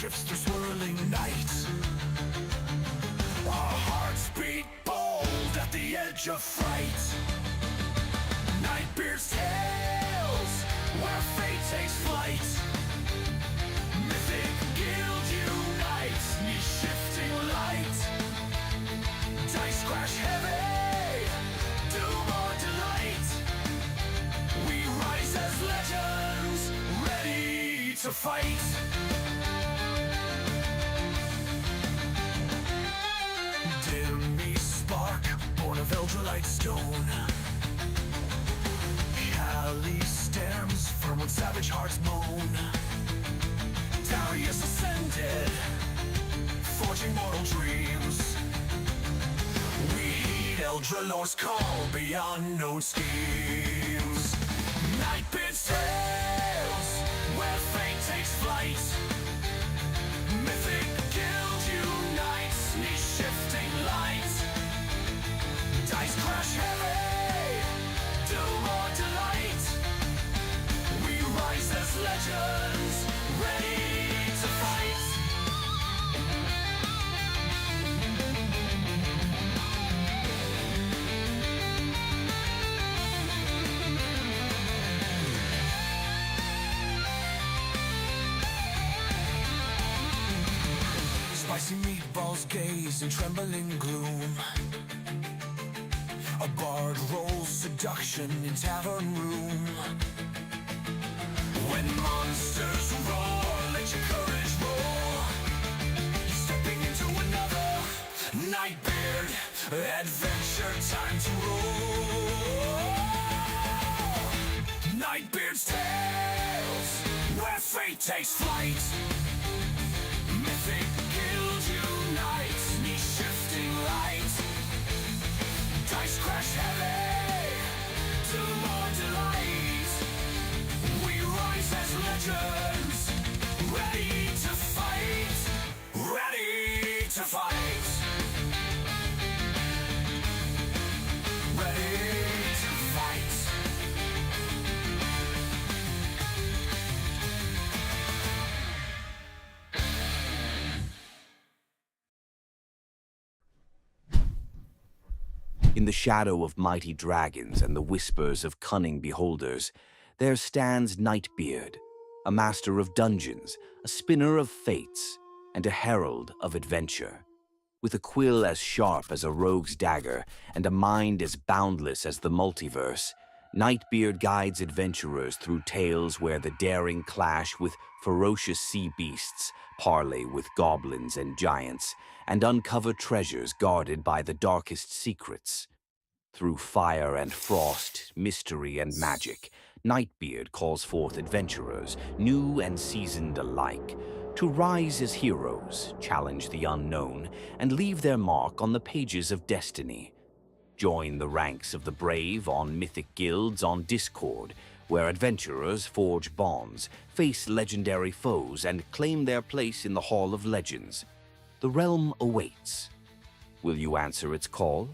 drifts through swirling night. Our hearts beat bold at the edge of fright. Nightbeard's tales, where fate takes flight. Mythic Guild unites, neath shifting light. Dice crash heavy, doom or delight. We rise as legends, ready to fight. Dimmy spark, born of Eldralite stone. Cali stems, firm when savage hearts moan. Darius ascended, forging mortal dreams. We heed Eldralore's call beyond known schemes. Nightbeard's tales, where fate takes flight. Mythic Guild unites, neath shifting light. Dice crash heavy, doom or delight. We rise as legends, ready to fight. Spicy meatballs gaze in trembling gloom. A bard rolls seduction in tavern room. When monsters roar, let your courage roar. You're stepping into another Nightbeard adventure, time to roll. Nightbeard's tales, where fate takes flight. Mythic Guild unites, neath shifting light. Dice crash heavy, doom or delight. We rise as legends, ready to fight. Ready to fight. Ready to fight. In the shadow of mighty dragons and the whispers of cunning beholders, there stands Nightbeard, a master of dungeons, a spinner of fates, and a herald of adventure. With a quill as sharp as a rogue's dagger and a mind as boundless as the multiverse, Nightbeard guides adventurers through tales where the daring clash with ferocious sea beasts, parley with goblins and giants, and uncover treasures guarded by the darkest secrets. Through fire and frost, mystery and magic, Nightbeard calls forth adventurers, new and seasoned alike, to rise as heroes, challenge the unknown, and leave their mark on the pages of destiny. Join the ranks of the brave on Mythic Guilds on Discord, where adventurers forge bonds, face legendary foes, and claim their place in the Hall of Legends. The realm awaits. Will you answer its call?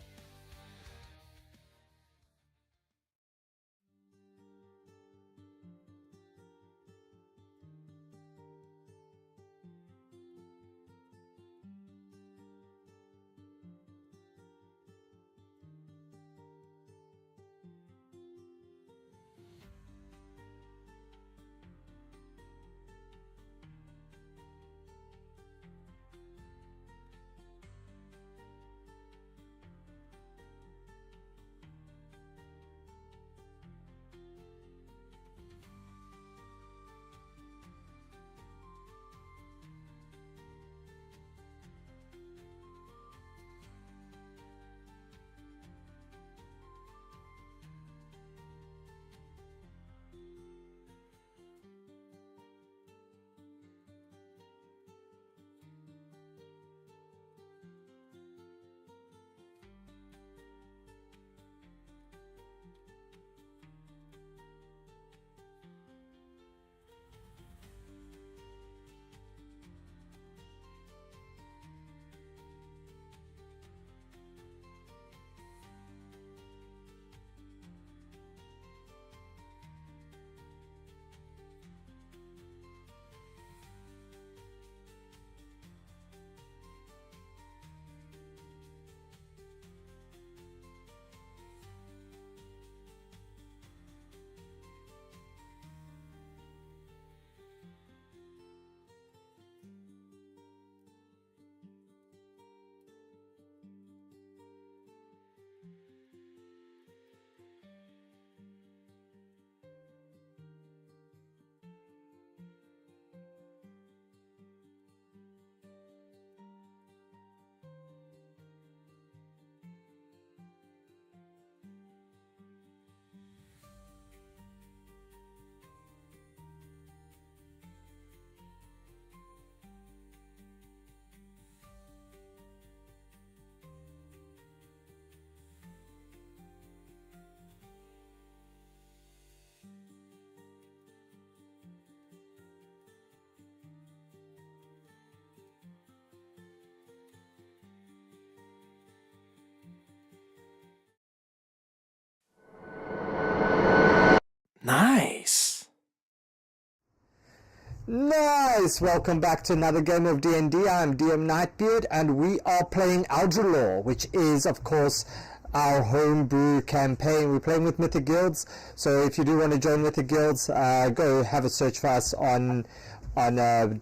guys, welcome back to another game of D&D. I'm DM Nightbeard and we are playing Eldralore, which is of course our homebrew campaign. We're playing with Mythic Guilds, so if you do want to join Mythic Guilds, go have a search for us on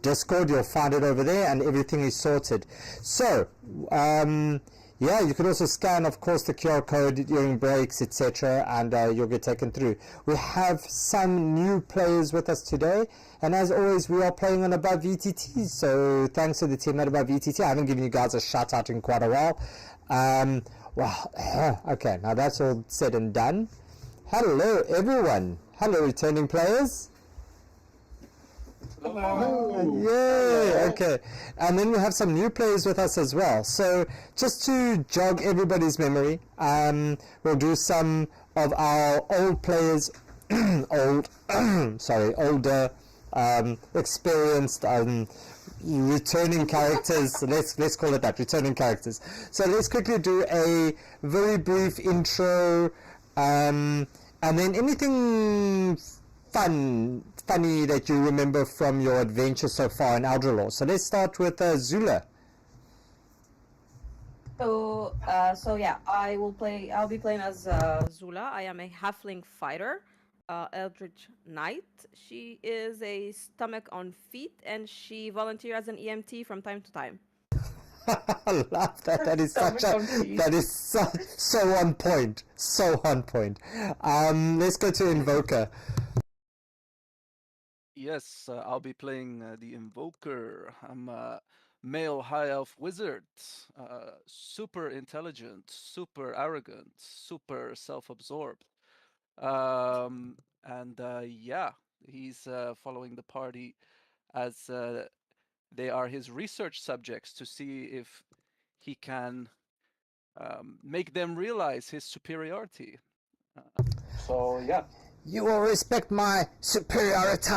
Discord. You'll find it over there and everything is sorted. So yeah, you can also scan, of course, the QR code during breaks, etc., and you'll get taken through. We have some new players with us today, and as always, we are playing on Above VTT, so thanks to the team at Above VTT. I haven't given you guys a shout-out in quite a while. Well, okay, now that's all said and done. Hello, everyone. Hello, returning players. Hello. Yay! Okay, and then we have some new players with us as well. So just to jog everybody's memory, we'll do some of our old players, older, experienced, returning characters. Let's call it that, returning characters. So let's quickly do a very brief intro, and then anything funny that you remember from your adventure so far in Eldralore. So let's start with Zula. So yeah, I'll be playing as Zula. I am a halfling fighter, Eldritch Knight. She is a stomach on feet, and she volunteers as an EMT from time to time. I love that. That is so on point. So on point. Let's go to Invoker. Yes, I'll be playing the Invoker. I'm a male high elf wizard, super intelligent, super arrogant, super self-absorbed. Yeah, he's following the party as they are his research subjects to see if he can make them realize his superiority. So yeah. You will respect my superiority.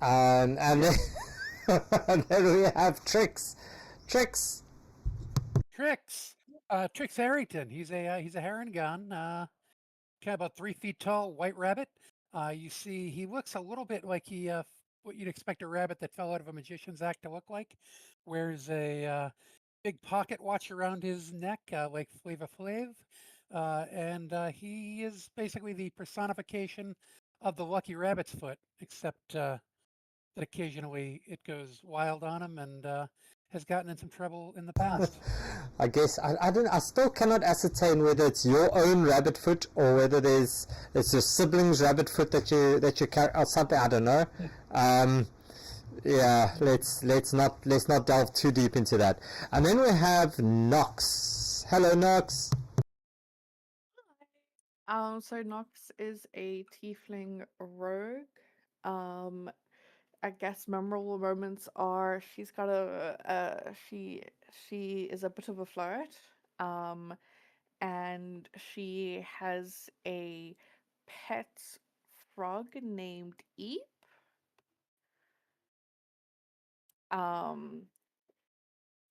And then, and then we have Trix. Trix. Trix Harrington. He's a heron gun. Kind of about 3 feet tall, white rabbit. You see, he looks a little bit like what you'd expect a rabbit that fell out of a magician's act to look like. Wears a big pocket watch around his neck, like Flava Flav. And he is basically the personification of the lucky rabbit's foot, except that occasionally it goes wild on him and has gotten in some trouble in the past. I guess I still cannot ascertain whether it's your own rabbit foot or whether it's your sibling's rabbit foot that you carry or something. I don't know. Yeah, let's not delve too deep into that. And then we have Nox. Hello, Nox. So Nox is a tiefling rogue. I guess memorable moments are she's got she is a bit of a flirt. And she has a pet frog named Eep.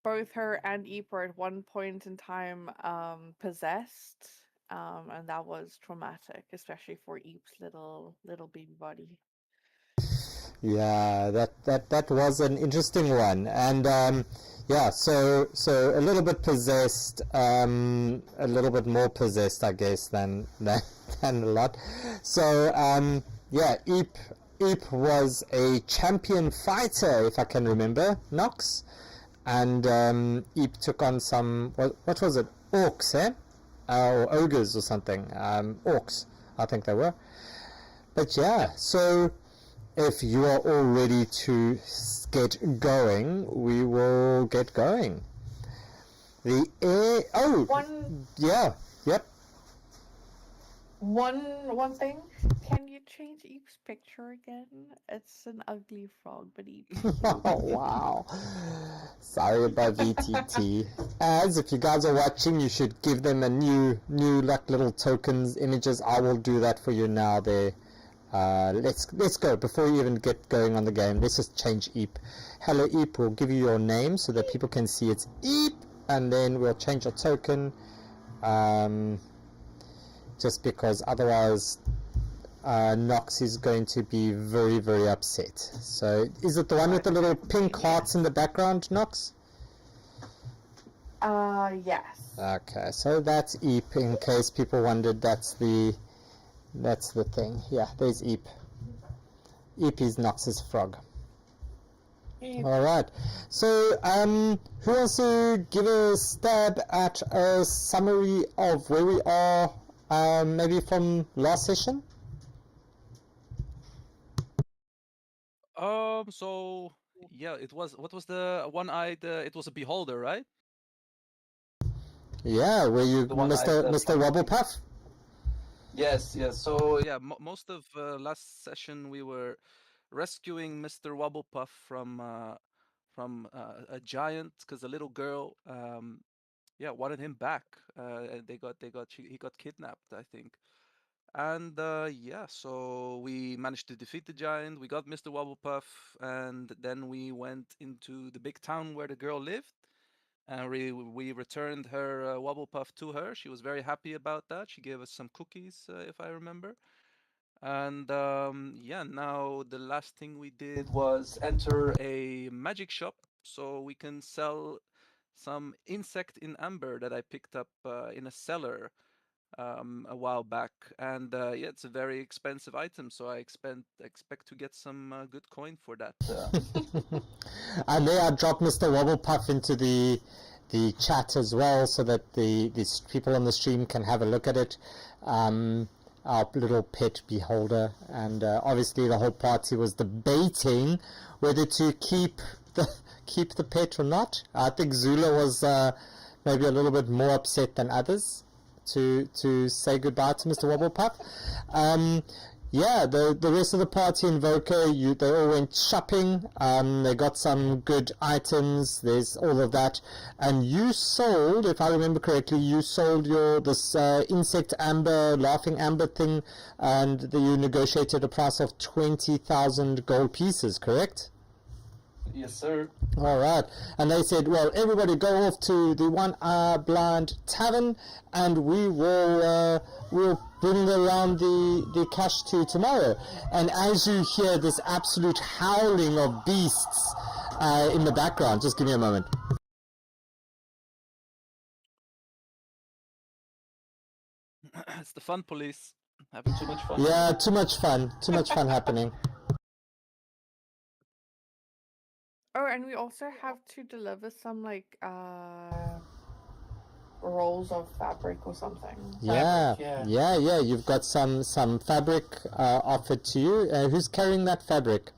Both her and Eep were at one point in time possessed. And that was traumatic, especially for Eep's little baby body. Yeah, that was an interesting one, and yeah, so a little bit possessed, a little bit more possessed, I guess, than a lot. So yeah, Eep was a champion fighter, if I can remember, Nox, and Eep took on some what was it, orcs, or ogres or something, orcs, I think they were. But yeah, so if you are all ready to get going, we will get going. One thing. Can you change Eep's picture again? It's an ugly frog, but Eep. Oh wow. Sorry about VTT. As if you guys are watching, you should give them a new like little tokens, images. I will do that for you now there. Let's go before you even get going on the game. Let's just change Eep. Hello Eep, we'll give you your name so that people can see it's Eep, and then we'll change your token, just because otherwise Nox is going to be very, very upset. So, is it the one with the little pink hearts in the background, Nox? Yes. Okay, so that's Eep. In case people wondered, that's the thing. Yeah, there's Eep. Eep is Nox's frog. All right. So, who wants to give a stab at a summary of where we are, maybe from last session? So yeah, it was, what was the one-eyed? It was a beholder, right? Yeah, were you The one Mr. Wobblepuff? Yes, yes. So yeah, most of last session we were rescuing Mr. Wobblepuff from a giant, because a little girl yeah, wanted him back. And he got kidnapped, I think. And yeah, so we managed to defeat the giant. We got Mr. Wobblepuff, and then we went into the big town where the girl lived. And we returned her Wobblepuff to her. She was very happy about that. She gave us some cookies, if I remember. And yeah, now the last thing we did was enter a magic shop so we can sell some insect in amber that I picked up in a cellar a while back. And yeah, it's a very expensive item, so I expect to get some good coin for that. And there I dropped Mr. Wobblepuff into the chat as well, so that these people on the stream can have a look at it. Our little pet beholder, and obviously the whole party was debating whether to keep the pet or not. I think Zula was maybe a little bit more upset than others to say goodbye to Mr. Wobblepuff. Yeah, the rest of the party in Voka, they all went shopping. They got some good items. There's all of that, and you sold, if I remember correctly, you sold this insect amber, laughing amber thing, and you negotiated a price of 20,000 gold pieces. Correct? Yes, sir. All right. And they said, well, everybody go off to the One Eye Blind Tavern, and we'll bring around the cash to you tomorrow. And as you hear this absolute howling of beasts in the background, just give me a moment. It's the fun police having too much fun. Yeah, too much fun happening. Oh, and we also have to deliver some like rolls of fabric or something. Yeah, Fabric, yeah. You've got some fabric offered to you. Who's carrying that fabric?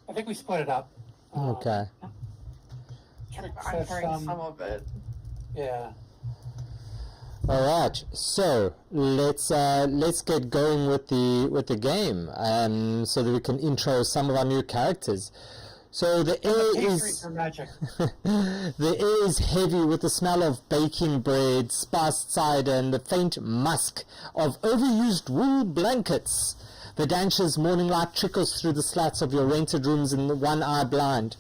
I think we split it up. Okay. Trick I'm says carrying some of it. Yeah. All right, so let's get going with the game, so that we can intro some of our new characters. So the air is magic. the air is heavy with the smell of baking bread, spiced cider, and the faint musk of overused wool blankets. The Dancer's morning light trickles through the slats of your rented rooms in the One Eye Blind.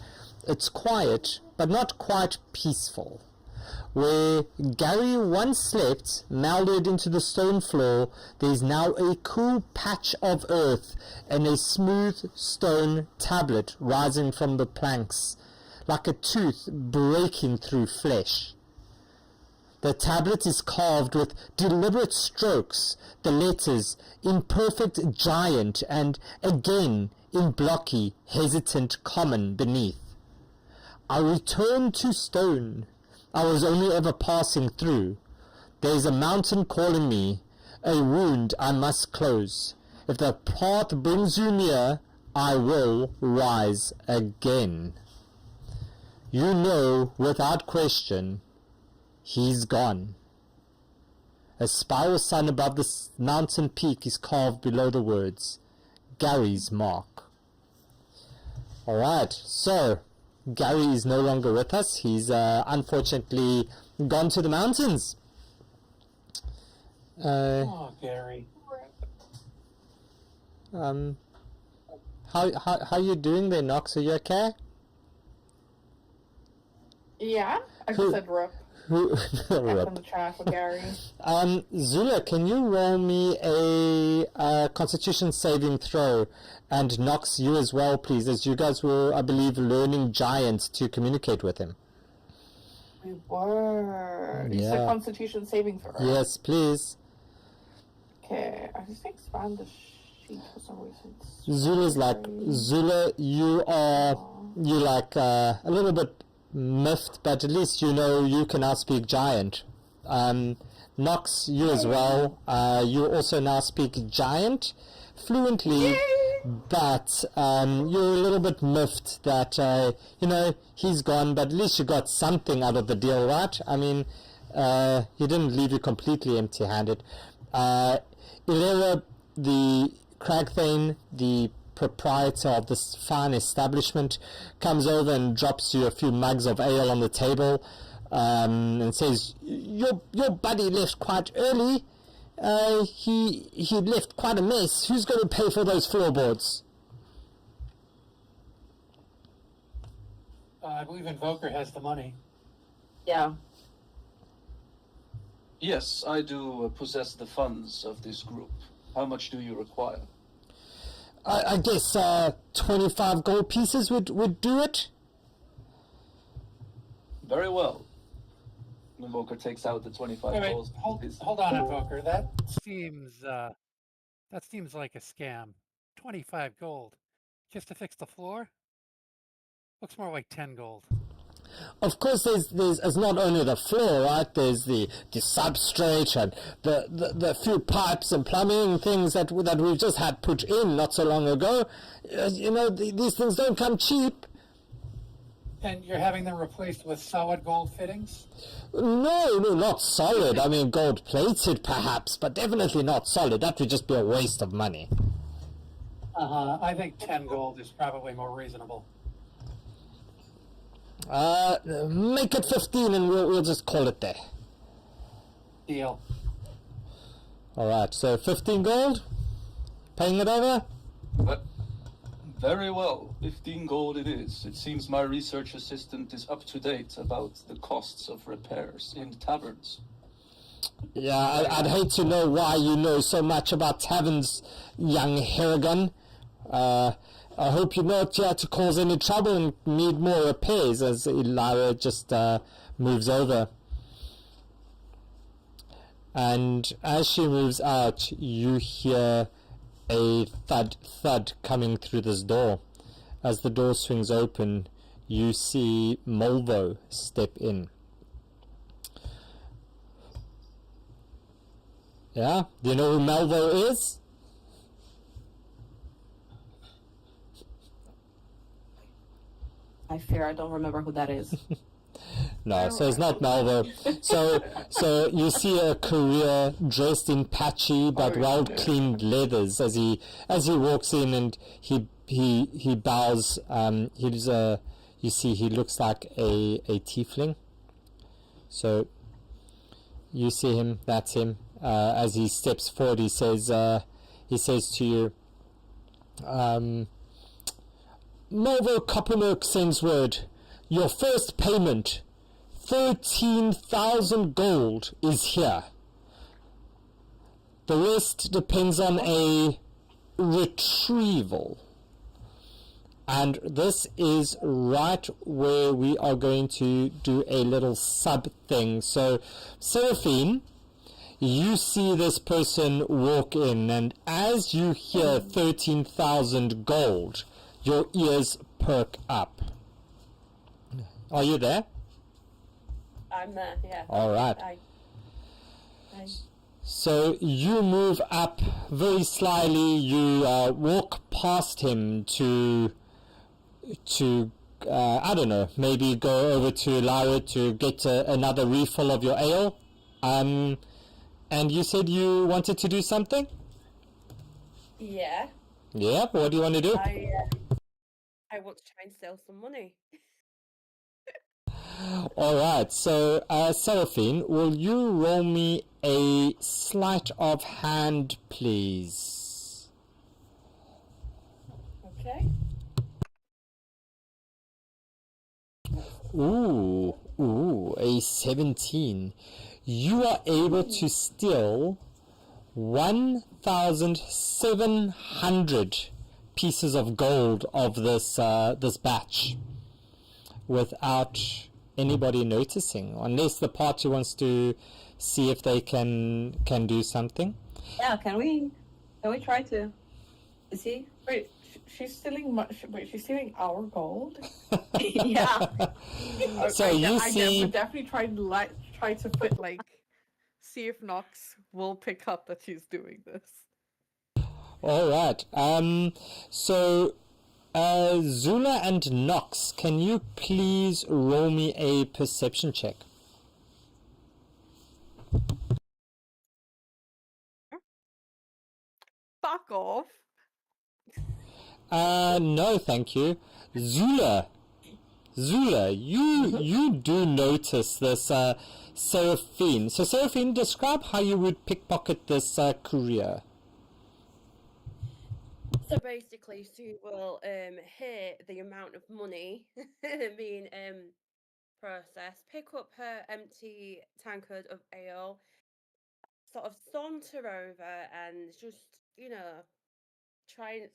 It's quiet, but not quite peaceful. Where Gary once slept, molded into the stone floor, there is now a cool patch of earth and a smooth stone tablet rising from the planks, like a tooth breaking through flesh. The tablet is carved with deliberate strokes, the letters imperfect giant and again in blocky, hesitant common beneath. I return to stone. I was only ever passing through. There is a mountain calling me, a wound I must close. If the path brings you near, I will rise again. You know, without question, he's gone. A spiral sun above the mountain peak is carved below the words, Gary's mark. Alright, so Gary is no longer with us. He's unfortunately gone to the mountains. Oh, Gary. How you doing there, Nox? Are you okay? Yeah, I Who- just said rip. Who? F Rip. in the chat for Gary. Zula, can you roll me a Constitution saving throw, and Nox, you as well, please, as you guys were, I believe, learning Giant to communicate with him. We were. You said Yeah. Constitution saving throw. Yes, please. Okay, I just expand the sheet for some reason. Zula's like, Zula, you are, you like a little bit miffed, but at least you know you can now speak Giant. Nox, you as well, you also now speak Giant fluently, but you're a little bit miffed that, you know, he's gone, but at least you got something out of the deal, right? I mean, he didn't leave you completely empty-handed. Ilera, the Cragthane, the proprietor of this fine establishment, comes over and drops you a few mugs of ale on the table, and says, your buddy left quite early. He left quite a mess. Who's going to pay for those floorboards? I believe Invoker has the money. Yeah. Yes, I do possess the funds of this group. How much do you require? I guess 25 gold pieces would do it. Very well. Invoker takes out the 25 Wait, gold. hold on, Invoker. That seems like a scam. 25 gold just to fix the floor? Looks more like 10 gold. Of course, there's not only the floor, right? There's the substrate and the few pipes and plumbing things that we've just had put in not so long ago. You know, these things don't come cheap. And you're having them replaced with solid gold fittings? No, not solid. I mean, gold plated perhaps, but definitely not solid. That would just be a waste of money. I think 10 gold is probably more reasonable. Make it 15 and we'll just call it there. Deal. Alright, so 15 gold? Paying it over? But very well, 15 gold it is. It seems my research assistant is up to date about the costs of repairs in taverns. Yeah, I'd hate to know why you know so much about taverns, young Harrigan. I hope you're not here to cause any trouble and need more repairs, as Elira just moves over. And as she moves out, you hear a thud coming through this door. As the door swings open, you see Molvo step in. Yeah? Do you know who Malvo is? I fear I don't remember who that is. No, so it's not Malvo. So you see a courier dressed in patchy but well cleaned leathers as he walks in, and he bows. You see he looks like a tiefling. So you see him. That's him. As he steps forward, he says to you, Malvo Coppernook sends word. Your first payment, 13,000 gold, is here. The rest depends on a retrieval. And this is right where we are going to do a little sub thing. So, Seraphine, you see this person walk in, and as you hear 13,000 gold, your ears perk up. Are you there? I'm there, yeah. All right. I So you move up very slyly. You walk past him to I don't know, maybe go over to Lyra to get another refill of your ale. And you said you wanted to do something? Yeah. Yeah, what do you want to do? I want to try and sell some money. Alright, so Seraphine, will you roll me a sleight of hand, please? Okay. Ooh, Ooh, a 17. You are able to steal 1,700 pieces of gold of this this batch without anybody noticing, unless the party wants to see if they can do something. Yeah, can we try to see? Wait, she's stealing she's stealing our gold? Yeah. So you I see, would definitely try to put see if Nox will pick up that she's doing this. all right. So Zula and Nox, can you please roll me a perception check? Fuck off. No, thank you. Zula, you do notice this Seraphine. So Seraphine, describe how you would pickpocket this courier. So basically, Sue will hear the amount of money being processed, pick up her empty tankard of ale, sort of saunter over and just, try and,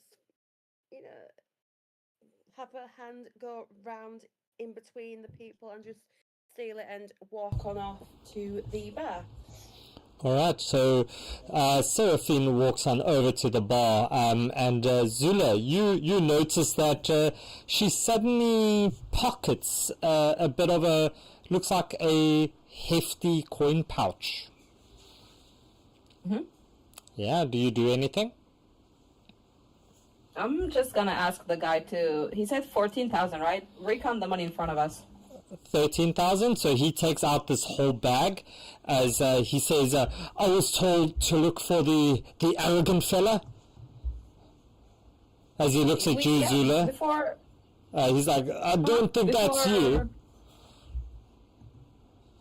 have her hand go round in between the people and just steal it and walk on off to the bar. Alright, so Seraphine walks on over to the bar, and Zula, you notice that she suddenly pockets a bit of looks like a hefty coin pouch. Mm-hmm. Yeah, do you do anything? I'm just gonna ask the guy to. He said 14,000, right? Recon the money in front of us. 13,000, so he takes out this whole bag as he says, I was told to look for the arrogant fella. As he looks at you, Zula. Before, he's like, I don't think that's you.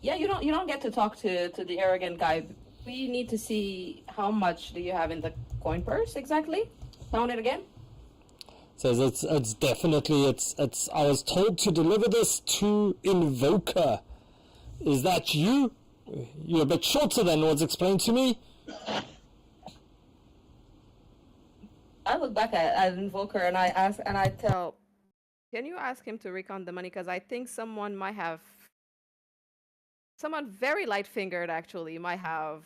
Yeah, you don't get to talk to the arrogant guy. We need to see how much do you have in the coin purse exactly. Count it again. Says it's definitely I was told to deliver this to Invoker. Is that you? You're a bit shorter than was explained to me. I look back at Invoker and I ask and I tell, can you ask him to recount the money? Because I think someone very light-fingered actually might have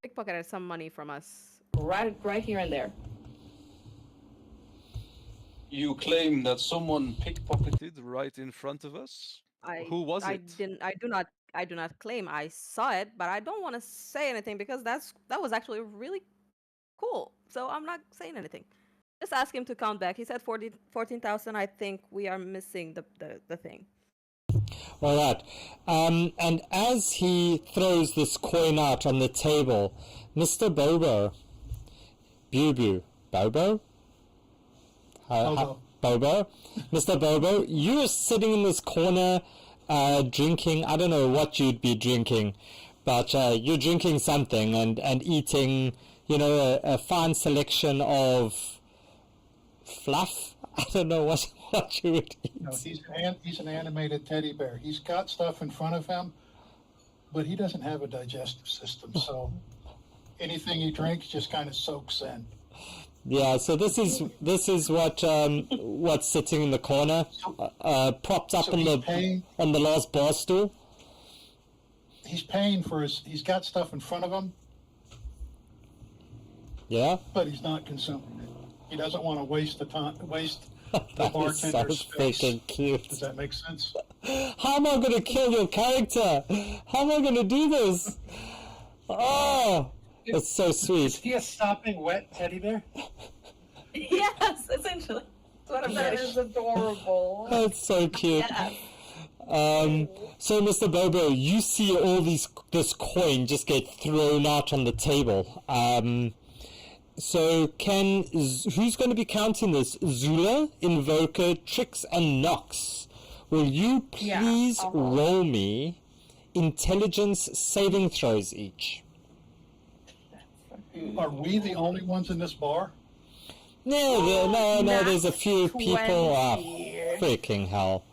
pickpocketed some money from us right here and there. You claim that someone pickpocketed right in front of us? Who was it? I do not claim I saw it, but I don't want to say anything because that was actually really cool. So I'm not saying anything. Just ask him to count back. He said 14,000. I think we are missing the thing. All right. And as he throws this coin out on the table, Mr. Bobo, Bobo? Bobo? Mr. Bobo, you're sitting in this corner drinking, I don't know what you'd be drinking, but you're drinking something and eating, a fine selection of fluff. I don't know what you would eat. No, he's an animated teddy bear. He's got stuff in front of him, but he doesn't have a digestive system, so anything he drinks just kind of soaks in. Yeah, so this is what's sitting in the corner, propped up on the last bar stool. He's paying for he's got stuff in front of him. Yeah. But he's not consuming it. He doesn't want to waste the That bartender's is so space. freaking cute. Does that make sense? How am I going to kill your character? How am I going to do this? Oh, that's so sweet. Is he a sopping wet teddy bear? Yes, essentially. That's what That is adorable. That's so cute. Yeah. So, Mr. Bobo, you see all this coin just get thrown out on the table. So who's going to be counting this? Zula, Invoker, Trix, and Nox. Will you please roll me intelligence saving throws each? Are we the only ones in this bar? No, there's a few people. 20. Freaking hell.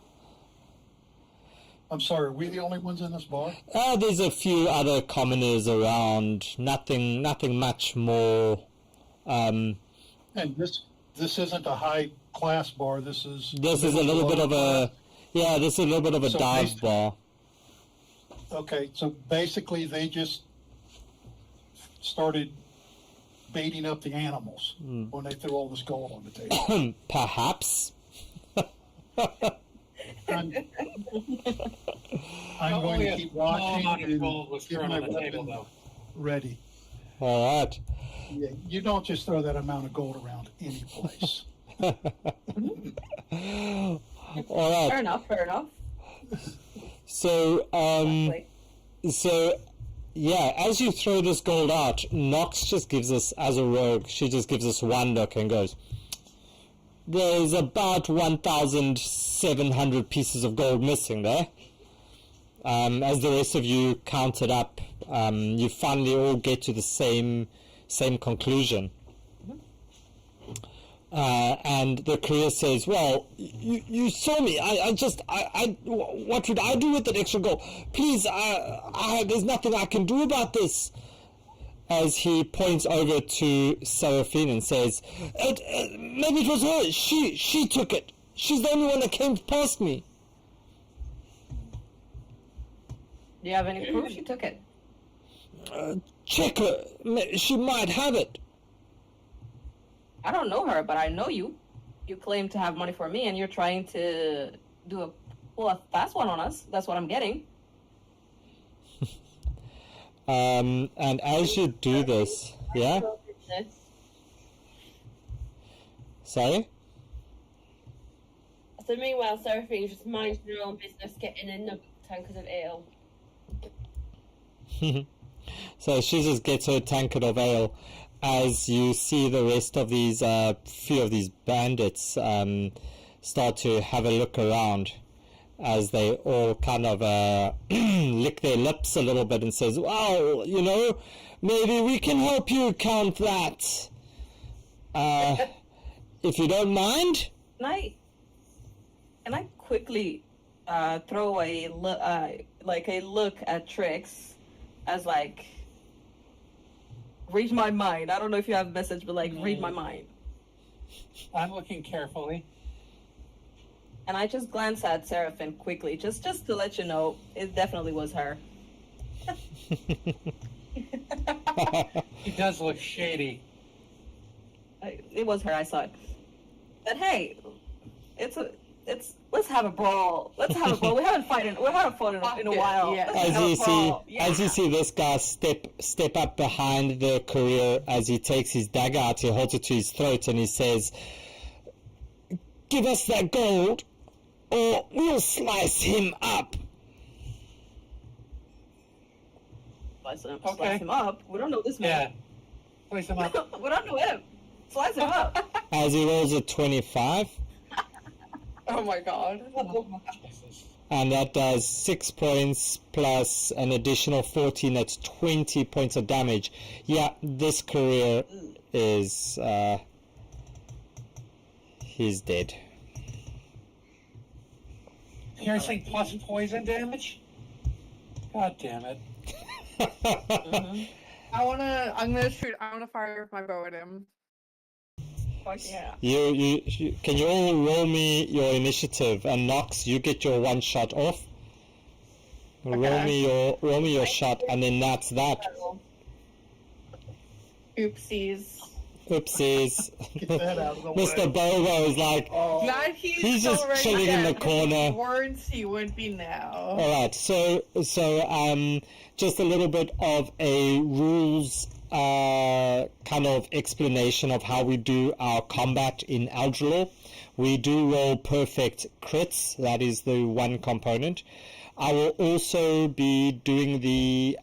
I'm sorry, are we the only ones in this bar? There's a few other commoners around. Nothing much more. And this isn't a high class bar. This is a little bit of a So dive bar. Okay, so basically they just started baiting up the animals when they threw all this gold on the table. Perhaps. I'm going Only to a keep small watching amount of and gold was get thrown my on the table, weapon though. ready. All right. Yeah, you don't just throw that amount of gold around any place. All right. Fair enough. So, Exactly. yeah, as you throw this gold out, Nox just gives us, as a rogue, she just gives us one look and goes, there's about 1,700 pieces of gold missing there. As the rest of you count it up, you finally all get to the same conclusion. And the courier says, well, you saw me. What would I do with that extra gold? Please, there's nothing I can do about this. As he points over to Seraphine and says, maybe it was her. She took it. She's the only one that came past me. Do you have any proof she took it? Check her. She might have it. I don't know her, but I know you. You claim to have money for me, and you're trying to pull a fast one on us. That's what I'm getting. And as you do this, yeah? Sorry? So meanwhile, Seraphine's just minding her own business, getting in tankers of ale. So she just gets her tankard of ale. As you see the rest of these, few of these bandits start to have a look around, as they all kind of lick their lips a little bit and says, well, maybe we can help you count that. If you don't mind. Can I quickly throw a look at Trix as read my mind. I don't know if you have a message, but read my mind. I'm looking carefully. And I just glance at Seraphine quickly, just to let you know, it definitely was her. He does look shady. It was her. I saw it. But hey, let's have a brawl. We haven't fought in a while. Yeah. As you see this guy step up behind the courier, as he takes his dagger out, he holds it to his throat and he says, give us that gold or we'll slice him up. Slice him up? We don't know this man. Yeah. Slice him up. We don't know him. Slice him up. As he rolls a 25. Oh my god. And that does 6 points plus an additional 14. That's 20 points of damage. Yeah, this courier is he's dead. Piercing plus poison damage? God damn it. I'm gonna fire my bow at him. Fuck yeah. You can you all roll me your initiative, and Nox, you get your one shot off. Okay. Roll me your shot, and then that's that. Oopsies. Oopsies. Get that out of the way. Mr. Bobo is like, Glad he's just already chilling in the dead. corner. Warrants he would be now. All right, so just a little bit of a rules kind of explanation of how we do our combat in Eldralore. We do roll perfect crits. That is the one component. I will also be doing the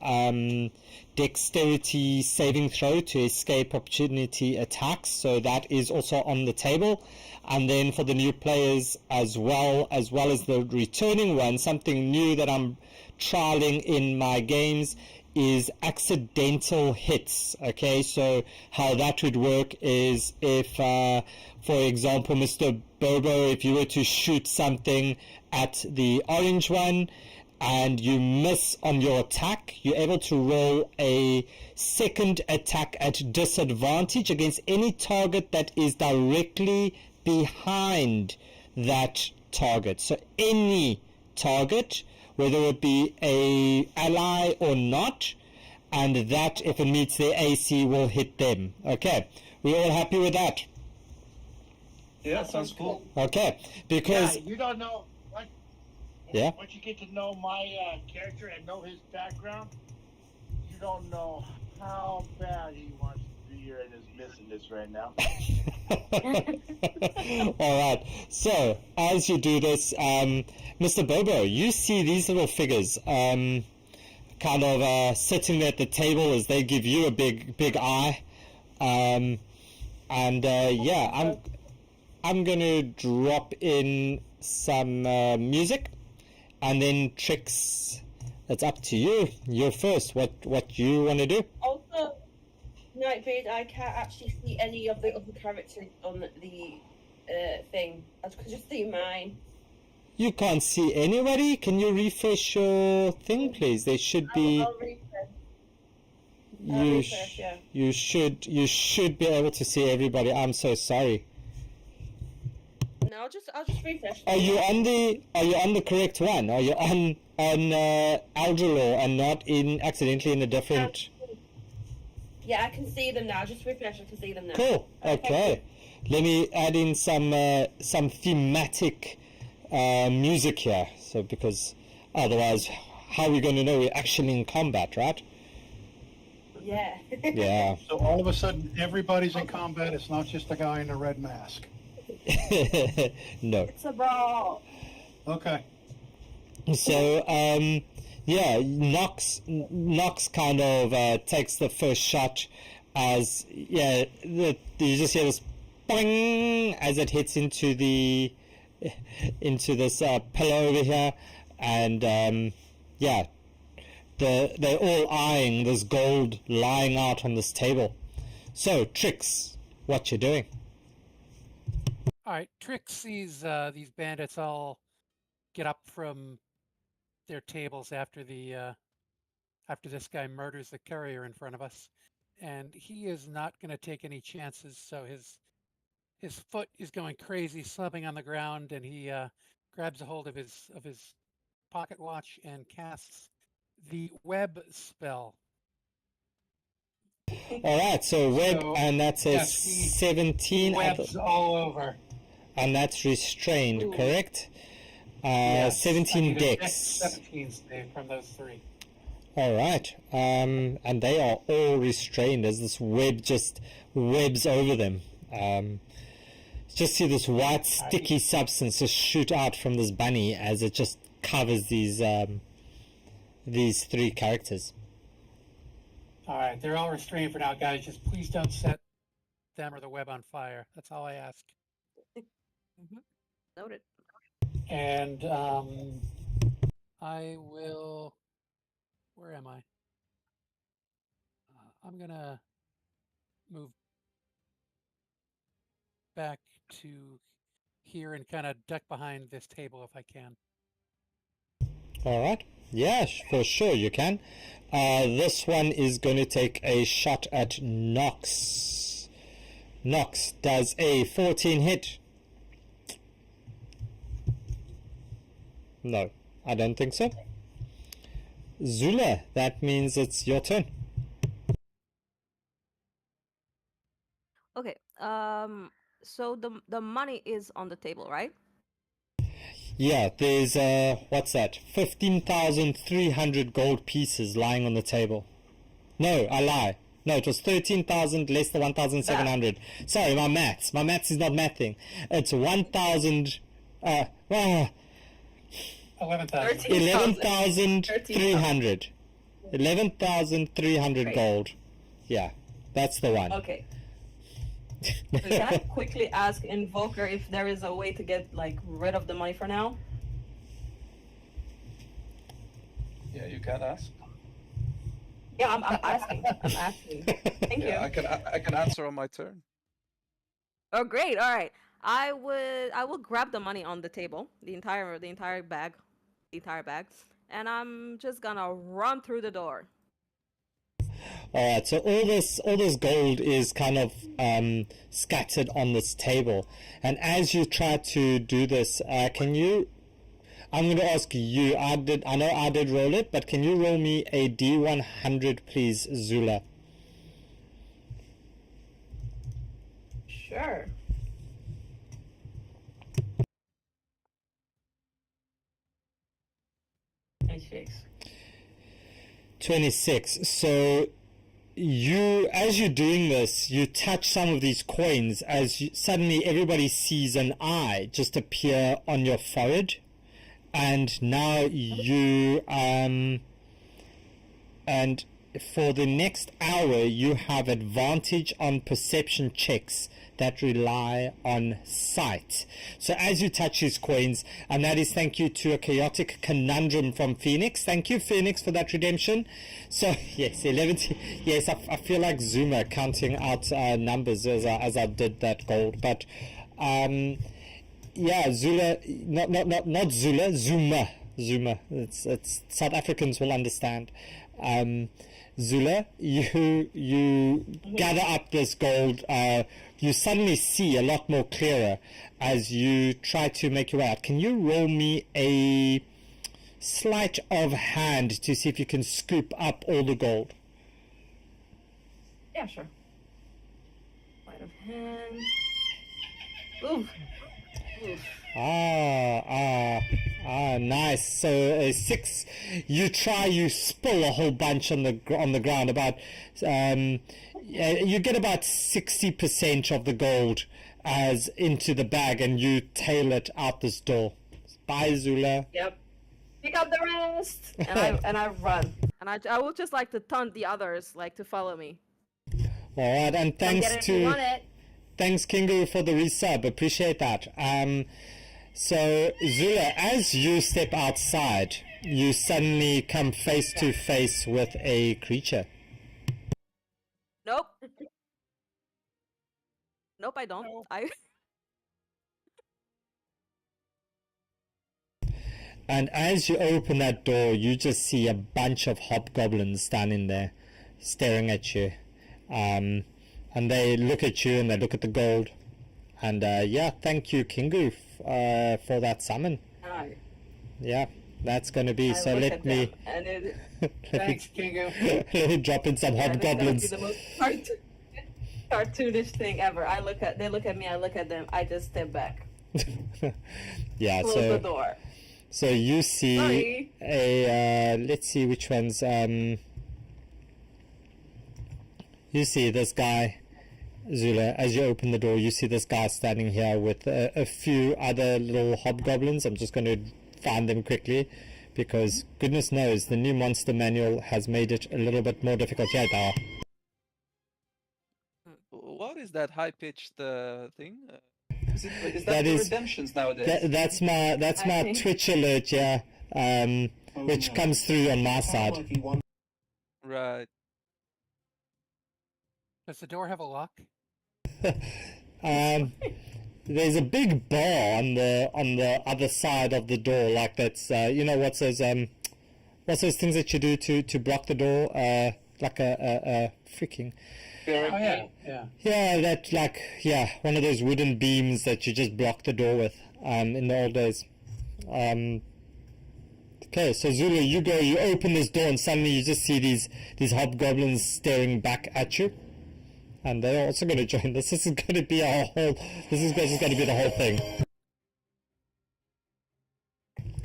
dexterity saving throw to escape opportunity attacks, so that is also on the table. And then for the new players as well as the returning one, something new that I'm trialing in my games is accidental hits. Okay, so how that would work is if for example Mr. Bobo, if you were to shoot something at the orange one and you miss on your attack, you're able to roll a second attack at disadvantage against any target that is directly behind that target. So any target, whether it be a ally or not, and that, if it meets their AC, will hit them. Okay, we all happy with that? Yeah, sounds cool. Okay, because... Yeah, you don't know, what, Yeah? once you get to know my character and know his background, you don't know how bad he wants to be here and is missing this right now. Alright, so, as you do this, Mr. Bobo, you see these little figures, kind of sitting there at the table as they give you a big eye. Yeah, I'm gonna drop in some music, and then Trix, it's up to you. You're first. What you want to do? Also, Nightbeard, I can't actually see any of the other characters on the thing. I could just see mine. You can't see anybody? Can you refresh your thing, please? There should be... I'll refresh. Yeah. You should be able to see everybody. I'm so sorry. No, I'll just refresh. Are you on the correct one? Are you on Eldralore and not accidentally in a different... Yeah, I can see them now. Just refresh, I can see them now. Cool. Okay. Let me add in some thematic music here. So, because otherwise, how are we going to know we're actually in combat, right? Yeah. Yeah. So all of a sudden, everybody's in combat. It's not just the guy in the red mask. No. It's a brawl. Okay. So, yeah, Nox kind of takes the first shot as, yeah, you just hear this boing as it hits into this pillar over here, and yeah, they're all eyeing this gold lying out on this table. So, Trix, what you doing? All right, Trix sees these bandits all get up from their tables after this guy murders the courier in front of us, and he is not going to take any chances. So his foot is going crazy, slumping on the ground, and he grabs a hold of his pocket watch and casts the web spell. All right, so web, So, and that's a yes, 17, Webs all over. and that's restrained, Ooh. correct? Yes, 17 I need a dex. 17 save from those three. All right, and they are all restrained as this web just webs over them. Just see this white sticky substance just shoot out from this bunny as it just covers these three characters. All right, they're all restrained for now, guys. Just please don't set them or the web on fire. That's all I ask. Noted. And I will. Where am I? I'm gonna move back to here and kind of duck behind this table if I can. All right, yeah, for sure you can. This one is going to take a shot at Nox. Nox does a 14 hit. No, I don't think so. Zula, that means it's your turn. Okay. So the money is on the table, right? Yeah, there's what's that? 15,300 gold pieces lying on the table. No, I lie. No, it was 13,000 less than 1,700. Sorry, my maths is not mathing. It's 1,000. 11,000. 11,300. 11,300 Great. gold. Yeah, that's the one. Okay. So can I quickly ask Invoker if there is a way to get rid of the money for now? Yeah, you can ask. Yeah, I'm asking. I'm asking. Thank Yeah, you. I can answer on my turn. Oh, great. All right. I will grab the money on the table, the entire bag, and I'm just gonna run through the door. All right, so all this gold is kind of scattered on this table, and as you try to do this, can you? I'm going to ask you. I know I did roll it, but can you roll me a D100, please, Zula? Sure. 26. So as you're doing this, you touch some of these coins as suddenly everybody sees an eye just appear on your forehead, and now you and for the next hour you have advantage on perception checks that rely on sight. So as you touch these coins, and that is thank you to a chaotic conundrum from Phoenix. Thank you, Phoenix, for that redemption. So yes, 11. Yes, I feel like Zuma counting out numbers as I did that gold, but yeah, Zula, not Zula, Zuma. It's South Africans will understand. Zula, you gather up this gold. You suddenly see a lot more clearer as you try to make your way out. Can you roll me a sleight of hand to see if you can scoop up all the gold? Yeah, sure. Sleight of hand. Oof. Nice. So a 6. You spill a whole bunch on the ground. About you get about 60% of the gold as into the bag, and you tail it out this door. Bye, Zula. Yep. Pick up the rest, and I run, and I would just like to taunt the others like to follow me. All right, and thanks Thanks, Kingu, for the resub. Appreciate that. So, Zula, as you step outside, you suddenly come face to face with a creature. Nope. Nope, I don't. And as you open that door, you just see a bunch of hobgoblins standing there, staring at you. And they look at you and they look at the gold. And yeah, thank you, Kingu, for that summon. Hi. Yeah, that's going to be. So let me. Thanks, Kingu. Let me drop in some hobgoblins. The most cartoonish thing ever. They look at me, I look at them, I just step back. Yeah, Close the door. So you see let's see which ones. You see this guy, Zula, as you open the door, you see this guy standing here with a few other little hobgoblins. I'm just going to find them quickly because goodness knows the new monster manual has made it a little bit more difficult. Here they are. What is that high-pitched thing? Is that the redemptions nowadays? That's my Twitch alert, yeah, which comes through on my side. Right. Does the door have a lock? There's a big bar on the other side of the door, like that's you know what's those things that you do to block the door, like a freaking. Oh yeah. Yeah, that one of those wooden beams that you just block the door with in the old days. Okay, so Zulu, you open this door and suddenly you just see these hobgoblins staring back at you. And they're also going to join this. This is going to be this is going to be the whole thing.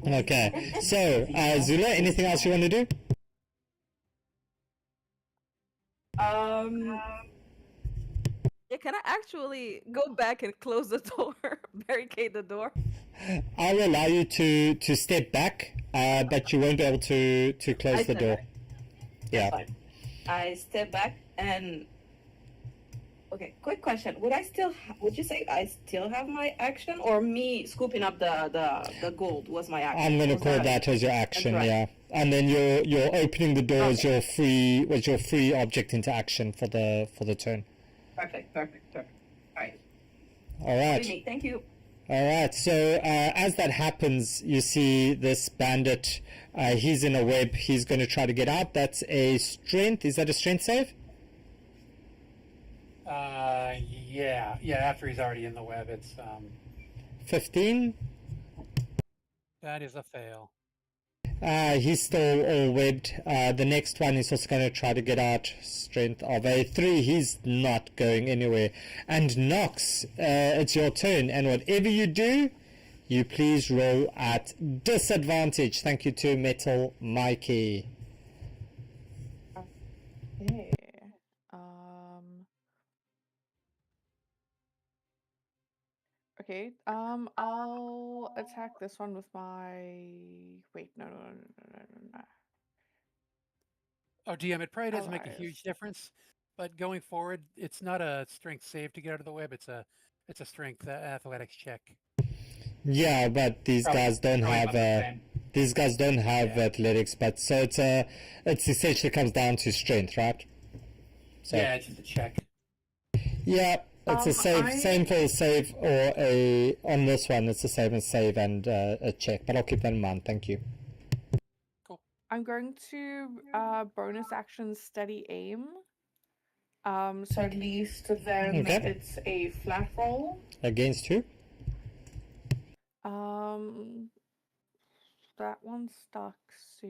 Okay, so Zula, anything else you want to do? Yeah, can I actually go back and close the door, barricade the door? I'll allow you to step back, but you won't be able to close the door. Yeah. Fine. I step back and. Okay, quick question. Would you say I still have my action, or me scooping up the gold was my action? I'm going to call that as your action, right. Yeah. And then you're opening the door as your free object into action for the turn. Perfect. All right. All right. Neat. Thank you. All right. So as that happens, you see this bandit. He's in a web. He's going to try to get out. That's a strength. Is that a strength save? Yeah. After he's already in the web, it's 15. that is a fail. He's still all webbed. The next one is also going to try to get out. Strength of a 3. He's not going anywhere. And Nox, it's your turn. And whatever you do, you please roll at disadvantage. Thank you to Metal Mikey. Okay. Okay. I'll attack this one with my. Wait, no. Oh, DM, it probably doesn't make a Allies. huge difference, but going forward, it's not a strength save to get out of the web. It's a strength athletics check. Yeah, but these guys don't have athletics, but so it's essentially comes down to strength, right? So, Yeah, it's just a check. Yeah, it's a same for a save or on this one. It's a save and a check, but I'll keep that in mind. Thank you. I'm going to bonus action steady aim. So at least then it's a flat roll. Against who? That one stuck, so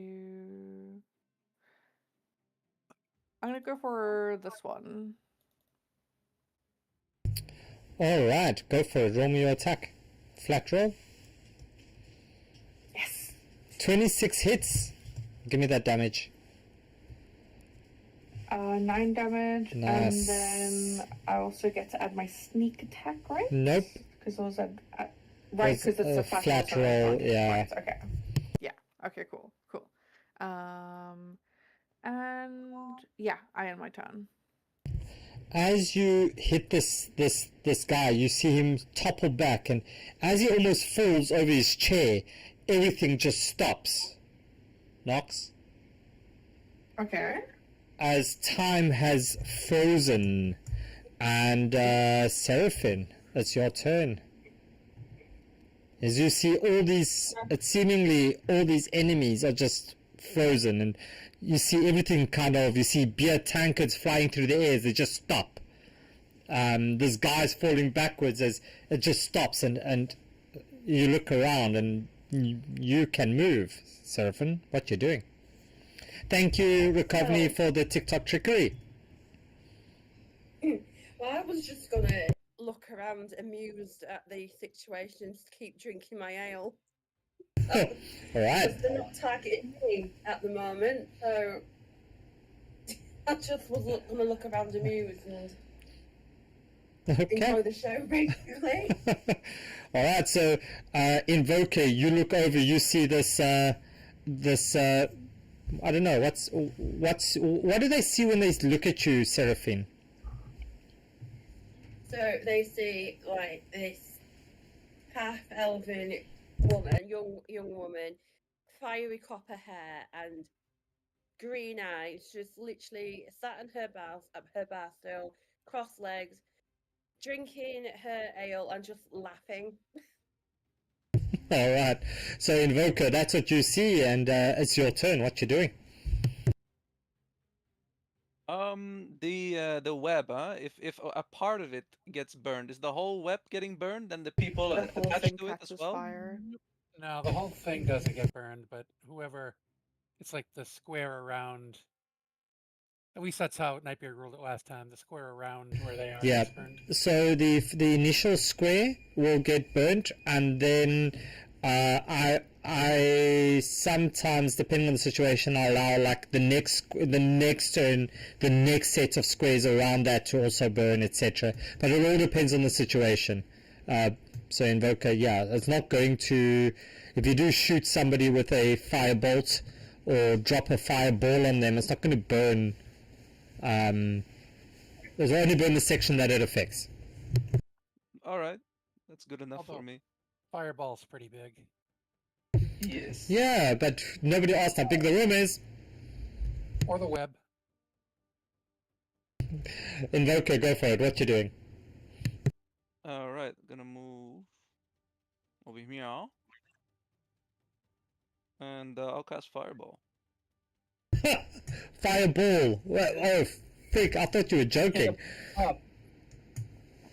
I'm gonna go for this one. All right, go for it. Roll me your attack. Flat roll. Yes. 26 hits. Give me that damage. 9 damage, Nice. and then I also get to add my sneak attack, right? Nope. Because I was at right, because it's a flat roll. Yeah. Right, okay. Yeah. Okay. Cool. And yeah, I end my turn. As you hit this guy, you see him topple back, and as he almost falls over his chair, everything just stops. Nox? Okay. As time has frozen, and Seraphine, it's your turn. As you see seemingly all these enemies are just frozen, and you see everything you see beer tankards flying through the air, they just stop. There's guys falling backwards as it just stops, and you look around and you can move. Seraphine, what you doing? Thank you, Recovery, for the TikTok trickery. Well, I was just gonna look around amused at the situation, just keep drinking my ale. All right. Because they're not targeting me at the moment, so I just was gonna look around amused and enjoy the show, basically. All right, so Invoker, you look over, you see this I don't know, what do they see when they look at you, Seraphine? So they see like this half-elven woman, young woman, fiery copper hair and green eyes, just literally sat on her bar stool, crossed legs, drinking her ale and just laughing. All right, so Invoker, that's what you see, and it's your turn. What you doing? The web, if a part of it gets burned, is the whole web getting burned and the people attached to it as well? Fire. No, the whole thing doesn't get burned, but whoever, it's like the square around. At least that's how Nightbeard ruled it last time. The square around where they are gets burned. So the initial square will get burnt, and then I sometimes, depending on the situation, I allow like the next turn, the next set of squares around that to also burn, etc. But it all depends on the situation. So Invoker, yeah, it's not going to. If you do shoot somebody with a firebolt or drop a fireball on them, it's not going to burn. It'll only burn the section that it affects. All right, that's good enough for me. Fireball's pretty big. Yes. Yeah, but nobody asked how big the room is. Or the web. Invoker, go for it. What you doing? All right, gonna move over here, and I'll cast Fireball. Fireball. Oh, freak! I thought you were joking. Oh.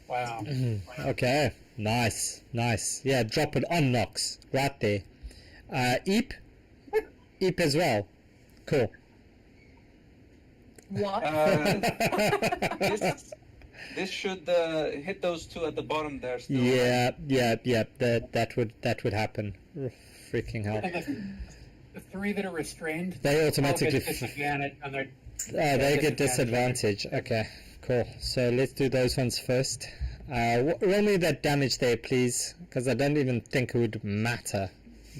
Wow. Okay, nice, nice. Yeah, drop it on Nox right there. Eep as well. Cool. What? This should hit those two at the bottom there. Still, Yeah. That would happen. Freaking hell. And the three that are restrained, They all automatically. get disadvantage on their. They get disadvantage. Okay, cool. So let's do those ones first. Roll me that damage there, please, because I don't even think it would matter.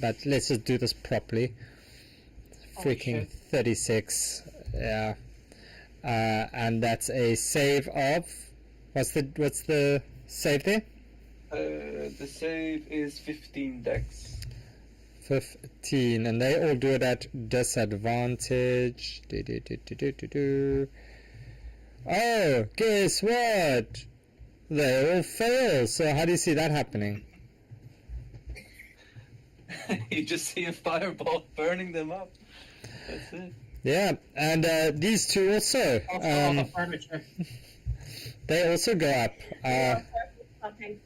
But let's just do this properly. Freaking shit. 36. Yeah. And that's a save of. What's the save there? The save is 15 dex. 15, and they all do it at disadvantage. Oh, guess what? They all fail. So how do you see that happening? You just see a fireball burning them up. That's it. Yeah, and these two also. Also, all the furniture. They also go up. Okay.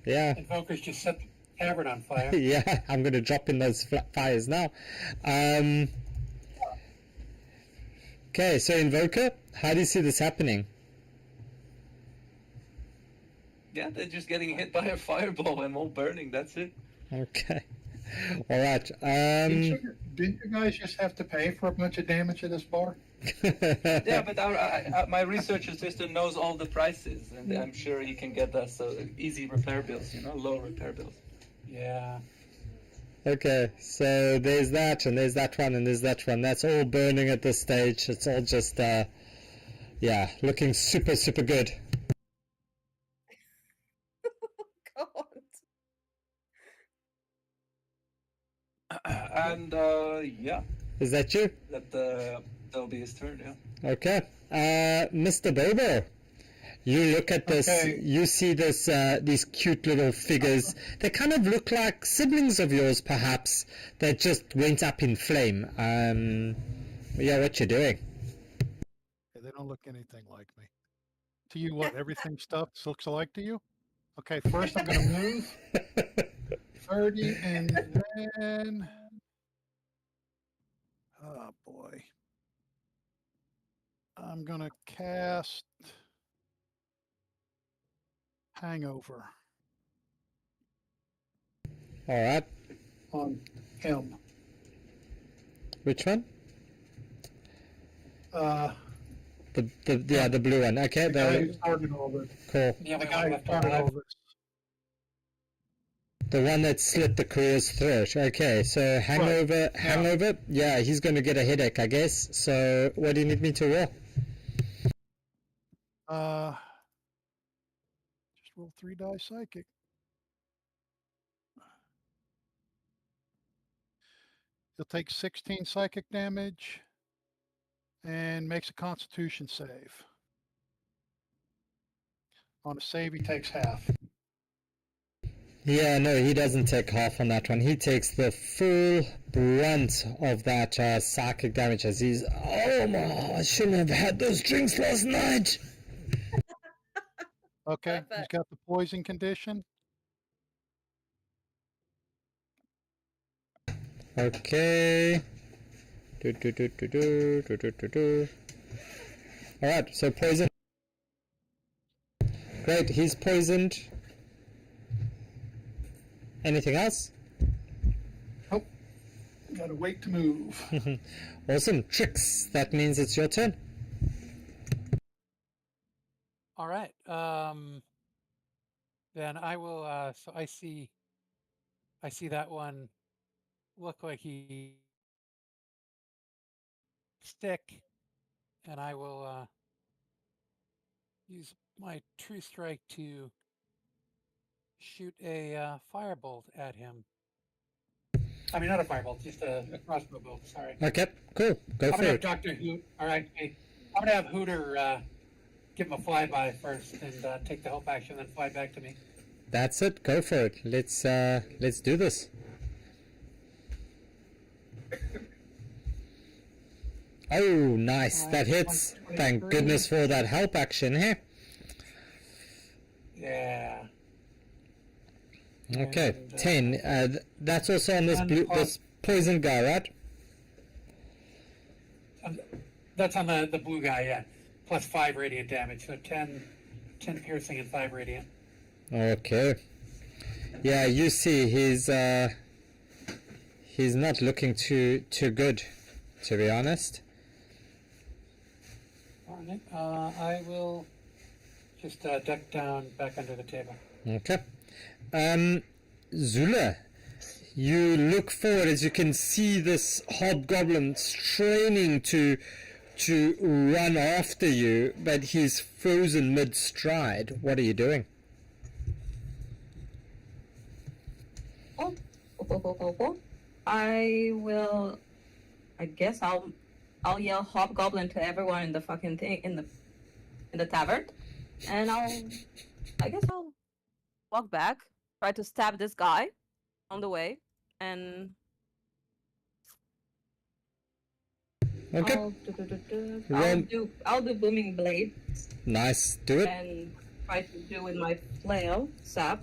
Yeah. Invokers just set the tavern on fire. Yeah, I'm going to drop in those fires now. Okay, so Invoker, how do you see this happening? Yeah, they're just getting hit by a fireball and all burning. That's it. Okay. All right. Didn't you guys just have to pay for a bunch of damage at this bar? Yeah, but my research assistant knows all the prices, and I'm sure he can get us easy repair bills. Low repair bills. Yeah. Okay, so there's that, and there's that one, and there's that one. That's all burning at this stage. It's all just, yeah, looking super, super good. God. And yeah, Is that you? that'll be his turn. Yeah. Okay. Mr. Bobo, you look at this, Okay. you see this, these cute little figures. They kind of look like siblings of yours, perhaps, that just went up in flame. Yeah, what you doing? Yeah, they don't look anything like me. To you, what? Everything stuff looks alike to you? Okay, first I'm going to move 30, and then... Oh, boy. I'm going to cast Hangover All right. on him. Which one? Uh, The blue one. Okay, the guy who the started all this. cool. The only The guy one who left started all alive. this. The one that slit the career's throat. Okay, so hangover. Yeah, he's going to get a headache, I guess. So, what do you need me to roll? Just roll 3 die psychic. He'll take 16 psychic damage and makes a Constitution save. On a save, he takes half. Yeah, no, he doesn't take half on that one. He takes the full brunt of that psychic damage as he's, oh my, I shouldn't have had those drinks last night. Okay, he's Perfect. got the poison condition. Okay. Alright, so poison. Great, he's poisoned. Anything else? Oh, gotta wait to move. Awesome. Tricks. That means it's your turn. All right. Then I will. So I see that one look like he stick, and I will use my true strike to shoot a firebolt at him. I mean, not a firebolt, just a crossbow bolt. Sorry. Okay, cool. Go I'm for gonna have it. Doctor Hoot. All right. Hey, I'm gonna have Hooter give him a flyby first and take the help action, then fly back to me. That's it. Go for it. Let's do this. Oh, nice. That hits. Thank goodness for that help action, hey? Yeah. Okay, And, 10. That's also on this blue, this poison guy, right? That's on the blue guy, yeah. Plus 5 radiant damage, so 10 piercing and 5 radiant. Okay. Yeah, you see, he's not looking too good, to be honest. Alright, I will just duck down back under the table. Okay. Zula, you look forward as you can see this hobgoblin straining to run after you, but he's frozen mid-stride. What are you doing? I guess I'll yell hobgoblin to everyone in the fucking thing in the tavern, and I guess I'll walk back, try to stab this guy on the way, and Okay. I'll do booming blade Nice. Do it. and try to do with my flail sap.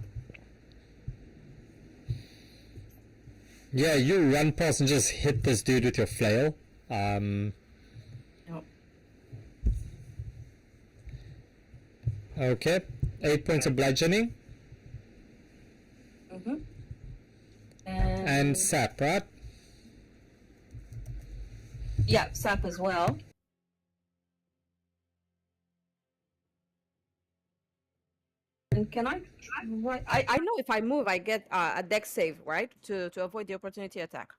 Yeah, you run past and just hit this dude with your flail. Yep. Okay. 8 points of bludgeoning Mm-hmm. and sap, right? Yeah, sap as well. And can I try? I know if I move, I get a dex save, right? To avoid the opportunity attack.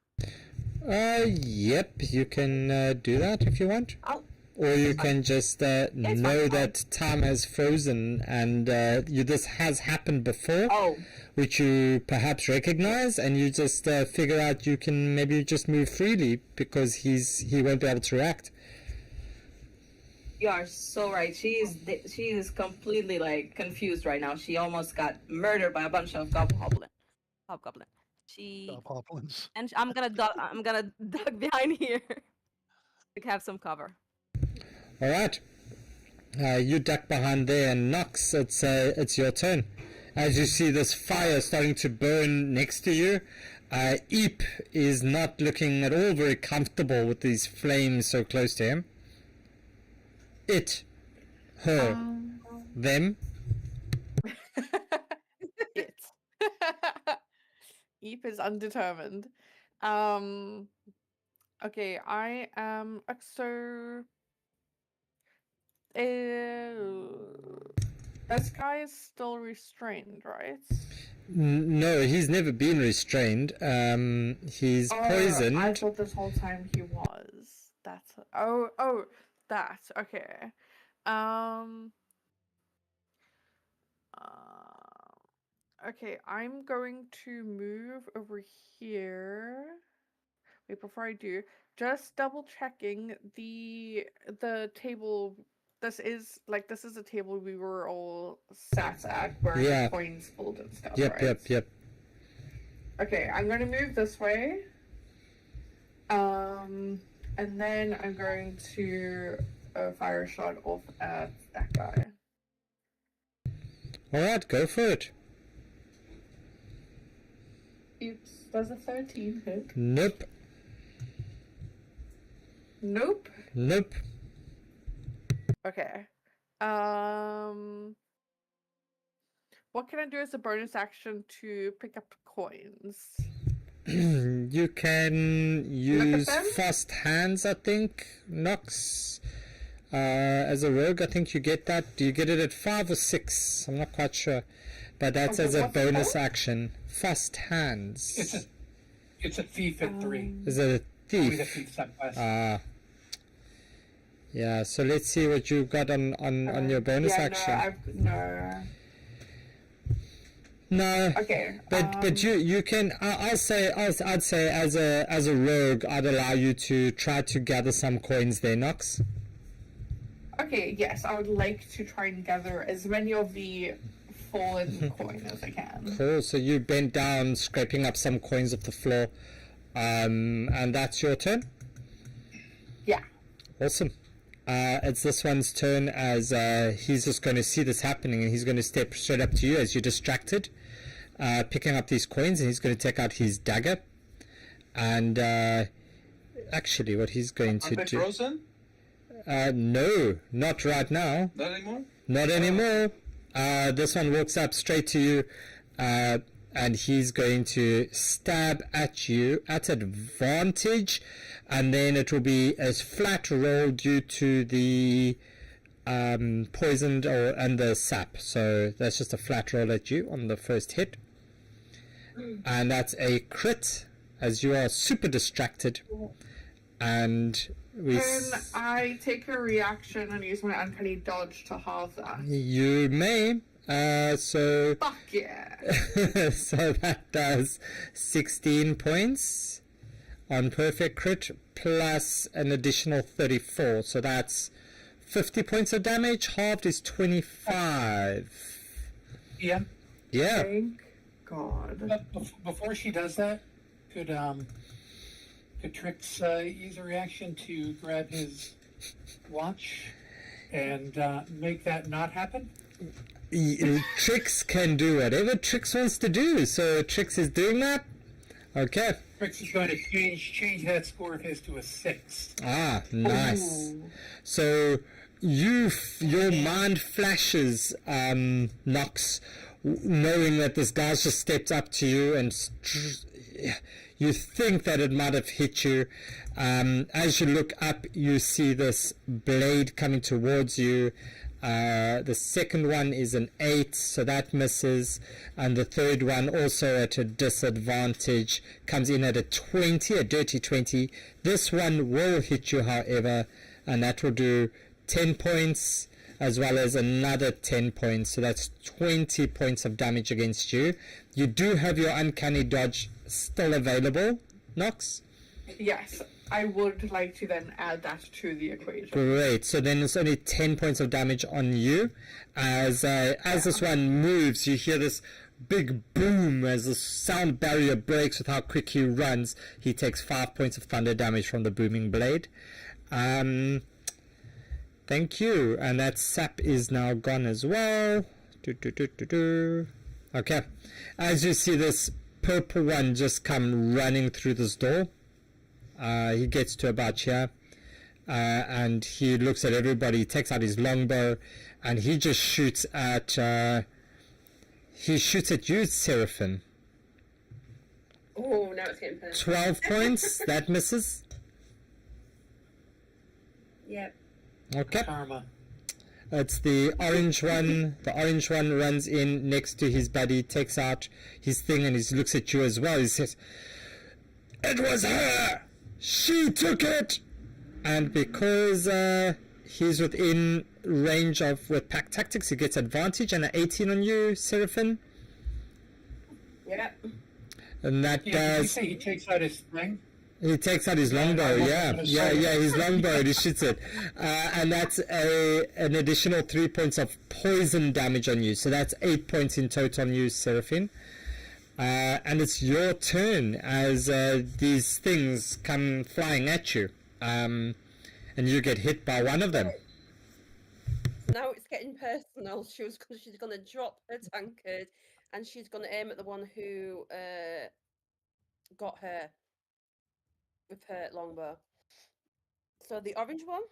Yep, you can do that if you want. I'll, Or you can just know that time has frozen and this has happened before, oh, which you perhaps recognize, and you just figure out you can maybe just move freely because he won't be able to react. you are so right. She is completely like confused right now. She almost got murdered by a bunch of hobgoblin. She Hobgoblins. and I'm gonna duck behind here to have some cover. All right, you duck behind there, and Nox, it's your turn. As you see this fire starting to burn next to you, Eep is not looking at all very comfortable with these flames so close to him. It, her, them. It. Eep is undetermined. Okay, I am so. This guy is still restrained, right? No, he's never been restrained. He's poisoned. I thought this whole time he was. That's that. Okay. Okay, I'm going to move over here. Wait, before I do, just double checking the table. This is a table we were all sat at, where Yeah. coins fold and stuff. Yep, right? yep. Okay, I'm gonna move this way. And then I'm going to fire a shot off at that guy. All right, go for it. Oops, does a 13 hit? Nope. Nope. Nope. Okay. What can I do as a bonus action to pick up coins? You can use them? fast hands, I think, Nox. As a rogue, I think you get that. Do you get it at 5 or 6? I'm not quite sure. But that's Okay, as a what's it bonus called? action. Fast hands. It's a thief at 3. Is it a Only the thief? thief subclass. Yeah, so let's see what you got on your bonus action. No. Okay. But you can I'd say as a rogue I'd allow you to try to gather some coins there, Nox. Okay, yes, I would like to try and gather as many of the fallen coin as I can. Cool. So you bent down, scraping up some coins off the floor, and that's your turn. Yeah. Awesome. It's this one's turn as he's just going to see this happening, and he's going to step straight up to you as you're distracted, picking up these coins, and he's going to take out his dagger. And actually, what he's going to do... frozen? No, not right now. Not anymore? Not anymore. This one walks up straight to you, and he's going to stab at you at advantage, and then it will be a flat roll due to the poisoned and the sap. So that's just a flat roll at you on the first hit, and that's a crit as you are super distracted. And Can I take a reaction and use my uncanny dodge to halve that? you may. So Fuck yeah! so that does 16 points on perfect crit plus an additional 34. So that's 50 points of damage. Halved is 25. Yeah. Yeah. Thank God. Before she does that, could Trix use a reaction to grab his watch and make that not happen? Trix can do whatever Trix wants to do. So Trix is doing that. Okay. Trix is going to change that score of his to a 6. Ah, nice. Ooh. So your mind flashes, Nox, knowing that this guy's just stepped up to you, and you think that it might have hit you. As you look up, you see this blade coming towards you. The second one is an 8, so that misses, and the third one, also at a disadvantage, comes in at a 20, a dirty 20. This one will hit you, however, and that will do 10 points as well as another 10 points, so that's 20 points of damage against you. You do have your uncanny dodge still available, Nox? Yes, I would like to then add that to the equation. Great. So then it's only 10 points of damage on you. As this one moves, you hear this big boom as the sound barrier breaks with how quick he runs. He takes 5 points of thunder damage from the booming blade. Thank you. And that sap is now gone as well. Okay. As you see this purple one just come running through this door, he gets to about here, and he looks at everybody, takes out his longbow, and he just shoots at you, Seraphim. Oh, now it's getting personal. 12 points. That misses. Yep. Okay. Karma. It's the orange one. The orange one runs in next to his buddy, takes out his thing, and he looks at you as well. He says, "It was her! She took it!" And because he's within range with pack tactics, he gets advantage, and an 18 on you, Seraphim. Yep. And that Yeah, does... you say he takes out his thing? He takes out his longbow, his longbow, and he shoots it. And that's an additional 3 points of poison damage on you. So that's 8 points in total on you, Seraphim. And it's your turn as these things come flying at you. And you get hit by one of them. Now it's getting personal. She's going to drop her tankard, and she's going to aim at the one who got her with her longbow. So the orange one?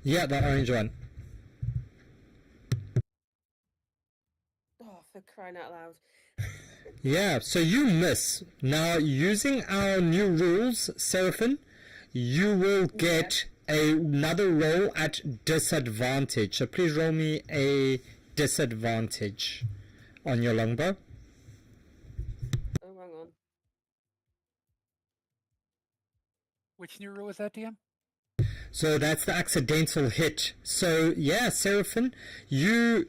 Yeah, the orange one. Oh, for crying out loud. Yeah, so you miss. Now, using our new rules, Seraphim, you will get another roll at disadvantage. So please roll me a disadvantage on your longbow. Oh, hang on. Which new rule is that, DM? So that's the accidental hit. So yeah, Seraphim, you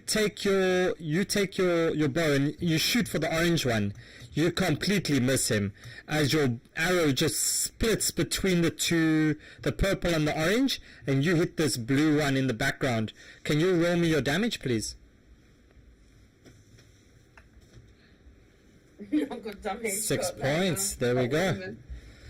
take your bow and you shoot for the orange one. You completely miss him as your arrow just splits between the two, the purple and the orange, and you hit this blue one in the background. Can you roll me your damage, please? Not good damage. 6 but points. There we go.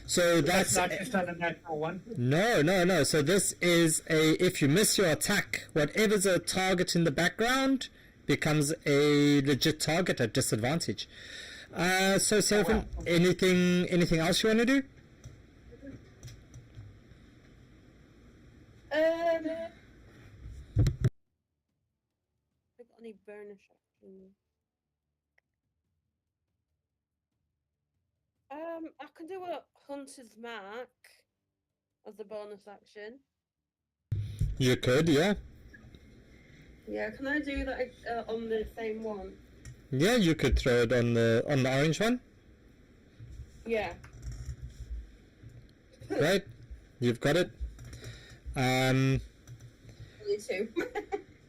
So That's not just on a natural one. No. So this is if you miss your attack, whatever's a target in the background becomes a legit target at disadvantage. So Seraphim, anything else you want to do? Have I got any bonus actions? I can do a Hunter's Mark as a bonus action. You could, yeah. Yeah, can I do that on the same one? Yeah, you could throw it on the orange one. Yeah. Right, you've got it. Only two.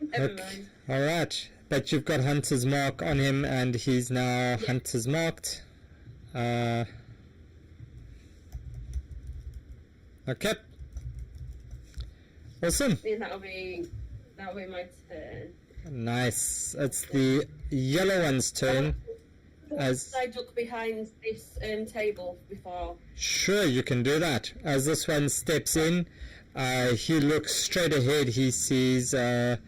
Never Okay. mind. All right, but you've got Hunter's Mark on him, and he's now Hunter's Marked. Okay. Awesome. I mean, that'll be my turn. Nice. It's the yellow one's turn. As I duck behind this table before. sure, you can do that. As this one steps in, he looks straight ahead. He sees Zula.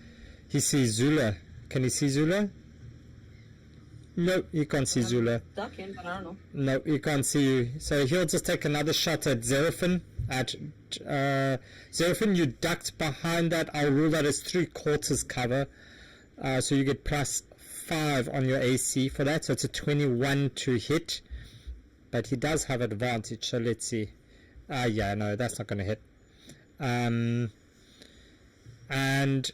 Can he see Zula? No, he can't see Zula. Ducking, but I don't know. No, he can't see you. So he'll just take another shot at Zeraphim. Zeraphim, you ducked behind that. I'll rule that as 3/4 cover. So you get +5 on your AC for that. So it's a 21 to hit. But he does have advantage. So let's see. Yeah, no, that's not going to hit. And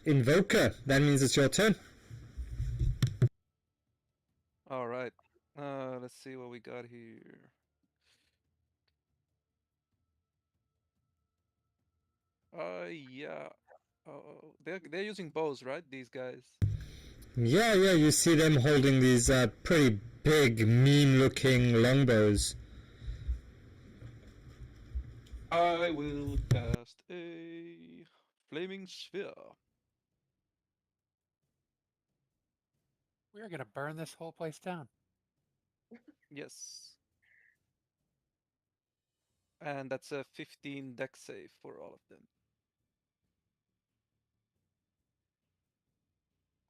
Invoker, that means it's your turn. All right. Let's see what we got here. Yeah. They're using bows, right? These guys. Yeah, you see them holding these pretty big, mean-looking longbows. I will cast a flaming sphere. We're gonna burn this whole place down. Yes. And that's a 15 dex save for all of them.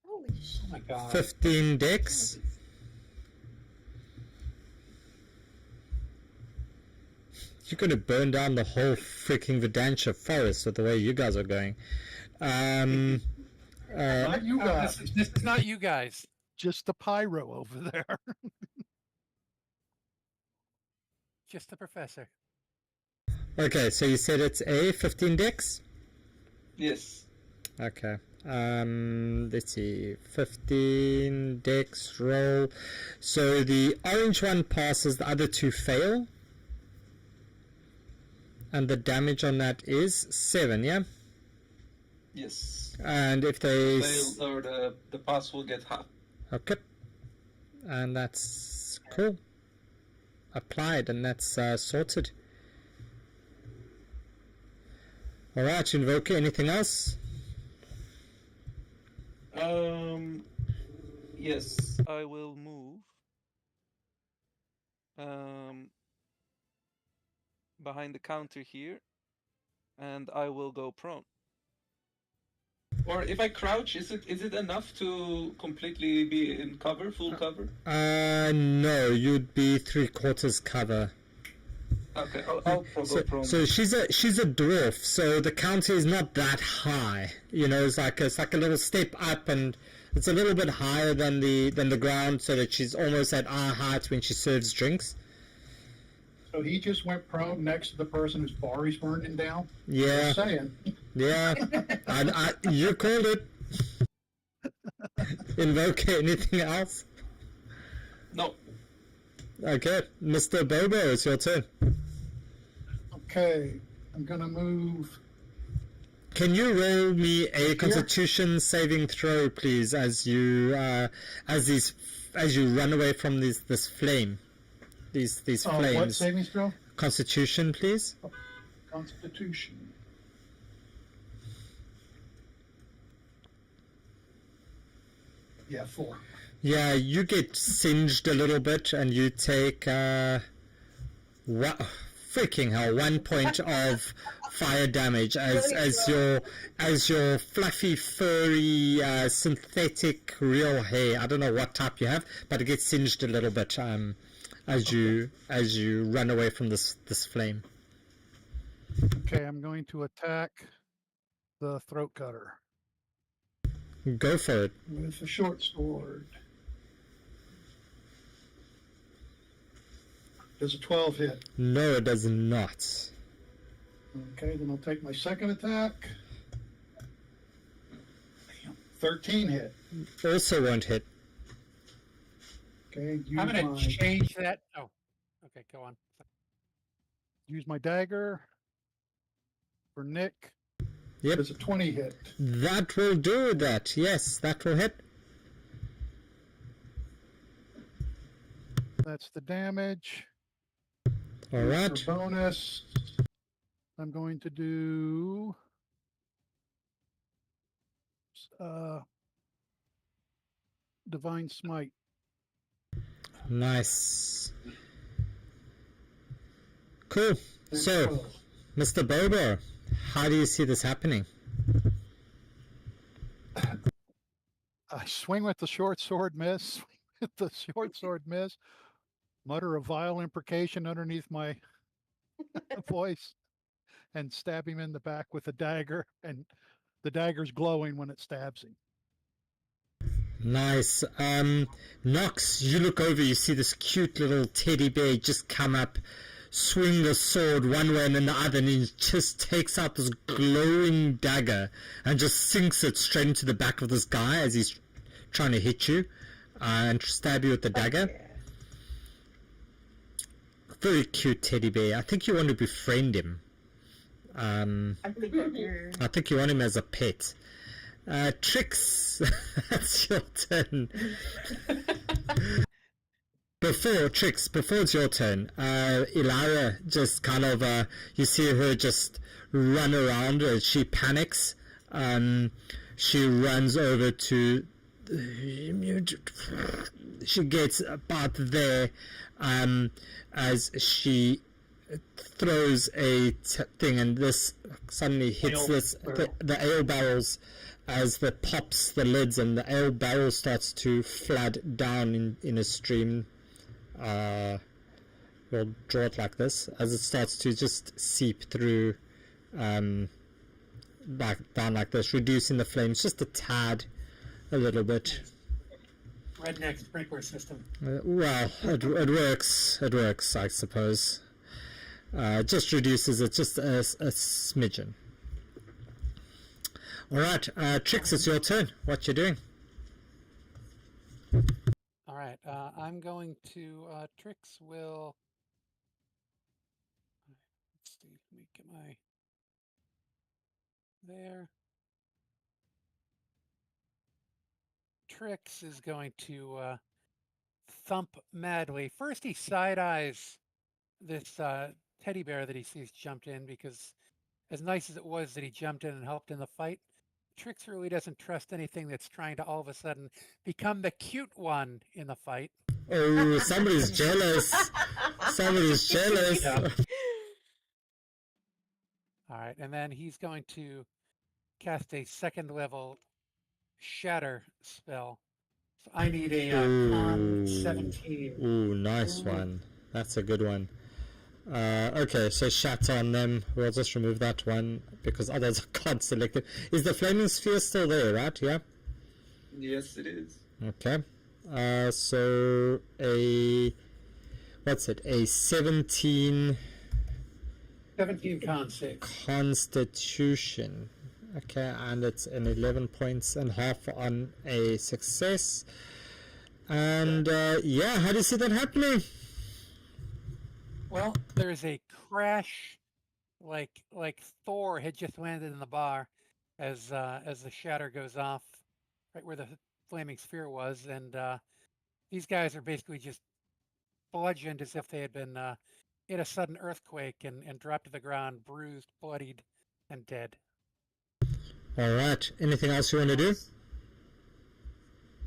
Holy shit. Oh my god. 15 dex. You're going to burn down the whole freaking Verdantia forest with the way you guys are going. Not you Oh, guys, this is not you guys. just the pyro over there. Just the professor. Okay, so you said it's a 15 dex? Yes. Okay. Let's see. 15 dex roll. So the orange one passes, the other two fail. And the damage on that is 7, yeah? Yes. And if they... Fail, or the pass will get half. Okay. And that's cool. Applied, and that's sorted. Alright, Invoker, anything else? Yes. I will move behind the counter here, and I will go prone. Or if I crouch, is it enough to completely be in cover, full cover? No, you'd be 3/4 cover. Okay, I'll go prone. So she's a dwarf, so the counter is not that high. You know, it's like a little step up, and it's a little bit higher than the ground, so that she's almost at eye height when she serves drinks. So he just went prone next to the person whose bar he's burning down? Yeah, Just saying. yeah. You called it. Invoke anything else? No. Okay, Mr. Bobo, it's your turn. Okay, I'm gonna move. Can you roll me a Constitution saving throw, please, as you run away from this flame? these What flames. savings throw? Constitution, please. Constitution. Yeah, 4. Yeah, you get singed a little bit, and you take freaking hell, 1 point of fire damage as your fluffy, furry, synthetic real hair. I don't know what type you have, but it gets singed a little bit as you run away from this flame. Okay, I'm going to attack the throat cutter Go for it. with a short sword. Does a 12 hit? No, it does not. Okay, then I'll take my second attack. 13 hit. Also won't hit. Okay, I'm going to change that. Oh, okay, go on. use my dagger for Nick. Yep. Does a 20 hit? That will do that. Yes, that will hit. That's the damage. All right. For bonus, I'm going to do Divine Smite. Nice. Cool. So, Mr. Bobo, how do you see this happening? I swing with the short sword, miss. Swing with the short sword, miss. Mutter a vile imprecation underneath my voice and stab him in the back with a dagger. And the dagger's glowing when it stabs him. Nice. Nox, you look over, you see this cute little teddy bear just come up, swing the sword one way and then the other, and he just takes out this glowing dagger and just sinks it straight into the back of this guy as he's trying to hit you and stab you with the dagger. Very cute teddy bear. I think you want to befriend him. I think I do. I think you want him as a pet. Trix, that's your turn. Before it's your turn, Elara just kind of, you see her just run around as she panics. She runs over to, she gets about there, as she throws a thing, and this suddenly hits the ale barrels as it pops the lids, and the ale barrel starts to flood down in a stream. We'll draw it like this as it starts to just seep through back down like this, reducing the flames just a tad, a little bit. Redneck sprinkler system. Well, it works, I suppose. Just reduces it just a smidgen. Alright, Trix, it's your turn. What you doing? All right, I'm going to, Trix will, let's see, let me get my, there. Trix is going to thump madly. First he side-eyes this teddy bear that he sees jumped in, because as nice as it was that he jumped in and helped in the fight, Trix really doesn't trust anything that's trying to all of a sudden become the cute one in the fight. Oh, somebody's jealous. Somebody's jealous. All right, and then he's going to cast a second level shatter spell. So I need a con 17. Ooh, nice one. That's a good one. Okay, so shatter on them. We'll just remove that one because others are can't select it. Is the flaming sphere still there, right? Yeah? Yes, it is. Okay. So what's it? A 17 con 6. Constitution. Okay, and it's an 11 points and half on a success. And yeah, how do you see that happening? Well, there's a crash, like Thor had just landed in the bar, as the shatter goes off, right where the flaming sphere was, and these guys are basically just bludgeoned as if they had been in a sudden earthquake and dropped to the ground, bruised, bloodied, and dead. All right. Anything else you want to do?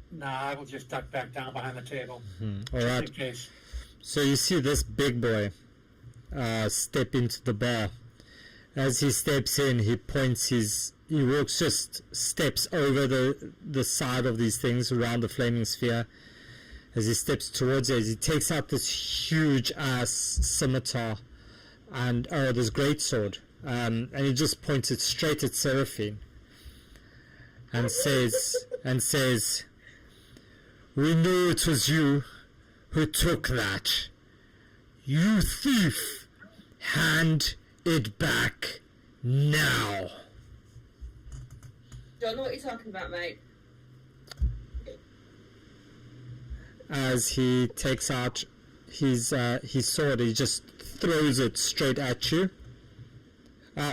Nah, I will just duck back down behind the table. All just right. in case. So you see this big boy step into the bar. As he steps in, he walks just steps over the side of these things around the flaming sphere. As he steps towards it, he takes out this huge ass scimitar and this greatsword, and he just points it straight at Seraphine and says, "We know it was you who took that. You thief! Hand it back now." Don't know what you're talking about, mate. As he takes out his sword, he just throws it straight at you.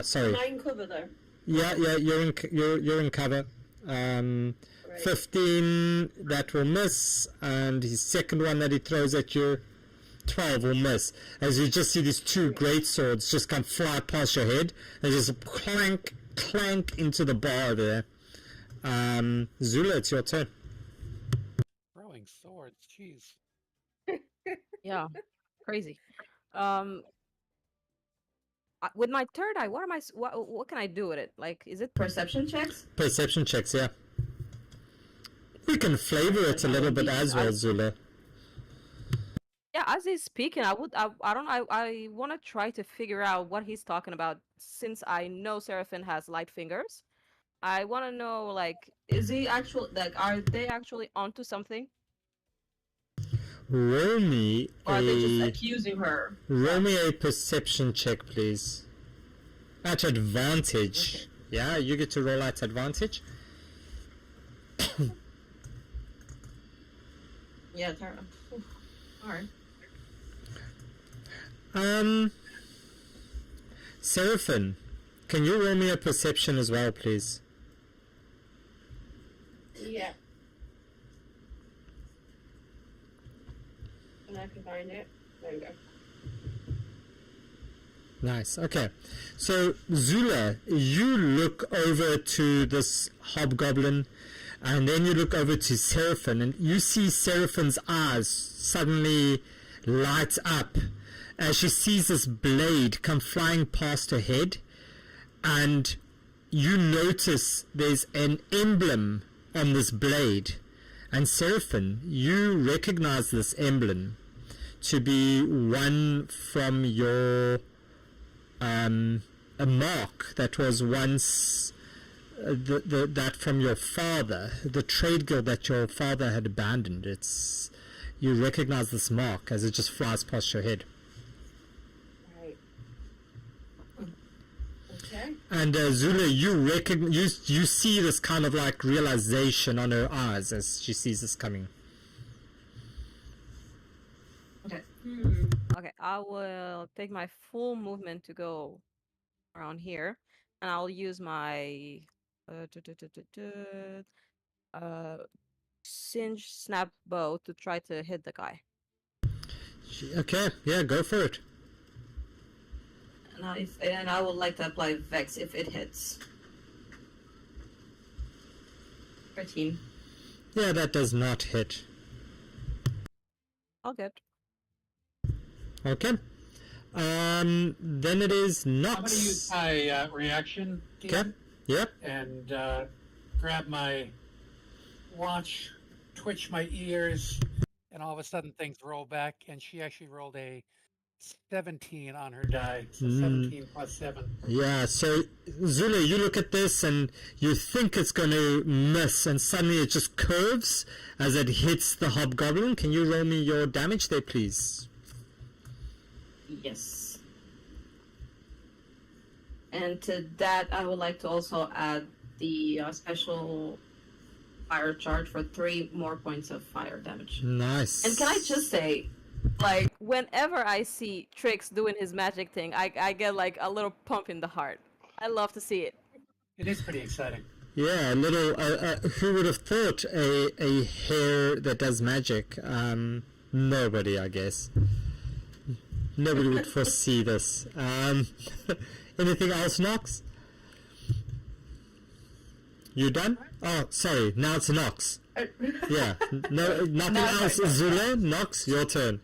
Sorry. Am I in cover though? Yeah, you're in cover. 15, that will miss, and his second one that he throws at you, 12 will miss. As you just see these two great swords just come fly past your head, and just clank into the bar there. Zula, it's your turn. Throwing swords, jeez. Yeah, crazy. With my third eye, what can I do with it? Like, is it perception checks? Perception checks, yeah. We can flavor it a little bit as well, Zula. Yeah, as he's speaking, I want to try to figure out what he's talking about. Since I know Seraphine has light fingers, I want to know, like, is he actually, like, are they actually onto something? Roll me Or are they just accusing her? Roll me a perception check, please. At advantage. Okay. Yeah, you get to roll at advantage. Yeah, turn. Alright. Seraphine, can you roll me a perception as well, please? Yeah. And I can find it. There we go. Nice, okay. So, Zula, you look over to this hobgoblin, and then you look over to Seraphine, and you see Seraphine's eyes suddenly light up as she sees this blade come flying past her head, and you notice there's an emblem on this blade. And Seraphine, you recognize this emblem to be one from your a mark that was once that from your father, the trade guild that your father had abandoned. You recognize this mark as it just flies past your head. Right. Okay. And Zula, you see this kind of like realization on her eyes as she sees this coming. Okay. Okay, I will take my full movement to go around here, and I'll use my singe snap bow to try to hit the guy. Okay, yeah, go for it. And I would like to apply Vex if it hits. 13. Yeah, that does not hit. All good. Okay. Then it is I'm Nox. going to use my reaction Okay. again Yep. and grab my watch, twitch my ears, and all of a sudden things roll back, and she actually rolled a 17 on her die, so 17 plus 7. Yeah, so Zula, you look at this and you think it's going to miss, and suddenly it just curves as it hits the hobgoblin. Can you roll me your damage there, please? Yes. And to that, I would like to also add the special fire charge for 3 more points of fire damage. Nice. And can I just say, like, whenever I see Trix doing his magic thing, I get like a little pump in the heart. I love to see it. It is pretty exciting. Yeah, a little. Who would have thought a hare that does magic? Nobody, I guess. Nobody would foresee this. Anything else, Nox? You done? Oh, sorry. Now it's Nox. Yeah. No, nothing else. Zula, Nox, your turn.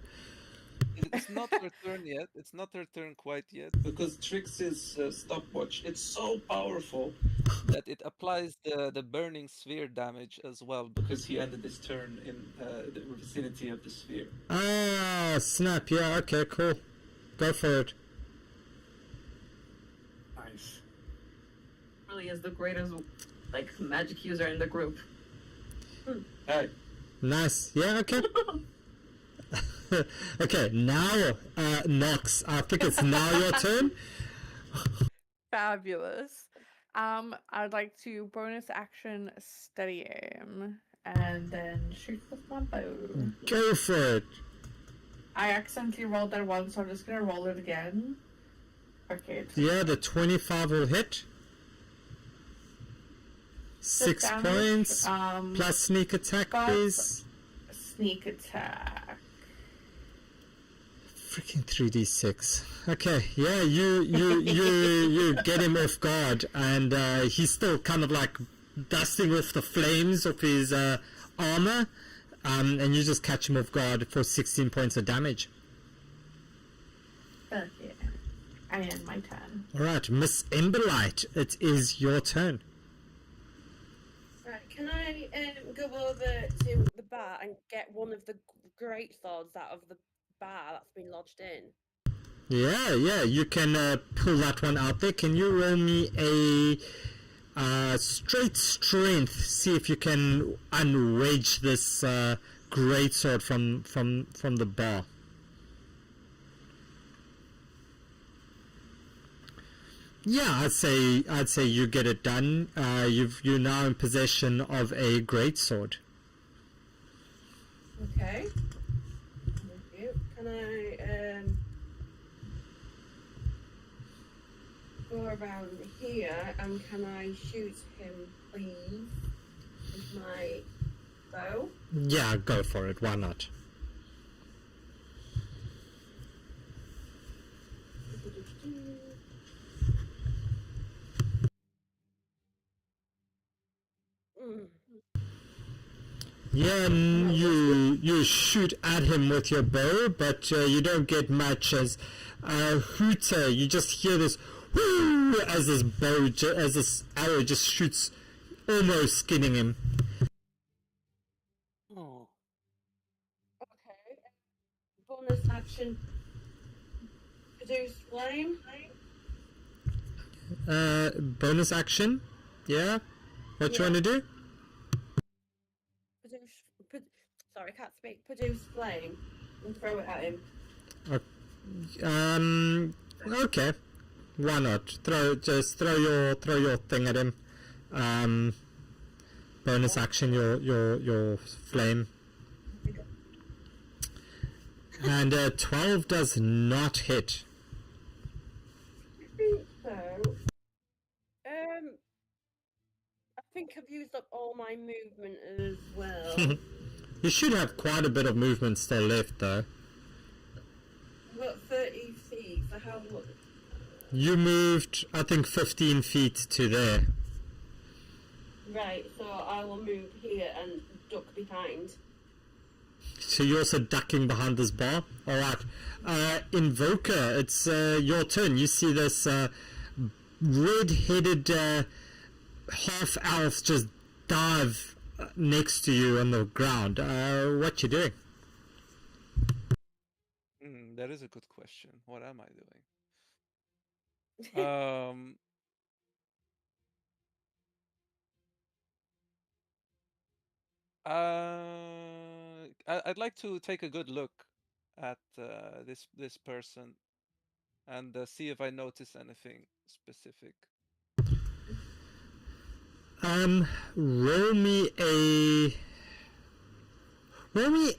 It's not her turn yet. It's not her turn quite yet. Because Trixie's stopwatch, it's so powerful That it applies the burning sphere damage as well. because he ended his turn in the vicinity of the sphere. Ah, snap. Yeah, okay, cool. Go for it. Nice. Really is the greatest magic user in the group. Hey. Nice. Yeah, okay. Okay, now, Nox, I think it's now your turn. Fabulous. I'd like to bonus action steady aim and then shoot with my bow. Go for it. I accidentally rolled that one, so I'm just gonna roll it again. Okay. Yeah, the 25 will hit. 6 damage, points. Plus sneak attack, plus- please. Sneak attack. Freaking 3d6. Okay, yeah, you get him off guard, and he's still kind of like dusting off the flames of his armor, and you just catch him off guard for 16 points of damage. Okay. I end my turn. Alright, Miss Emberlight, it is your turn. Right, can I go over to the bar and get one of the great swords out of the bar that's been lodged in? Yeah, you can pull that one out there. Can you roll me a straight strength? See if you can unwedge this greatsword from the bar. Yeah, I'd say you get it done. You're now in possession of a greatsword. Okay. Thank you. Can I go around here and can I shoot him, please, with my bow? Yeah, go for it. Why not? Yeah, you shoot at him with your bow, but you don't get much. As Hooter, you just hear this whoo as this arrow just shoots, almost skinning him. Oh. Okay. Bonus action. Produce flame. Bonus action. Yeah. What you want to do? Sorry, I can't speak. Produce flame and throw it at him. Okay. Why not? Throw your thing at him. Bonus action your flame. And 12 does not hit. So, I think I've used up all my movement as well. You should have quite a bit of movement still left, though. I've got 30 feet, so how much? You moved, I think, 15 feet to there. Right, so I will move here and duck behind. So you're also ducking behind this bar? Alright. Invoker, it's your turn. You see this red-headed half-elf just dive next to you on the ground. What you doing? That is a good question. What am I doing? I'd like to take a good look at this person and see if I notice anything specific. Roll me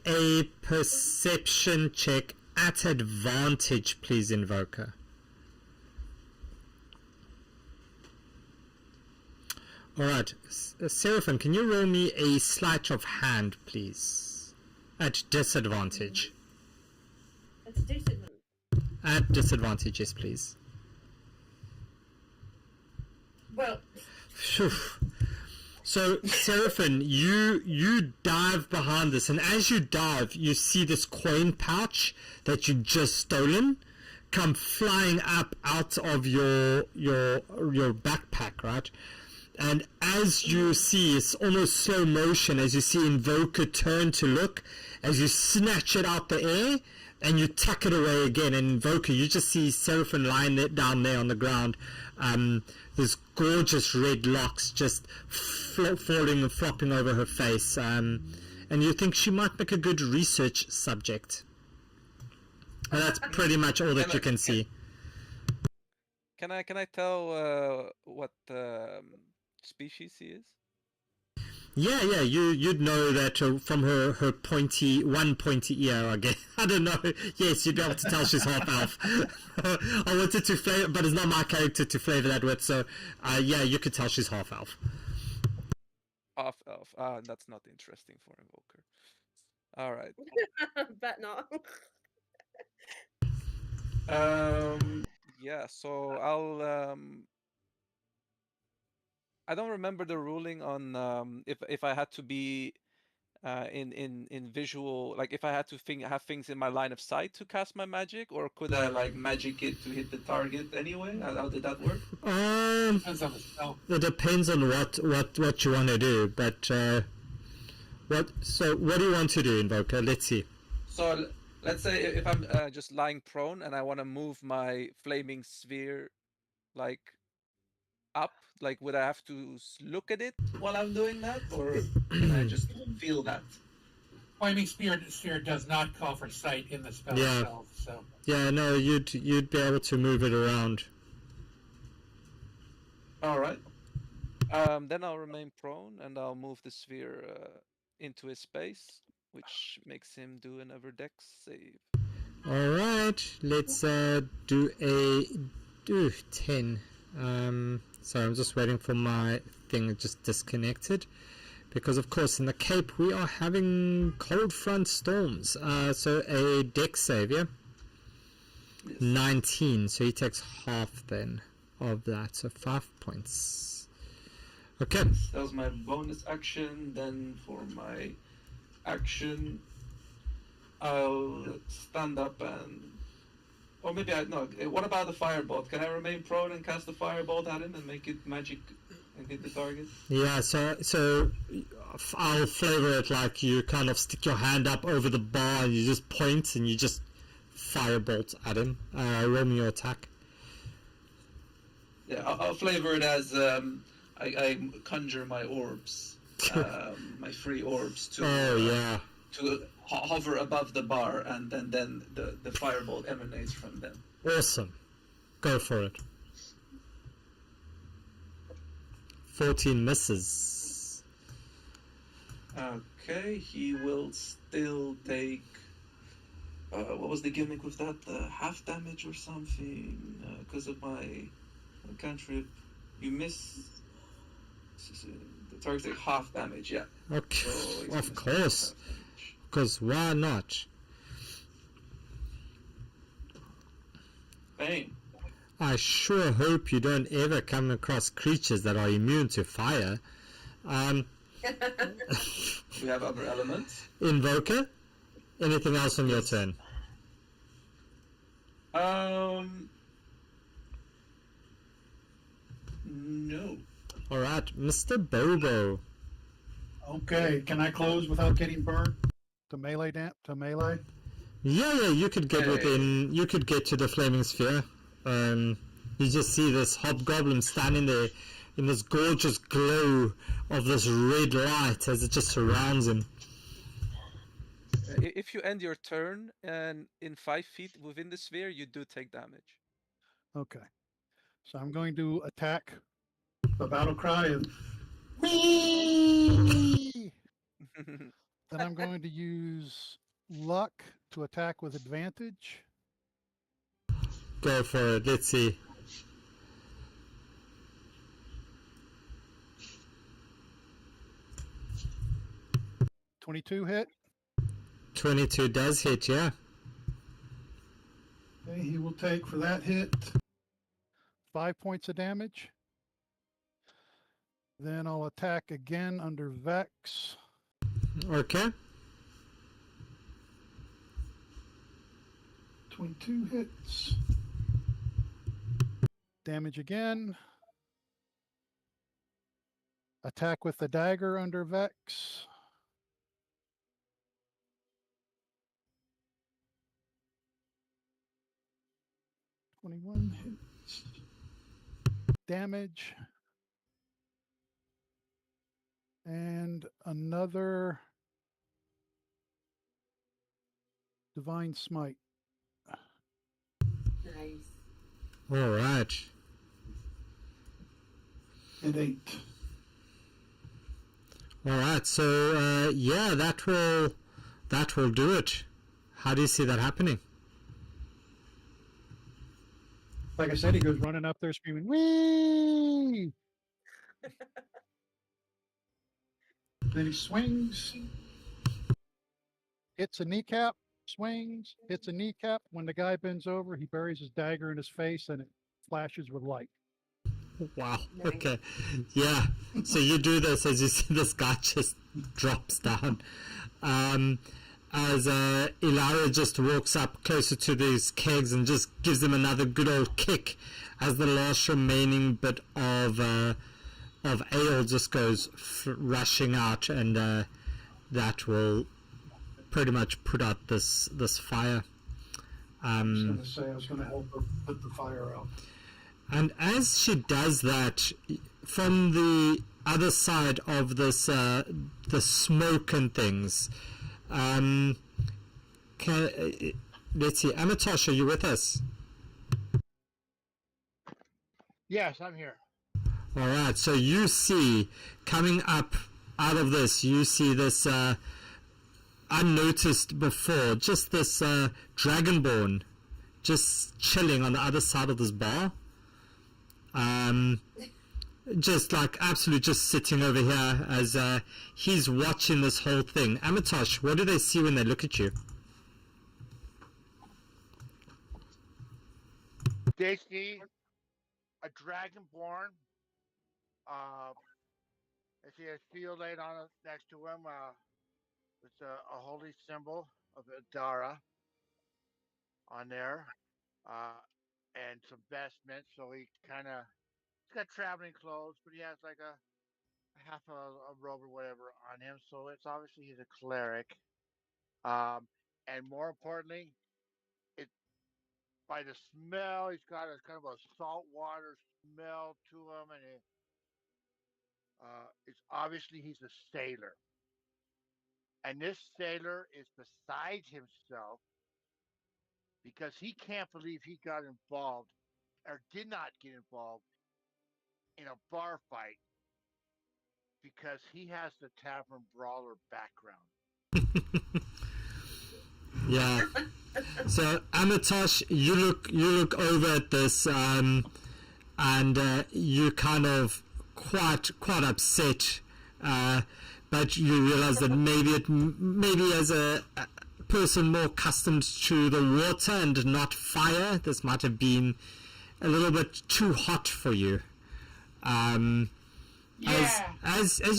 a perception check at advantage, please, Invoker. Alright, Seraphim, can you roll me a sleight of hand, please? At disadvantage. It's a disadvantage. At disadvantage, yes, please. Well, Phew. So, Seraphin, you dive behind this, and as you dive, you see this coin pouch that you just stolen come flying up out of your backpack, right? And as you see, it's almost slow motion, as you see Invoker turn to look, as you snatch it out the air, and you tuck it away again. And Invoker, you just see Seraphin lying down there on the ground. There's gorgeous red locks just falling and flopping over her face. And you think she might make a good research subject. And that's pretty much all that you can see. Can I tell what species he is? Yeah, you'd know that from her one pointy ear, I guess. I don't know. Yes, you'd be able to tell she's half elf. I wanted to flavor, but it's not my character to flavor that with, so yeah, you could tell she's half elf. Half elf. That's not interesting for Invoker. All right. bet not. Yeah, so I'll I don't remember the ruling on if I had to be in visual, like if I had to have things in my line of sight to cast my magic, or could I like magic it to hit the target anyway? How did that work? Depends on the spell. It depends on what you want to do, but what do you want to do, Invoker? Let's see. So let's say if I'm just lying prone and I want to move my flaming sphere like up, like would I have to look at it while I'm doing that, or can I just feel that? Flaming sphere does not call for sight in the spell Yeah. itself, so Yeah, no, you'd be able to move it around. All right. Then I'll remain prone and I'll move the sphere into his space, which makes him do another dex save. All right, let's do 10. Sorry, I'm just waiting for my thing. It just disconnected because, of course, in the Cape we are having cold front storms. So a dex save, yeah? Yes. 19. So he takes half then of that, so 5 points. Okay. That was my bonus action. Then for my action, I'll stand up and... Or maybe no. What about the firebolt? Can I remain prone and cast the firebolt at him and make it magic and hit the target? Yeah, so I'll flavor it like you kind of stick your hand up over the bar and you just point and you just firebolt at him. Roll me your attack. Yeah, I'll flavor it as I conjure my orbs, my free orbs to hover above the bar, and then the firebolt emanates from them. Awesome. Go for it. 14 misses. Okay, he will still take... what was the gimmick with that? Half damage or something? Because of my cantrip. You miss... The target takes half damage, yeah. Okay, So of course. Because why not? Bang. I sure hope you don't ever come across creatures that are immune to fire. We have other elements. Invoker? Anything else on your turn? No. Alright, Mr. Bobo. Okay, can I close without getting burned? To melee? Yeah, you could get within. You could get to the flaming sphere. You just see this hobgoblin standing there in this gorgeous glow of this red light as it just surrounds him. If you end your turn and in 5 feet within the sphere, you do take damage. Okay. So I'm going to attack the battle cry of Whee! Then I'm going to use luck to attack with advantage. Go for it. Let's see. 22 hit. 22 does hit, yeah. Okay, he will take for that hit 5 points of damage. Then I'll attack again under Vex. Okay. 22 hits. Damage again. Attack with the dagger under Vex. (21) hits. Damage. And another Divine Smite. Nice. All right. And 8. All right. So yeah, that will do it. How do you see that happening? Like I said, he goes running up there screaming, "Whee!" Then he swings, hits a kneecap, swings, hits a kneecap. When the guy bends over, he buries his dagger in his face and it flashes with light. Wow. Nice. Okay. Yeah. So you do this as you see this guy just drops down. As Ilara just walks up closer to these kegs and just gives them another good old kick as the last remaining bit of ale just goes rushing out, and that will pretty much put out this fire. I was going to say I was going to help her put the fire out. And as she does that, from the other side of this, the smoke and things, let's see, Amatosh, are you with us? Yes, I'm here. All right, so you see, coming up out of this, you see this unnoticed before, just this dragonborn just chilling on the other side of this bar. Just like absolute, just sitting over here as he's watching this whole thing. Amatosh, what do they see when they look at you? They see a dragonborn. I see a shield laid on next to him. It's a holy symbol of Adara on there, and some vestments. So he's got traveling clothes, but he has like a half a robe or whatever on him. So it's obviously he's a cleric. And more importantly, it by the smell, he's got a kind of a saltwater smell to him, and it's obviously he's a sailor. And this sailor is beside himself because he can't believe he got involved or did not get involved in a bar fight because he has the tavern brawler background. Yeah. So Amatosh, you look over at this, and you kind of quite upset, but you realize that maybe as a person more accustomed to the water and not fire, this might have been a little bit too hot for you. As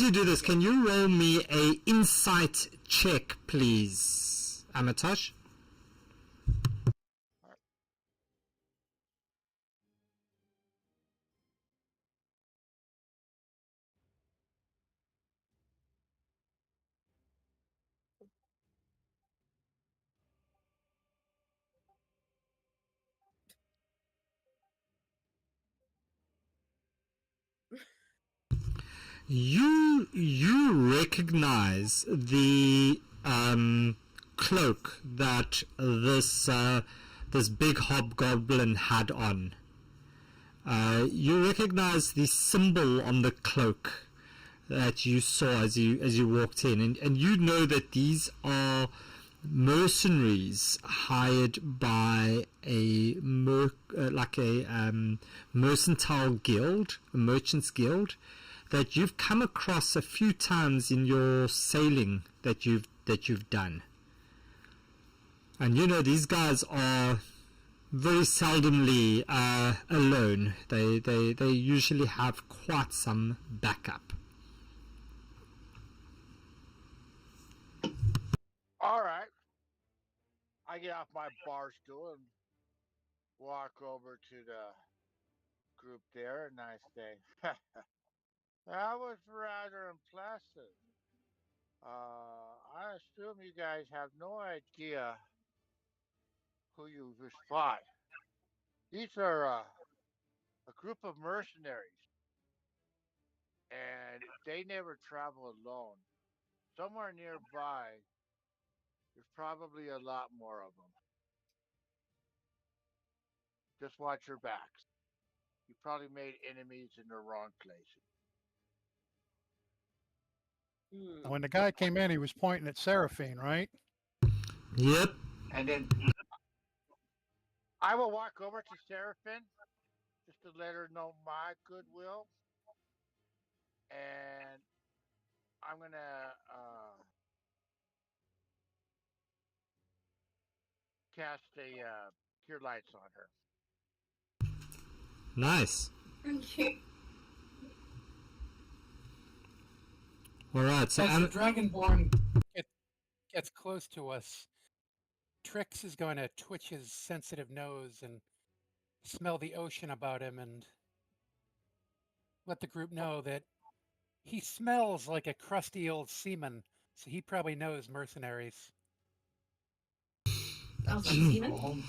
you do this, can you roll me a insight check, please, Amatosh? You recognize the cloak that this big hobgoblin had on. You recognize the symbol on the cloak that you saw as you walked in, and you know that these are mercenaries hired by a mercantile guild, a merchants guild, that you've come across a few times in your sailing that you've done. And you know, these guys are very seldomly alone. They usually have quite some backup. All right. I get off my bar stool and walk over to the group there, and I say, that was rather impressive. I assume you guys have no idea who you just fought. These are a group of mercenaries, and they never travel alone. Somewhere nearby, there's probably a lot more of them. Just watch your backs. You probably made enemies in the wrong places. Hmm. When the guy came in, he was pointing at Seraphine, right? Yep. And then I will walk over to Seraphine just to let her know my goodwill. And I'm going to cast a Cure Lights on her. Nice. Thank you. All right. So As the Dragonborn gets close to us, Trix is going to twitch his sensitive nose and smell the ocean about him and let the group know that he smells like a crusty old seaman, so he probably knows mercenaries. Sounds like semen.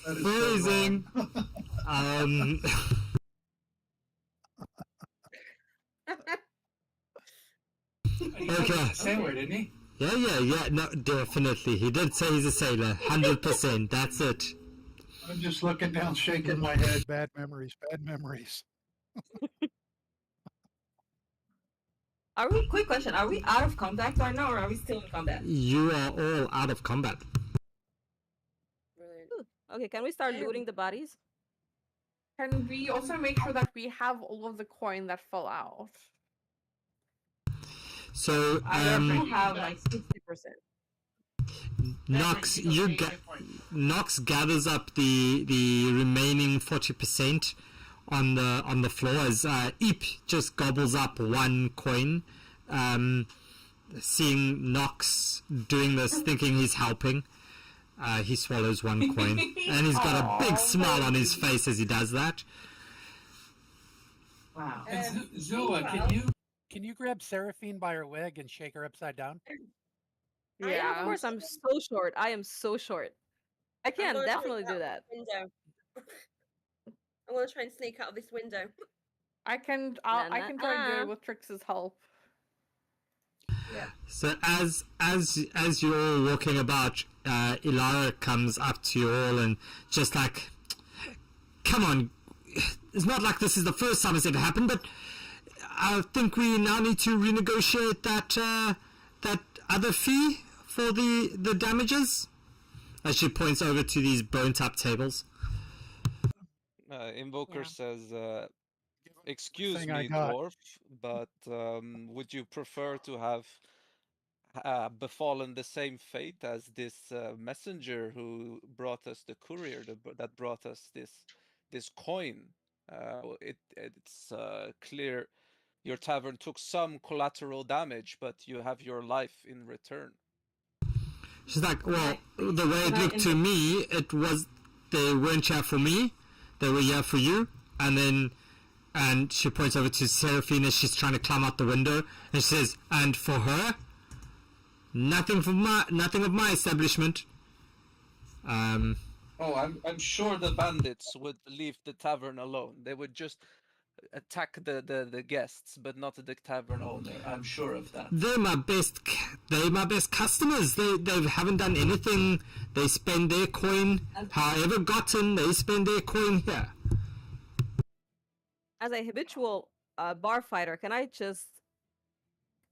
Freezing. Okay. Sailor, didn't he? Yeah. No, definitely. He did say he's a sailor. 100%. That's it. I'm just looking down, shaking my head. Bad memories, bad memories. Quick question, are we out of combat right now, or are we still in combat? You are all out of combat. Brilliant. Ooh, okay, can we start looting the bodies? Can we also make sure that we have all of the coin that fell out? So, I already have like 60%. Nox gathers up the remaining 40% on the floor as Eep just gobbles up one coin. Seeing Nox doing this, thinking he's helping, he swallows one coin, and he's got a big smile on his face as he does that. Wow. Zula, can you grab Seraphine by her leg and shake her upside down? Yeah, of course. I'm so short. I am so short. I can definitely do that. Window. I'm gonna try and sneak out of this window. I can try and do it with Trix's help. Yeah. So as you're all walking about, Ilara comes up to you all and just like, come on, it's not like this is the first time it's ever happened, but I think we now need to renegotiate that other fee for the damages. As she points over to these bone-top tables. Invoker says, excuse Thing I me, got. dwarf, but would you prefer to have befallen the same fate as this messenger who brought us the courier that brought us this coin? It's clear your tavern took some collateral damage, but you have your life in return. She's like, well, the way it looked to me, it was they weren't here for me, they were here for you. And she points over to Seraphine as she's trying to climb out the window, and she says, and for her, nothing of my establishment. I'm sure the bandits would leave the tavern alone. They would just attack the guests, but not the tavern owner. I'm sure of that. They're my best customers. They haven't done anything. They spend their coin, however gotten, they spend their coin here. As a habitual bar fighter, can I just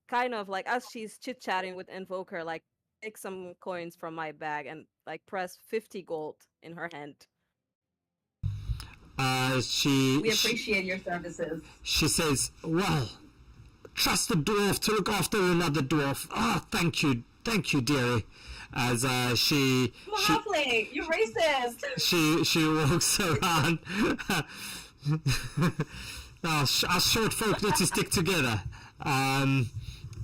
kind of like, as she's chit-chatting with Invoker, like take some coins from my bag and like press 50 gold in her hand? We appreciate your services. She says, well, trust a dwarf to look after another dwarf. Oh, thank you, dearie. as she Halfling, you racist. she walks around. Our short folk need to stick together.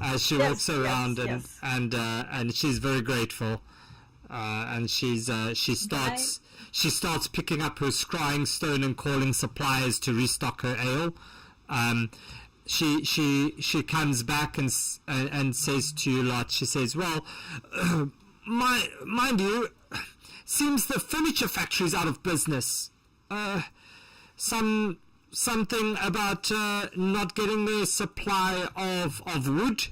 As she walks around and she's very grateful. And she starts picking up her scrying stone and calling suppliers to restock her ale. She comes back and says to you lot, she says, well, mind you, seems the furniture factory's out of business. Something about not getting the supply of wood.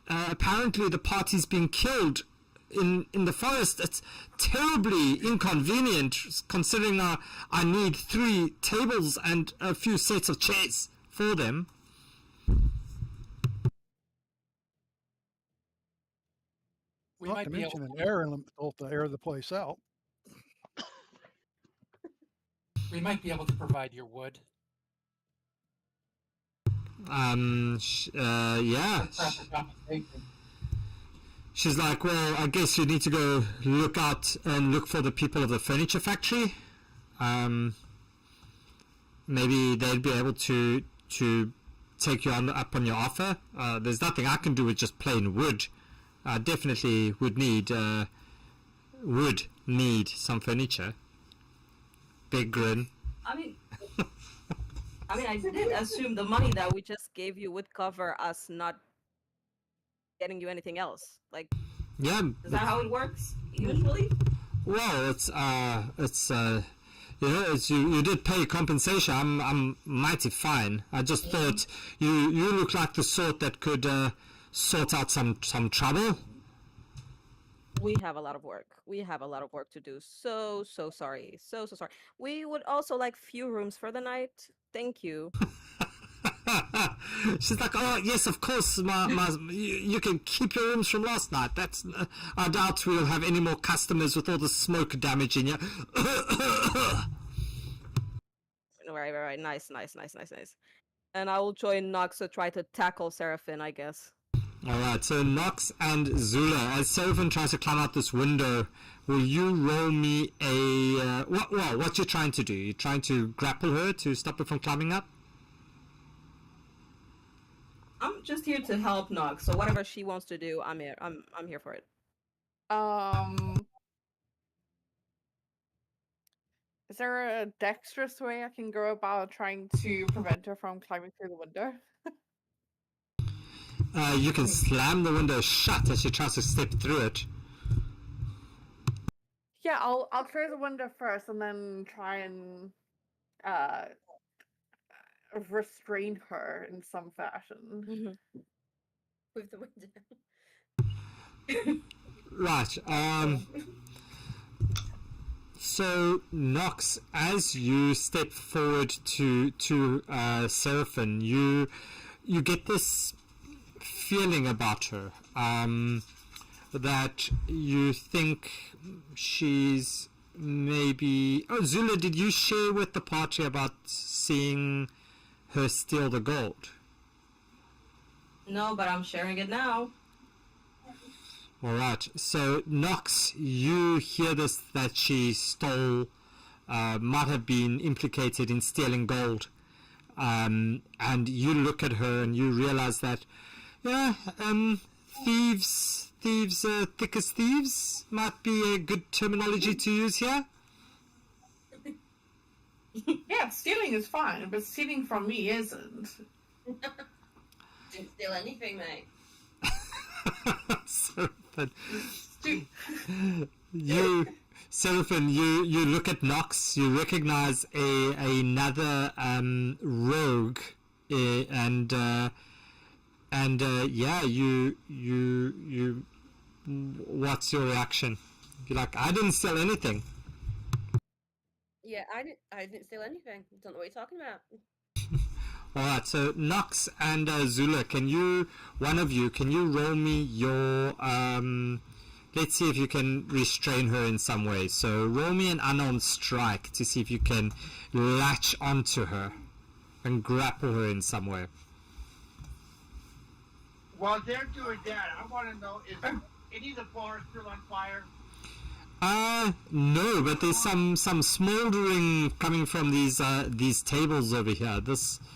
Apparently the party's been killed in the forest. It's terribly inconvenient, considering I need 3 tables and a few sets of chairs for them. We Not might to be able mention an air elemental to air the place out. we might be able to provide your wood. Yeah. She's like, well, I guess you need to go look out and look for the people of the furniture factory. Maybe they'd be able to take you up on your offer. There's nothing I can do with just plain wood. I definitely would need some furniture. Big grin. I mean, I did assume the money that we just gave you would cover us not getting you anything else. Like, yeah, is that how it works usually? Well, it's you know, you did pay compensation. I'm mighty fine. I just thought you look like the sort that could sort out some trouble. We have a lot of work. We have a lot of work to do. So sorry. So sorry. We would also like few rooms for the night. Thank you. She's like, oh yes, of course. You can keep your rooms from last night. That's I doubt we'll have any more customers with all the smoke damaging you. Right. Nice. And I will join Nox to try to tackle Seraphim, I guess. Alright, so Nox and Zula, as Seraphim tries to climb out this window, will you roll me a... what you're trying to do? You're trying to grapple her to stop her from climbing up? I'm just here to help Nox, so whatever she wants to do, I'm here. I'm here for it. Is there a dexterous way I can go about trying to prevent her from climbing through the window? You can slam the window shut as she tries to step through it. Yeah, I'll clear the window first and then try and restrain her in some fashion. With the window. Right. So Nox, as you step forward to Seraphim, you get this feeling about her, that you think she's maybe... Oh, Zula, did you share with the party about seeing her steal the gold? No, but I'm sharing it now. Alright, so Nox, you hear this, that she stole, might have been implicated in stealing gold, and you look at her and you realize that thieves, thick as thieves might be a good terminology to use here. Yeah, stealing is fine, but stealing from me isn't. Didn't steal anything, mate. Seraphim, you look at Nox, you recognize another rogue, and you what's your reaction? You're like, I didn't steal anything. Yeah, I didn't steal anything. Don't know what you're talking about. Alright, so Nox and Zula, one of you roll me your, let's see if you can restrain her in some way. So roll me an unarmed strike to see if you can latch onto her and grapple her in some way. While they're doing that, I want to know, any of the bars still on fire? No, but there's some smoldering coming from these tables over here.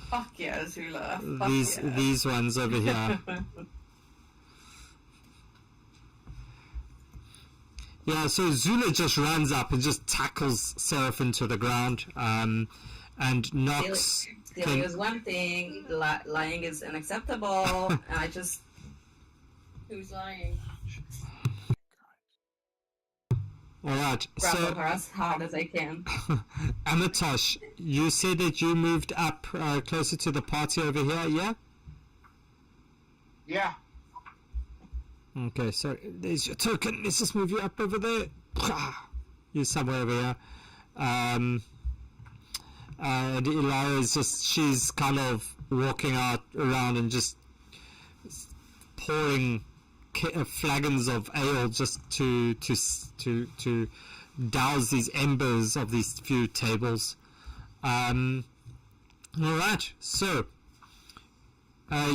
Fuck yeah, Zula. These ones over here. Yeah, so Zula just runs up and just tackles Seraphim to the ground, and knocks. Stealing is one thing, lying is unacceptable, and I just... Who's lying? Alright, grapple so her as hard as I can. Amatosh, you said that you moved up closer to the party over here, yeah? Yeah. Okay, so there's your token. Let's just move you up over there. You're somewhere over here. And Elara is just, she's kind of walking out around and just pouring flagons of ale just to douse these embers of these few tables. All right, so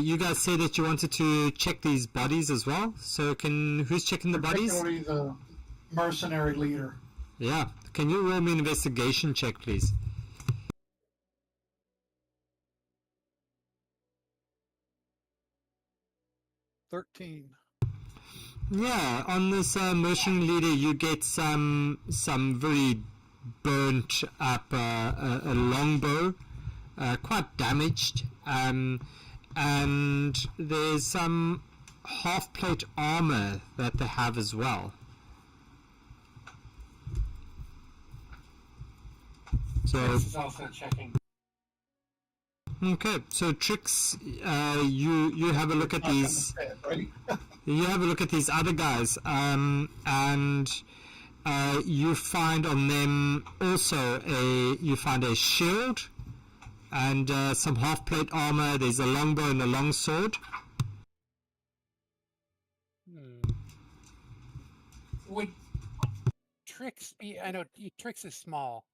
you guys said that you wanted to check these bodies as well. So who's checking the bodies? Particularly the mercenary leader. Yeah. Can you roll me an investigation check, please? $13. Yeah, on this mercenary leader, you get some very burnt up a longbow, quite damaged, and there's some half plate armor that they have as well. So This is also checking. okay, so Trix, you have a look at these. Right? You have a look at these other guys, and you find on them also a shield and some half plate armor. There's a longbow and a longsword. Would Trix be? I know Trix is small,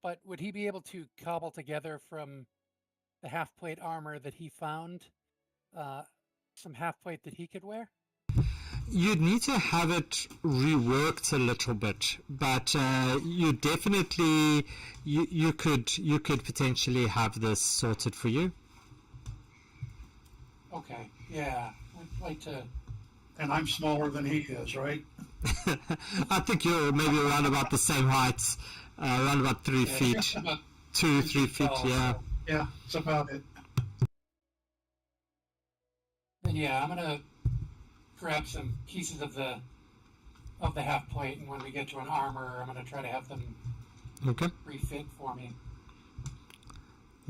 but would he be able to cobble together from the half plate armor that he found some half plate that he could wear? You'd need to have it reworked a little bit, but you definitely you could potentially have this sorted for you. Okay, yeah, I'd like to. And I'm smaller than he is, right? I think you're maybe around about the same height, around about 3 feet, About 2-3 feet, tall, yeah. so, yeah, that's about it. Then yeah, I'm gonna grab some pieces of the half plate, and when we get to an armor, I'm gonna try to have them refit for me.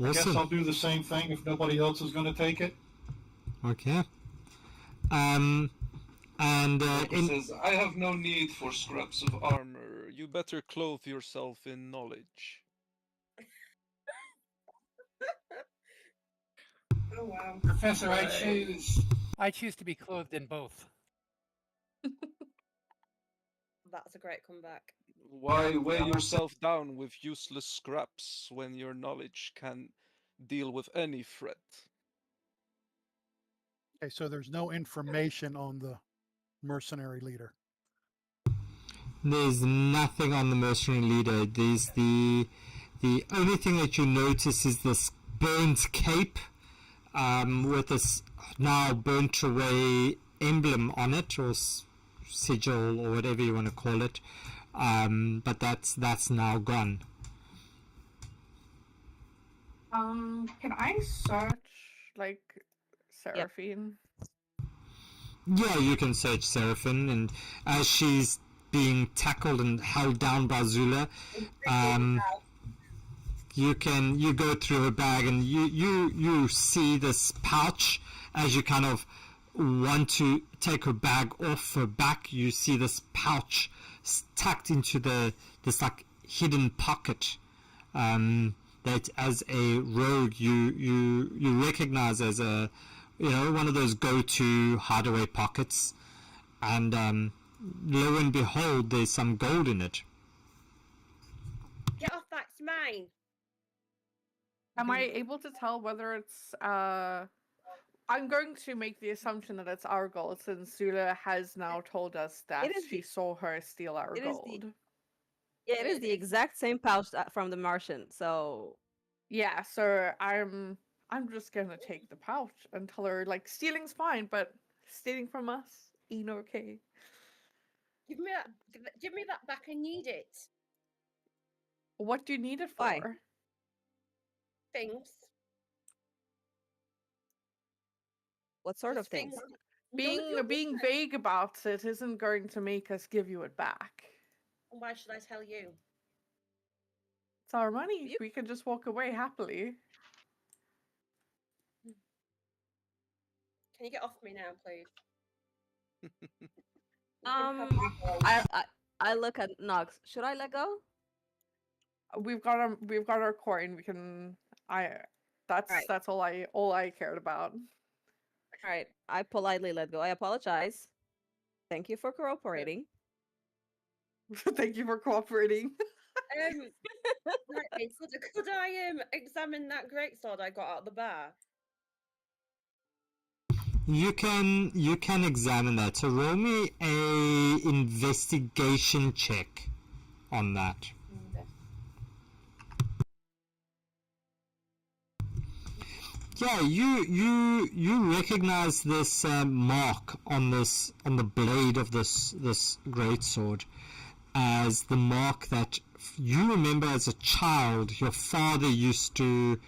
Awesome. I guess I'll do the same thing if nobody else is gonna take it. Okay. It says, I have no need for scraps of armor. You better clothe yourself in knowledge. Oh wow. Professor, I choose to be clothed in both. That's a great comeback. Why weigh yourself down with useless scraps when your knowledge can deal with any threat? Okay, so there's no information on the mercenary leader. There's nothing on the mercenary leader. There's the only thing that you notice is this burnt cape with this now burnt away emblem on it, or sigil, or whatever you want to call it. But that's now gone. Can I search like Seraphine? Yeah, you can search Seraphine, and as she's being tackled and held down by Zula, you go through her bag, and you see this pouch. As you kind of want to take her bag off her back, you see this pouch tucked into this like hidden pocket that as a rogue you recognize as a one of those go-to hideaway pockets, and lo and behold, there's some gold in it. Get off, that's mine. Am I able to tell whether it's I'm going to make the assumption that it's our gold since Zula has now told us that is she saw her steal our it is gold. Yeah, it is the exact same pouch from the Martian. So Yeah, so I'm just gonna take the pouch and tell her like stealing's fine, but stealing from us ain't okay. Give me that back. I need it. What do you need it for? Why? Things. what sort There's of things? Being vague about it isn't going to make us give you it back. Why should I tell you? It's our money. We can just walk away happily. Can you get off me now, please? I look at Nox. Should I let go? We've got our coin. We can. That's all I cared about. All right. I politely let go. I apologize. Thank you for cooperating. Thank you for cooperating. Right, could I examine that greatsword I got out of the bar? You can examine that. So roll me a investigation check on that. Yeah, you recognize this mark on the blade of this greatsword as the mark that you remember as a child your father used to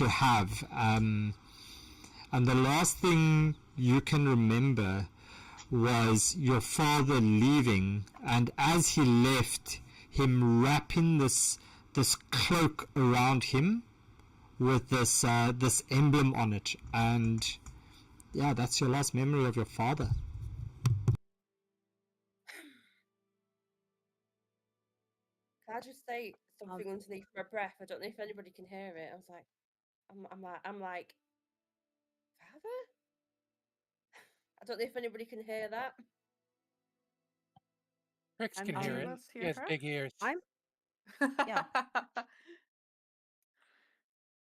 have. And the last thing you can remember was your father leaving, and as he left, him wrapping this cloak around him with this emblem on it. And yeah, that's your last memory of your father. Can I just say something underneath my breath? I don't know if anybody can hear it. I was like, I'm like, father? I don't know if anybody can hear that. Trix can hear it. He has big ears. Yeah.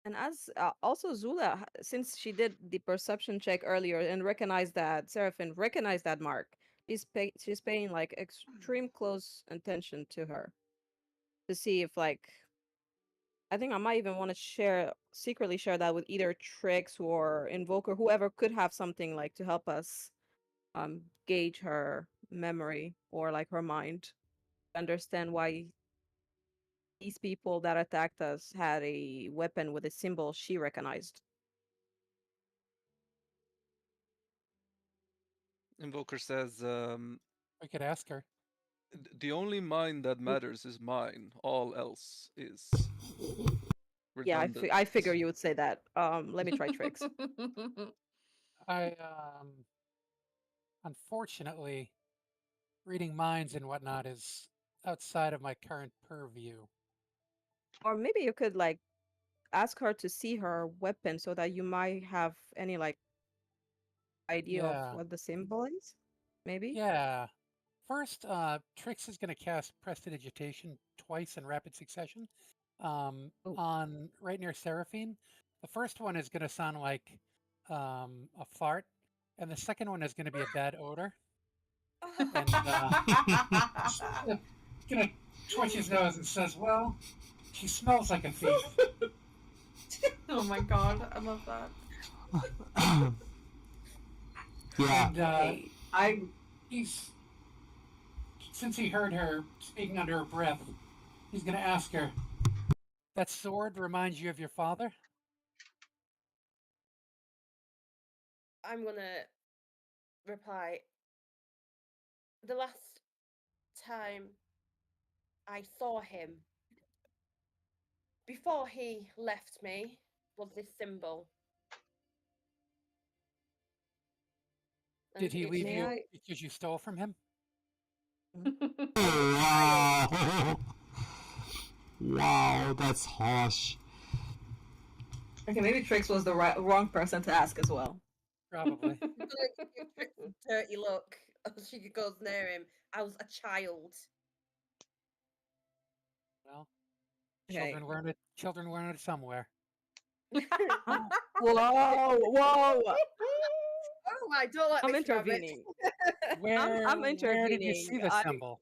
And as also Zula, since she did the perception check earlier and recognized that Seraphine recognized that mark, she's paying like extreme close attention to her to see if like I think I might even want to secretly share that with either Trix or Invoker, whoever could have something like to help us gauge her memory or like her mind, understand why these people that attacked us had a weapon with a symbol she recognized. Invoker says, I could ask her. The only mind that matters is mine. All else is redundant. Yeah, I figure you would say that. Let me try Trix. I unfortunately, reading minds and whatnot is outside of my current purview. Or maybe you could like ask her to see her weapon so that you might have any like idea of what the symbol is. Maybe. Yeah. First, Trix is going to cast Prestidigitation twice in rapid succession on right near Seraphine. The first one is going to sound like a fart, and the second one is going to be a bad odor. And he's going to twitch his nose and says, "Well, she smells like a thief." Oh my god, I love that. Yeah. And since he heard her speaking under her breath, he's going to ask her, "That sword reminds you of your father?" I'm gonna reply. The last time I saw him, before he left me, was this symbol. Did he leave you because you stole from him? Wow. Wow, that's harsh. Okay, maybe Trix was the wrong person to ask as well. Probably. Dirty look. She goes near him. I was a child. Well, Okay. children learn it somewhere. Whoa, whoa! Oh my! Don't let I'm this rabbit. intervening. Where, I'm where did you see intervening. the symbol?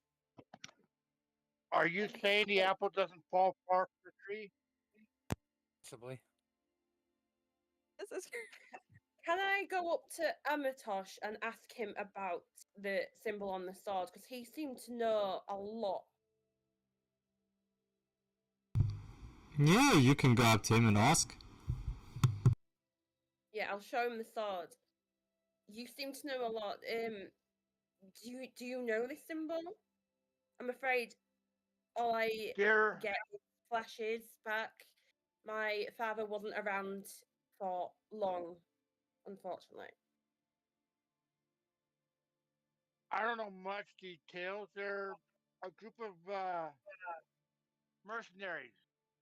Are you saying the apple doesn't fall far from the tree? Possibly. This is Can I go up to Amatosh and ask him about the symbol on the sword? Because he seemed to know a lot. Yeah, you can go up to him and ask. Yeah, I'll show him the sword. You seem to know a lot. Do you know this symbol? I'm afraid all I Dear, get is flashes back. My father wasn't around for long, unfortunately. I don't know much details. They're a group of mercenaries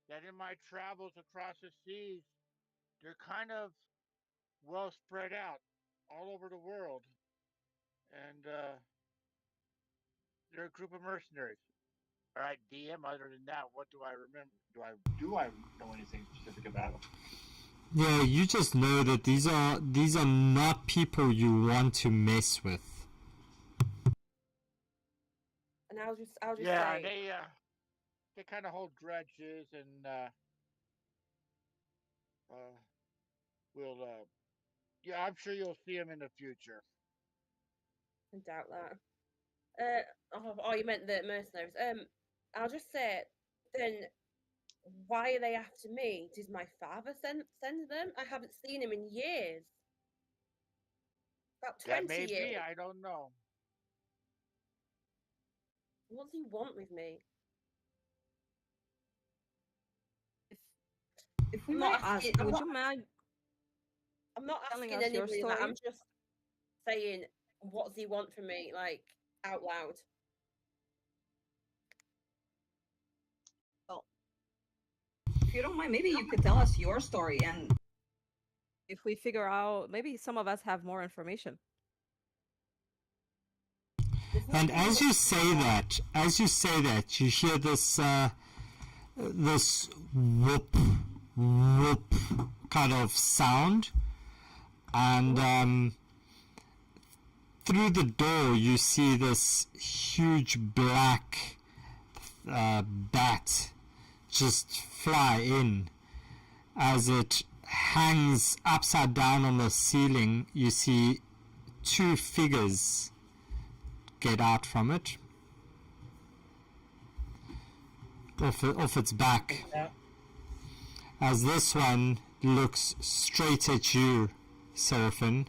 that in my travels across the seas, they're kind of well spread out all over the world. And they're a group of mercenaries. All right, DM, other than that, what do I remember? Do I know anything specific about them? Yeah, you just know that these are not people you want to mess with. And I'll just Yeah, say, they kind of hold grudges and will yeah, I'm sure you'll see them in the future. I doubt that. Oh, you meant the mercenaries. I'll just say, then why are they after me? Did my father send them? I haven't seen him in years. About That 20 may years. be, I don't know. What does he want with me? If we I'm might not ask, asking, Would you mind I'm not telling asking us your anybody that. story? I'm just saying, what does he want from me, like, out loud? well, if you don't mind, maybe you could tell us your story, and If we figure out, maybe some of us have more information. And as you say that, you hear this this whoop whoop kind of sound, and through the door you see this huge black bat just fly in. As it hangs upside down on the ceiling, you see two figures get out from it off its back, as this one looks straight at you, Seraphim,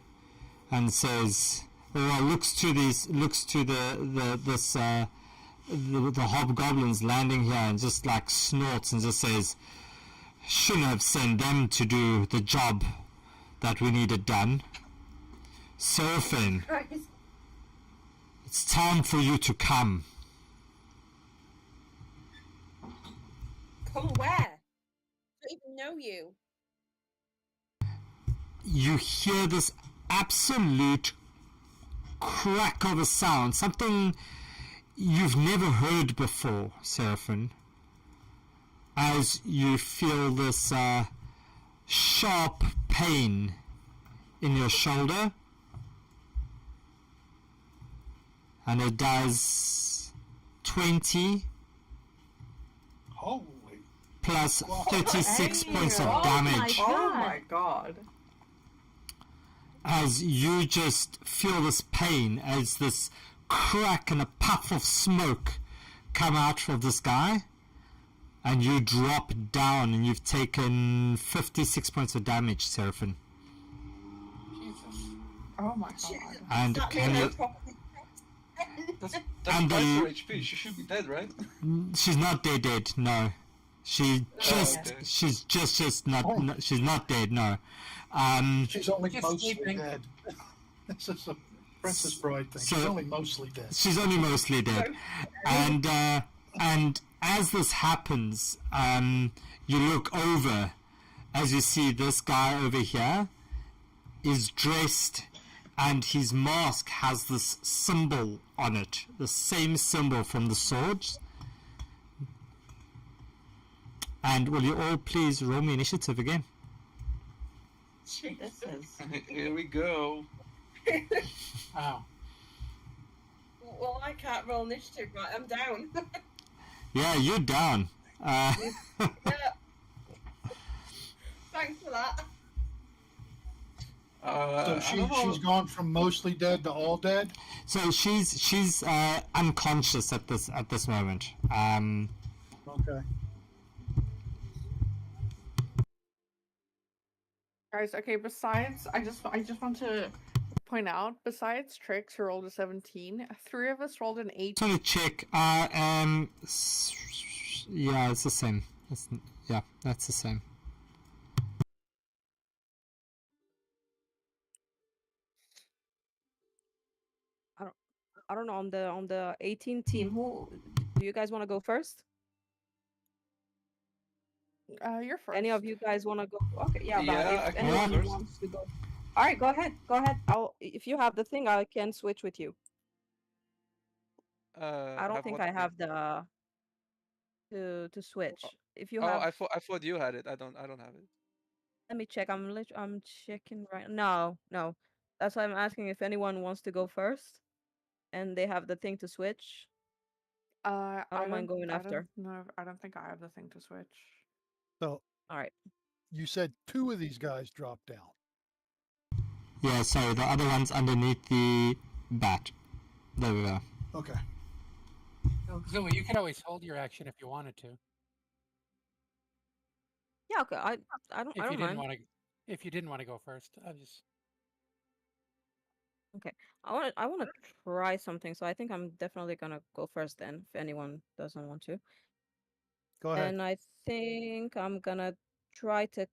and says, or looks to the hobgoblins landing here, and just like snorts and just says, shouldn't have sent them to do the job that we needed done. Seraphim, it's time for you to come. Come where? I don't even know you. You hear this absolute crack of a sound, something you've never heard before, Seraphim, as you feel this sharp pain in your shoulder, and it does 20 Holy. plus 36 points of damage. Oh my god. As you just feel this pain, as this crack and a puff of smoke come out of this guy, and you drop down, and you've taken 56 points of damage, Seraphim. Jesus. Oh my god. And can you... That's And twice the- her HP. She should be dead, right? She's not dead, no. She's okay. just not, Oh. no, she's not dead, no. She's only Just mostly sleeping. dead. This is a Princess Bride thing. So- She's only mostly dead. She's only mostly dead. And as this happens, you look over, as you see this guy over here is dressed, and his mask has this symbol on it, the same symbol from the swords. And will you all please roll me initiative again? This is. Here we go. Wow. Well, I can't roll initiative, right? I'm down. Yeah, you're down. Yeah. Thanks for that. So I don't know. she's gone from mostly dead to all dead. So she's unconscious at this moment. Okay. Guys, okay, besides, I just want to point out, besides Trix, who rolled a 17, 3 of us rolled an 18. Trying to check. Yeah, it's the same. Yeah, that's the same. I don't know, on the 18 team, who do you guys want to go first? You're first. Any of you guys want to go? Okay, yeah, Yeah, I if can go anyone first. wants to go. All right, go ahead. If you have the thing, I can switch with you. I don't Have think what I thing? have the to switch. If you Oh, have, I thought you had it. I don't have it. let me check. I'm checking right. No. That's why I'm asking if anyone wants to go first, and they have the thing to switch. I don't mind going after. No, I don't think I have the thing to switch. So All right. you said 2 of these guys dropped down. Yeah, so the other one's underneath the bat. There we go. Okay. Zula, you could always hold your action if you wanted to. Yeah. Okay. I don't. If I you don't didn't mind. want to, if you didn't want to go first, I just. Okay. I want to try something, so I think I'm definitely gonna go first then, if anyone doesn't want to. Go ahead. And I think I'm gonna try to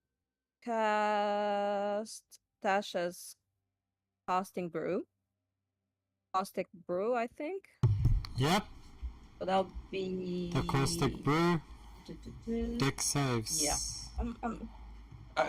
cast Tasha's Caustic Brew, I think. Yep. So that'll be The caustic brew. Deck saves. Yeah.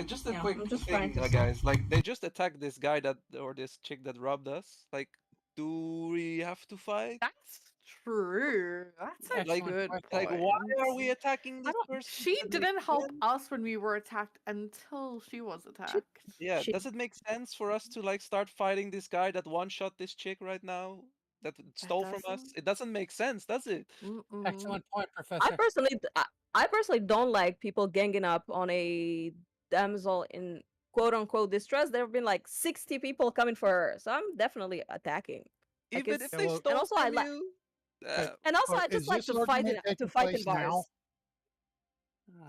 Just a Yeah, quick I'm just thing, trying to guys. Like they just attacked this guy or this chick that robbed us. Like, do we have to fight? That's true. That's a Like, good like point. why are we attacking this person? She Does that make didn't help sense? us when we were attacked until she was attacked. Yeah, does it make sense for us to like start fighting this guy that one-shot this chick right now? That stole from us? doesn't. It doesn't make sense, does it? Excellent point, I Professor. personally don't like people ganging up on a damsel in quote unquote distress. There have been like 60 people coming for her, so I'm definitely attacking. Like, Even if they well- stole and also I from like, you. and also I Is just like this to fight argument taking in place bars. now?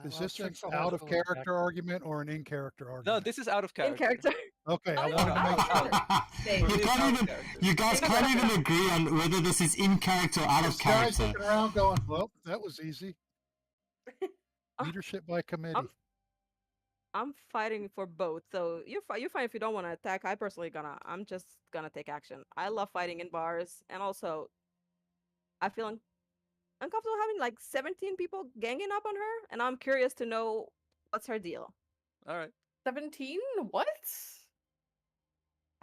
Is Well, this an Trix will hold out of Zula back. character argument or an in character No, argument? this is out of In character. character. Okay, I no, wanted to out make of sure. character. You can't even. You guys can't even agree on whether this is in character or out of This guy's character. looking around going, Well, that was easy. Leadership by committee. I'm fighting for both. So you're fine if you don't want to attack. I'm just gonna take action. I love fighting in bars, and also I feel uncomfortable having like 17 people ganging up on her, and I'm curious to know what's her deal. All right. 17? What?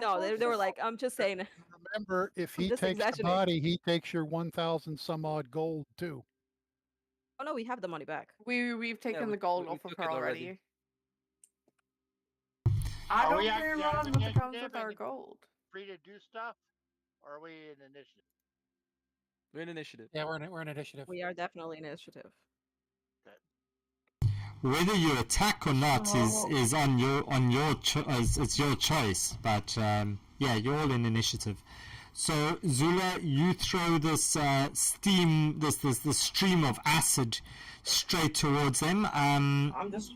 No, they were like, I'm just saying. Remember, if he just takes the exaggerating. body, he takes your 1,000 some odd gold too. Oh no, we have the money back. We've taken the gold off of took her it already. Are I don't we very actually well out of what comes initiative with our and gold. free to do stuff? Or are we in initiative? We're in initiative. Yeah, we're in initiative. We are definitely initiative. Whether you attack or not is on your it's your choice. But yeah, you're all in initiative. So Zula, you throw this steam, this stream of acid straight towards them. I'm just.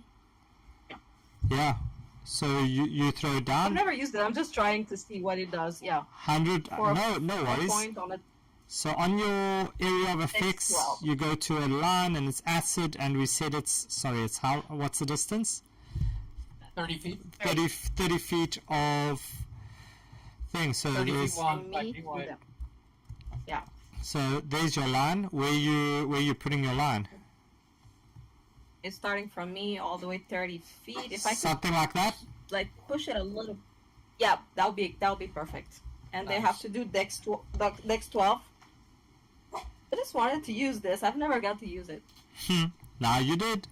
Yeah. So you throw it I've down. never used it. I'm just trying to see what it does. Yeah. 100. For No a worries. point on it. So on your area of effects, 12. you go to a line and it's acid, and we said it's how? What's the distance? 30 feet. 30 feet of thing. So 30 feet there's long, Me 5 feet and wide. them. Yeah. so there's your line. Where you putting your line? It's starting from me all the way 30 feet. If I could Something like that. like push it a little. Yeah, that'll be perfect. And they have to do Dex 12. I just wanted to use this. I've never got to use it. Now you did.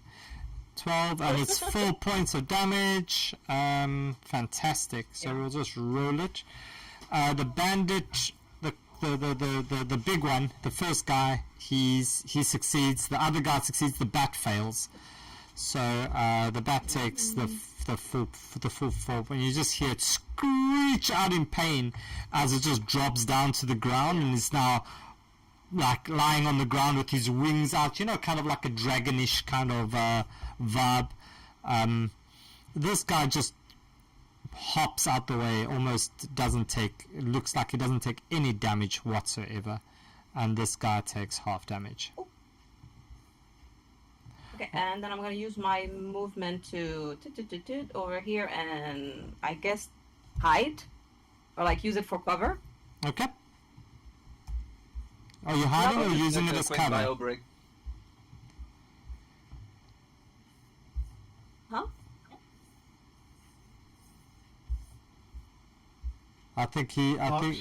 12, and it's 4 points of damage. Fantastic. So we'll just roll it. The bandit, the big one, the first guy, he succeeds. The other guy succeeds. The bat fails. So the bat takes the full 4. When you just hear it screech out in pain as it just drops down to the ground and is now like lying on the ground with his wings out, you know, kind of like a dragonish kind of vibe. This guy just hops out the way, almost doesn't take, it looks like he doesn't take any damage whatsoever, and this guy takes half damage. Okay, and then I'm gonna use my movement to over here and I guess hide or like use it for cover. Okay. Are you hiding or using it as cover? Bio break. Huh? I think. Yeah.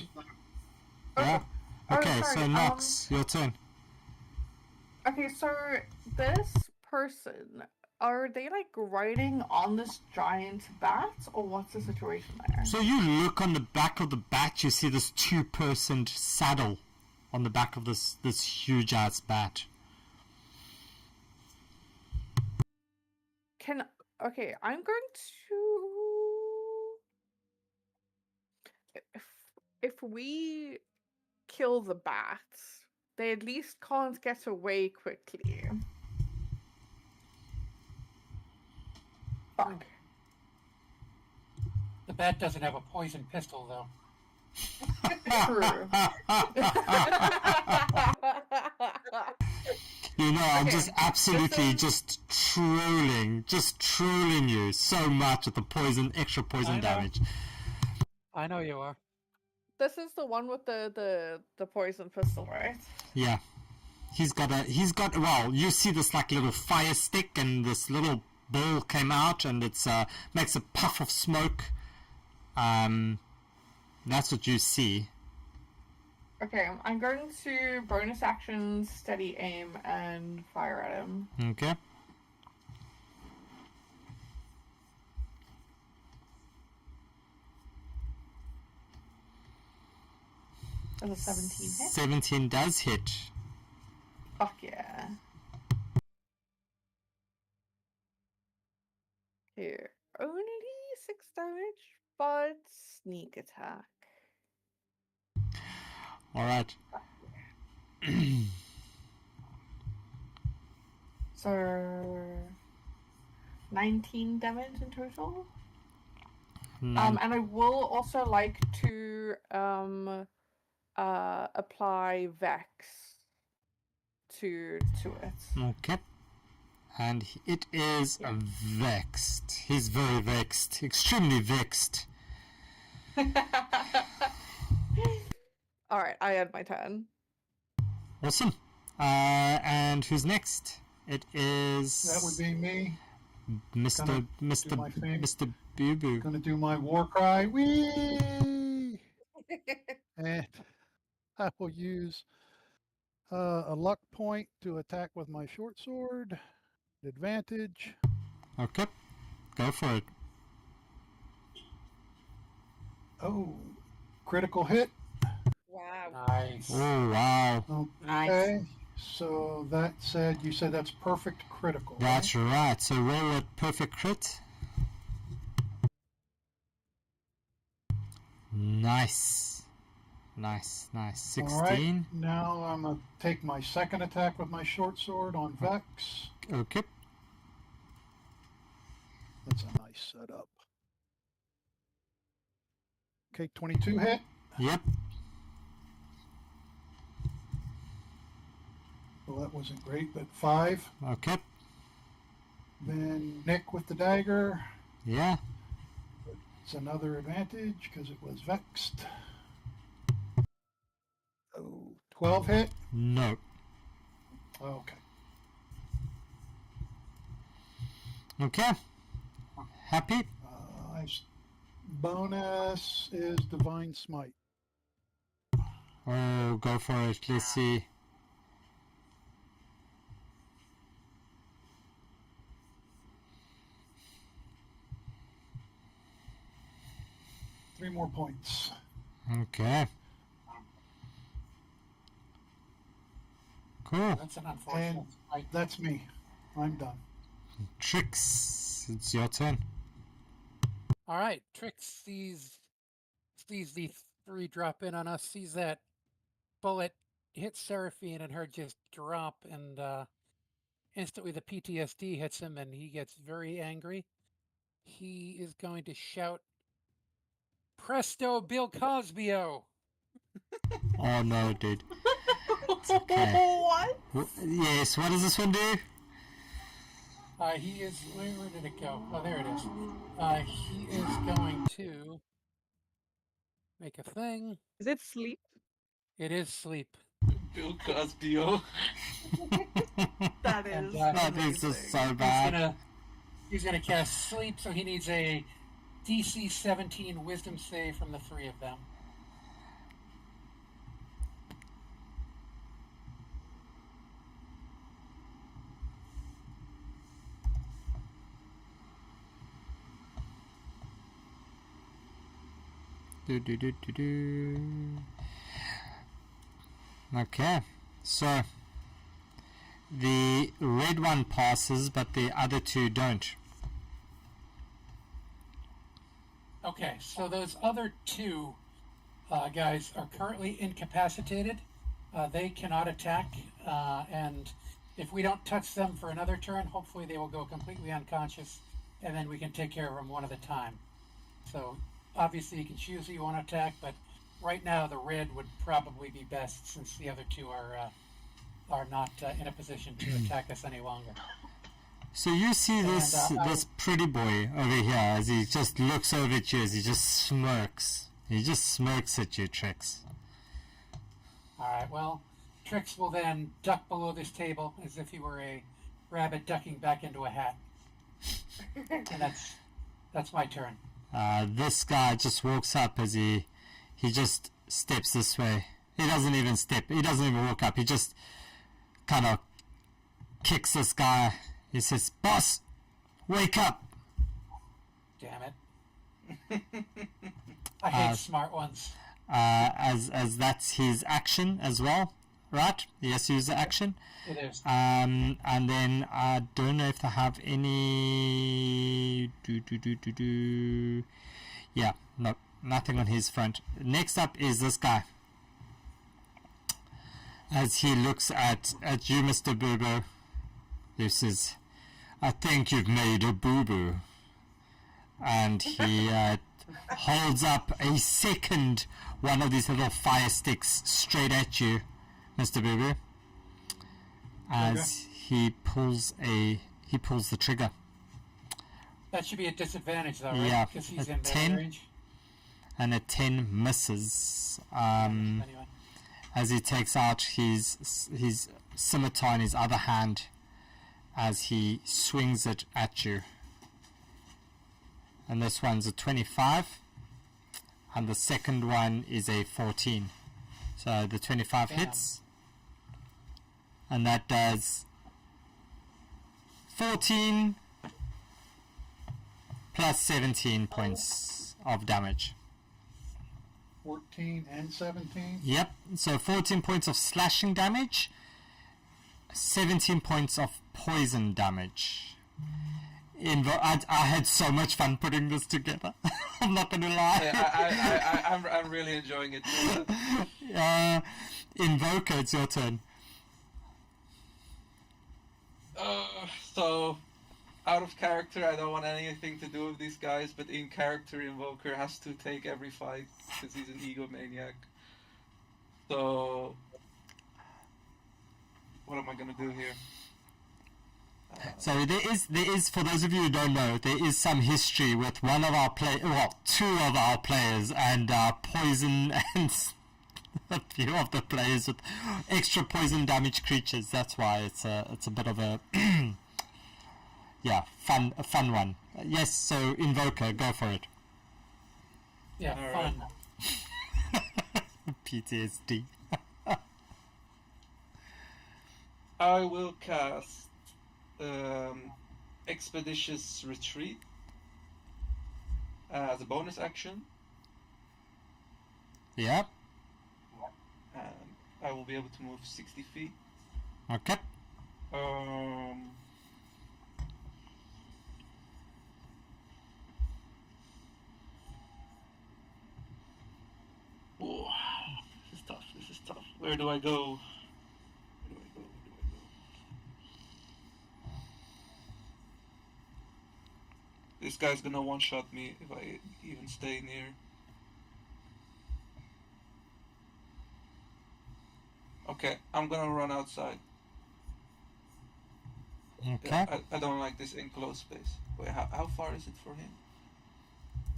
Okay, sorry, so Nox, your turn. Okay, so this person, are they like riding on this giant bat, or what's the situation there? So you look on the back of the bat, you see this 2-person saddle on the back of this huge ass bat. Okay, I'm going to... If we kill the bats, they at least can't get away quickly. Fuck. The bat doesn't have a poison pistol, though. True. You know, I'm just absolutely just trolling you so much with the extra poison damage. I know you are. This is the one with the poison pistol, right? Yeah. He's got, well, you see this like little fire stick and this little ball came out and it's makes a puff of smoke. That's what you see. Okay, I'm going to bonus action, steady aim, and fire at him. Okay. Does a 17 hit? 17 does hit. Fuck yeah. Here. Only 6 damage, but sneak attack. Alright. So 19 damage in total. And I will also like to apply Vex to it. Okay. And it is vexed. He's very vexed. Extremely vexed. Alright, I had my turn. Awesome. And who's next? It is... That would be me. Mr. Boo Boo. Gonna do my war cry. Whee! And I will use a luck point to attack with my short sword. Advantage. Okay. Go for it. Oh, critical hit. Wow. Nice. Oh, wow. Okay. So that said, you said that's perfect critical. That's right. So roll a perfect crit. Nice. Nice. 16. All right. Now I'm going to take my second attack with my short sword on Vex. Okay. That's a nice setup. Okay, 22 hit. Yep. Well, that wasn't great, but 5. Okay. Then Nick with the dagger. Yeah. It's another advantage because it was vexed. Oh, 12 hit? No. Okay. Okay. Happy? Bonus is Divine Smite. Oh, go for it. Let's see. 3 more points. Okay. Cool. That's an unfortunate. And that's me. I'm done. Tricks, it's your turn. All right, Trix sees the 3 drop in on us, sees that bullet hit Seraphine and her just drop, and instantly the PTSD hits him and he gets very angry. He is going to shout, "Presto, Bill Cosbio!" Oh no, dude. Okay. What? Yes, what does this one do? He is. Where did it go? Oh, there it is. He is going to make a thing. Is it sleep? It is sleep. Bill Cosbio. That And, is. That is just so bad. He's gonna cast sleep, so he needs a DC 17 Wisdom save from the 3 of them. Okay, so the red one passes, but the other 2 don't. Okay, so those other 2 guys are currently incapacitated. They cannot attack, and if we don't touch them for another turn, hopefully they will go completely unconscious, and then we can take care of them one at a time. So obviously you can choose who you want to attack, but right now the red would probably be best since the other 2 are not in a position to attack us any longer. So you see this this pretty boy over here as he just looks over at you, as he just smirks. He just smirks at you, Trix. All right, well, Trix will then duck below this table as if he were a rabbit ducking back into a hat. And that's my turn. This guy just walks up as he just steps this way. He doesn't even step. He doesn't even walk up. He just kind of kicks this guy. He says, "Boss, wake up!" Damn it. I hate smart ones. As that's his action as well, right? He has to use the action. It is. And then I don't know if they have any. Yeah, no, nothing on his front. Next up is this guy. As he looks at you, Mr. Boo-Boo, he says, "I think you've made a boo-boo." And he holds up a second one of these little fire sticks straight at you, Mr. Boo-Boo, as he pulls the trigger. That should be a disadvantage, though, right? Yeah, Because he's a in 10. melee range. And a 10 misses. Anyway. As he takes out his scimitar in his other hand, as he swings it at you. And this one's a 25, and the second one is a 14. So the 25 hits, and that does 14 plus 17 points of damage. 14 and 17. Yep, so 14 points of slashing damage, 17 points of poison damage. I had so much fun putting this together. I'm not gonna lie. Yeah, I'm really enjoying it. Invoker, it's your turn. So, out of character, I don't want anything to do with these guys, but in character, Invoker has to take every fight because he's an egomaniac. So, what am I gonna do here? So there is for those of you who don't know, there is some history with two of our players and poison and a few of the players with extra poison damage creatures. That's why it's a bit of a a fun one. Yes, so Invoker, go for it. Yeah, fun. PTSD. I will cast Expeditious Retreat as a bonus action. Yep. And I will be able to move 60 feet. Okay. Oh, this is tough. Where do I go? This guy's gonna one-shot me if I even stay near. Okay, I'm gonna run outside. Okay. I don't like this enclosed space. Wait, how far is it for him?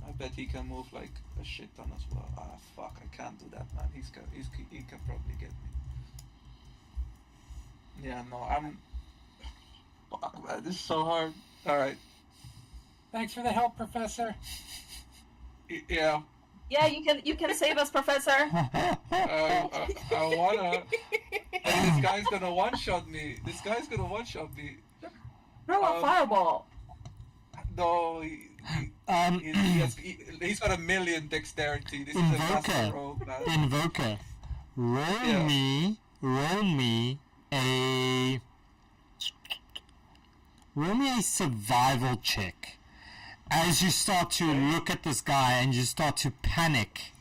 I bet he can move like a shit ton as well. Ah, fuck, I can't do that, man. He can probably get me. Yeah, no, fuck, man, this is so hard. Alright. Thanks for the help, Professor. Yeah. Yeah, you can save us, Professor. I wanna. And this guy's gonna one-shot me. Throw a fireball. No, he's got a million dexterity. This is a master rogue, man. Invoker. Roll me a survival check. As you start to look at this guy and you start to panic,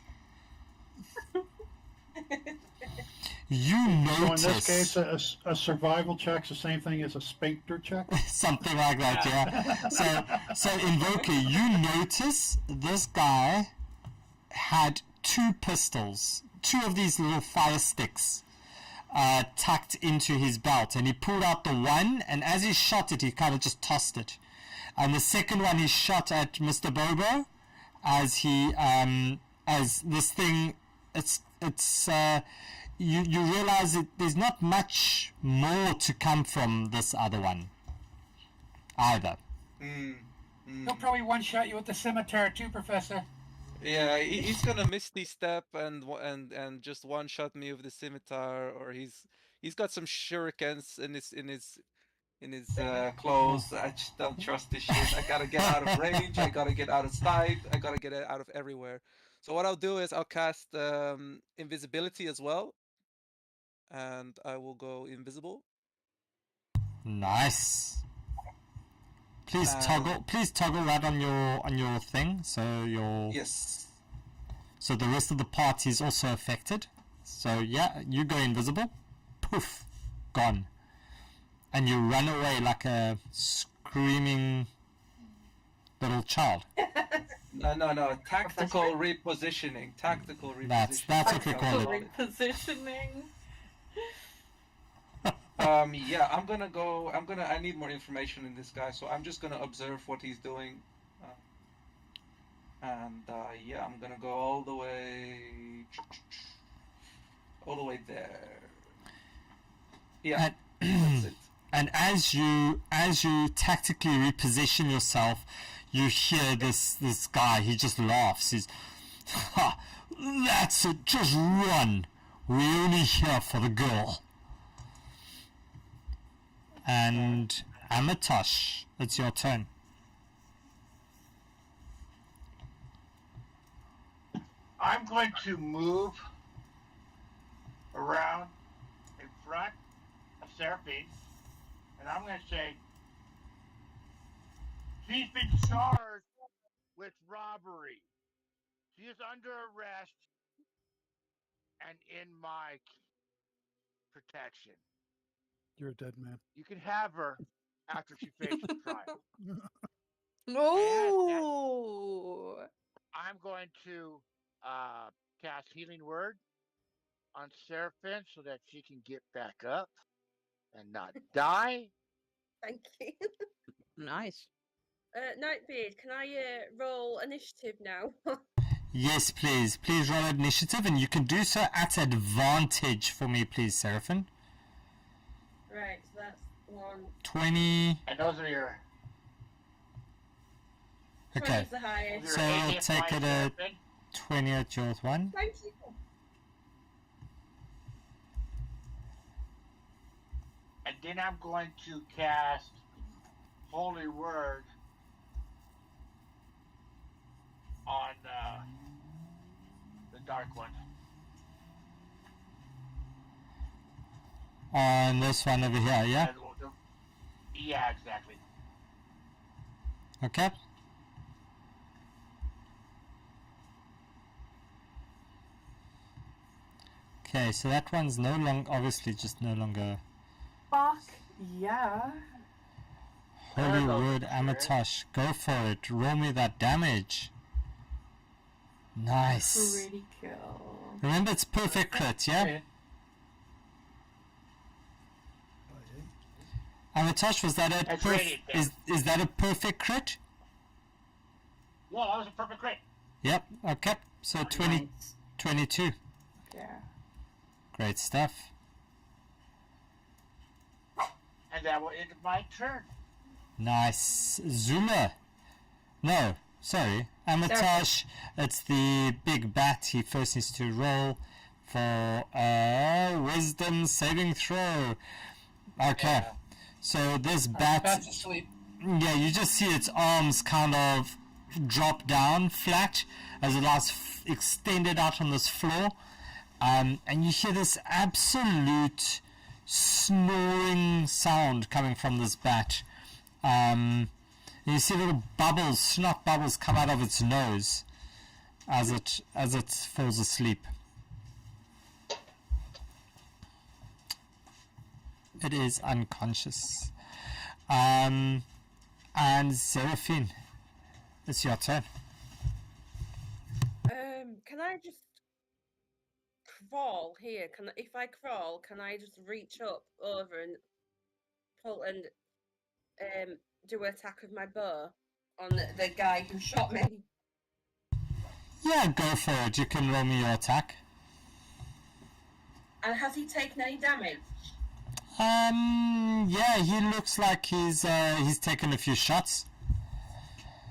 you notice... So in this case, a survival check's the same thing as a sphincter check? Something like that, yeah. So Invoker, you notice this guy had 2 pistols, 2 of these little fire sticks tucked into his belt, and he pulled out the one, and as he shot it, he kind of just tossed it. And the second one he shot at Mr. Bobo as he, as this thing, you realize that there's not much more to come from this other one either. He'll probably one-shot you with the scimitar too, Professor. Yeah, he's gonna misty step and just one-shot me with the scimitar, or he's got some shurikens in his clothes. I just don't trust this shit. I gotta get out of range. I gotta get out of sight. I gotta get out of everywhere. So what I'll do is I'll cast invisibility as well, and I will go invisible. Nice. Please toggle that on your thing, so so the rest of the party is also affected. So yeah, you go invisible. Poof, gone. And you run away like a screaming little child. No. Tactical repositioning. That's what we call it. Repositioning. Yeah, I need more information in this guy, so I'm just gonna observe what he's doing. Yeah, I'm gonna go all the way there. Yeah, that's it. And as you tactically reposition yourself, you hear this guy. He just laughs. He's, ha! That's it. Just run. We're only here for the girl. And Amatosh, it's your turn. I'm going to move around in front of Seraphine, and I'm going to say, she's been charged with robbery. She is under arrest and in my protection. You're a dead man. You can have her after she faces trial. Ooh. I'm going to cast Healing Word on Seraphine so that she can get back up and not die. Thank you. Nice. Nightbeard, can I roll initiative now? Yes, please. Please roll initiative, and you can do so at advantage for me, please, Seraphine. Right, so that's 20. And those are your... Okay. 20's the highest. So I'll take it at 20 at your one. Thank you. And then I'm going to cast Holy Word on the Dark One. On this one over here, yeah? And yeah, exactly. Okay. Okay, so that one's no longer, obviously just no longer Fuck yeah. Hollywood Amatosh. Go for it. Roll me that damage. Nice. Pretty cool. Remember, it's perfect crit, yeah? Amatosh, was that a That's radiant damage. is that a perfect crit? Yeah, that was a perfect crit. Yep, okay. So 22. Yeah. Great stuff. And that will end my turn. Nice. Zula. No, sorry. Amatosh, it's the big bat. He first needs to roll for a wisdom saving throw. Okay. So this bat... Bat's asleep. Yeah, you just see its arms kind of drop down flat as it lies extended out on this floor. And you hear this absolute snoring sound coming from this bat. You see little bubbles, snot bubbles come out of its nose as it falls asleep. It is unconscious. And Seraphine, it's your turn. Can I just crawl here? If I crawl, can I just reach up over and pull and do an attack with my bow on the guy who shot me? Yeah, go for it. You can roll me your attack. And has he taken any damage? Yeah, he looks like he's taken a few shots.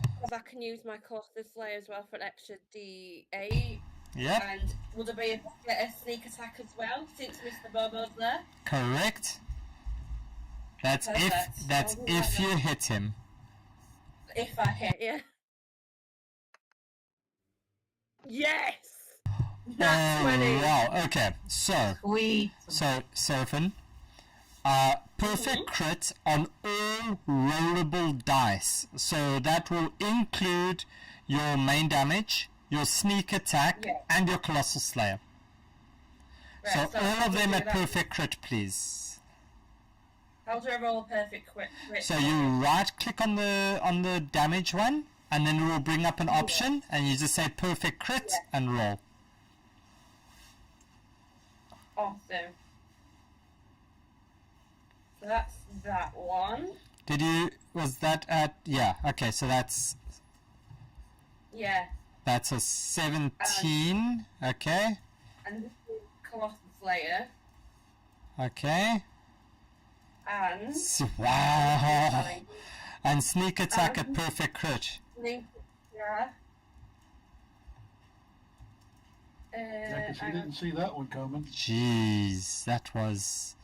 Because I can use my Caustic Slayer as well for an extra D8. Yep. And would there be a sneak attack as well, since Mr. Bobo's there? Correct. That's Perfect. if you hit him. If I hit, yeah. Yes! That's 20. Wow, okay. So Sweet. Seraphine, perfect crit on all rollable dice. So that will include your main damage, your sneak attack, and your Colossal Slayer. Right, So all of them do at that. perfect crit, please. How do I roll a perfect crit? So you right click on the damage one, and then it will bring up an option, and you just say perfect crit and roll. Awesome. So that's that one. Was that at, yeah, okay, so that's Yeah. a 17, okay, And this is Colossal Slayer. okay, And wow, and sneak attack at perfect crit. yeah. Yeah, 'cause he didn't see that one coming. Jeez, that was,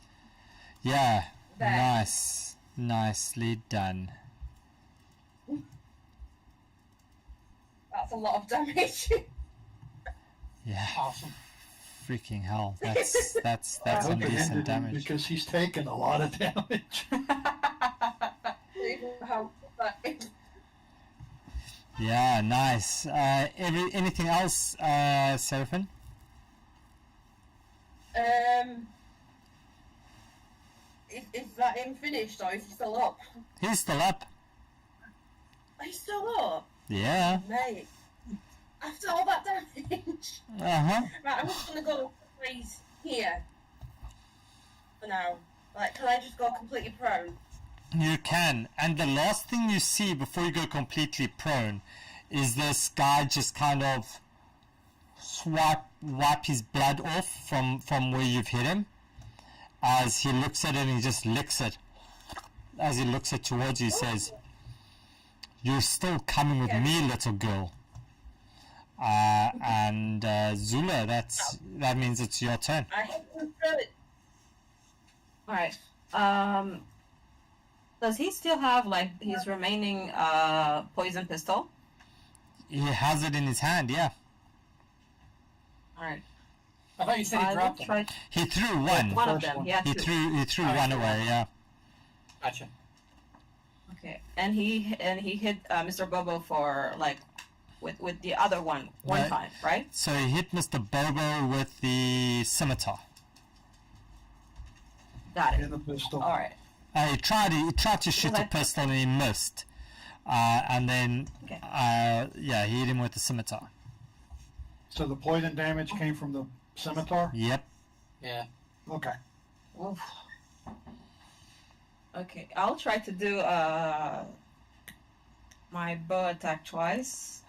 yeah, nice, nicely done. That's a lot of damage. Yeah, Awesome. freaking hell, that's I some hope it decent ended damage. because he's taken a lot of damage. How that is. Yeah, nice. Anything else, Seraphine? Is that him finished or is he still up? He's still up. He's still up? Yeah. Mate. After all that damage. Uh-huh. Right, I'm just gonna go place here. For now. Like, can I just go completely prone? You can. And the last thing you see before you go completely prone is this guy just kind of wipe his blood off from where you've hit him. As he looks at it and he just licks it. As he looks it towards you, he says, "You're still coming with me, little girl." And Zula, that means it's your turn. I have to throw it. Alright. Does he still have like his remaining poison pistol? He has it in his hand, yeah. Alright. I thought you said he I will dropped them. try He threw one. one of First them. one. He had He two. threw Oh, one yeah. away. Yeah. Gotcha. Okay, and he hit Mr. Bobo for like with the other one Right. time, right? So he hit Mr. Bobo with the scimitar. Got it. And the pistol. All right. He tried to shoot the Like- pistol and he missed. And then Okay. yeah, he hit him with the scimitar. So the poison damage came from the scimitar? Yep. Yeah. Okay. Oof. Okay, I'll try to do my bow attack twice.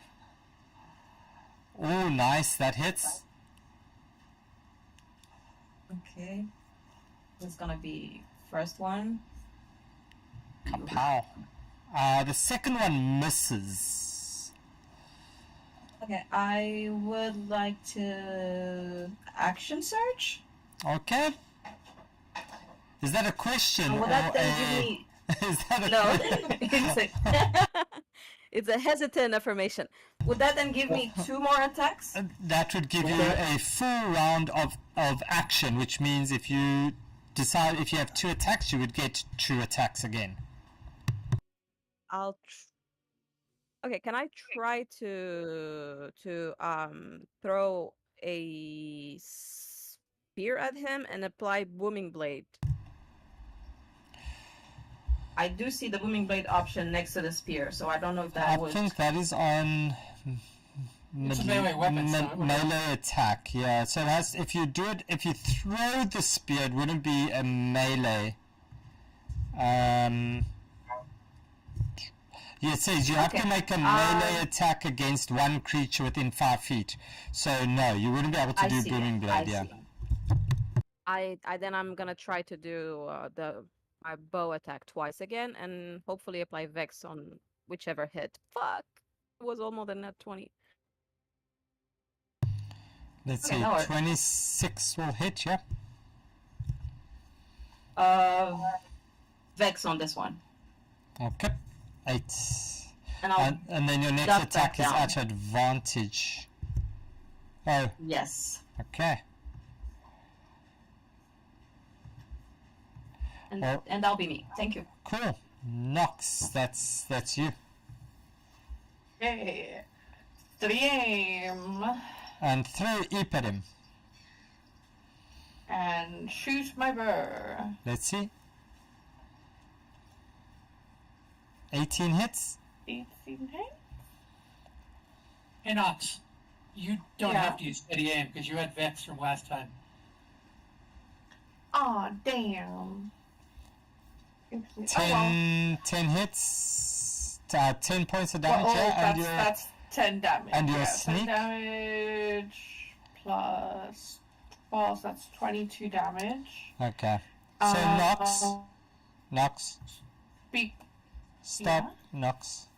Oh, nice. That hits. Okay, this is gonna be first one. Kapow. The second one misses. Okay, I would like to action search. Okay. Is that a question Would or that then a... give me Is that a... no? It's a hesitant affirmation. Would that then give me 2 more attacks? That would give you a full round of action, which means if you decide if you have 2 attacks, you would get 2 attacks again. Okay, can I try to throw a spear at him and apply booming blade? I do see the booming blade option next to the spear, so I don't know if that I would. think that is on It's a melee weapon, so it wouldn't- melee attack. Yeah, so it has, if you throw the spear, it wouldn't be a melee. Yeah, it says you have to Okay, make a melee attack against one creature within 5 feet. So no, you wouldn't be able to I do see booming it, blade. I Yeah. see. I then I'm gonna try to do my bow attack twice again and hopefully apply Vex on whichever hit. Fuck, it was almost a net 20. Let's Okay, see, that works. 26 will hit. Yeah. Vex on this one, Okay. 8. and I'll And then your next duck attack back is down. at advantage. Oh, Yes, okay. and Well- and that'll be me. Thank you. Cool. Nox, that's you. Yay. To the aim And throw Eep at him. and shoot my bow. Let's see. 18 hits. 18 hit. Hey, Nox, you don't Yeah. have to use steady aim because you had Vex from last time. Aw, damn. Oopsie. 10 hits. 10 points of damage, Well, yeah, and that's 10 damage. and your yeah, sneak? 10 damage plus 12, so that's 22 damage. okay. So Nox, Speak. stop, Nox.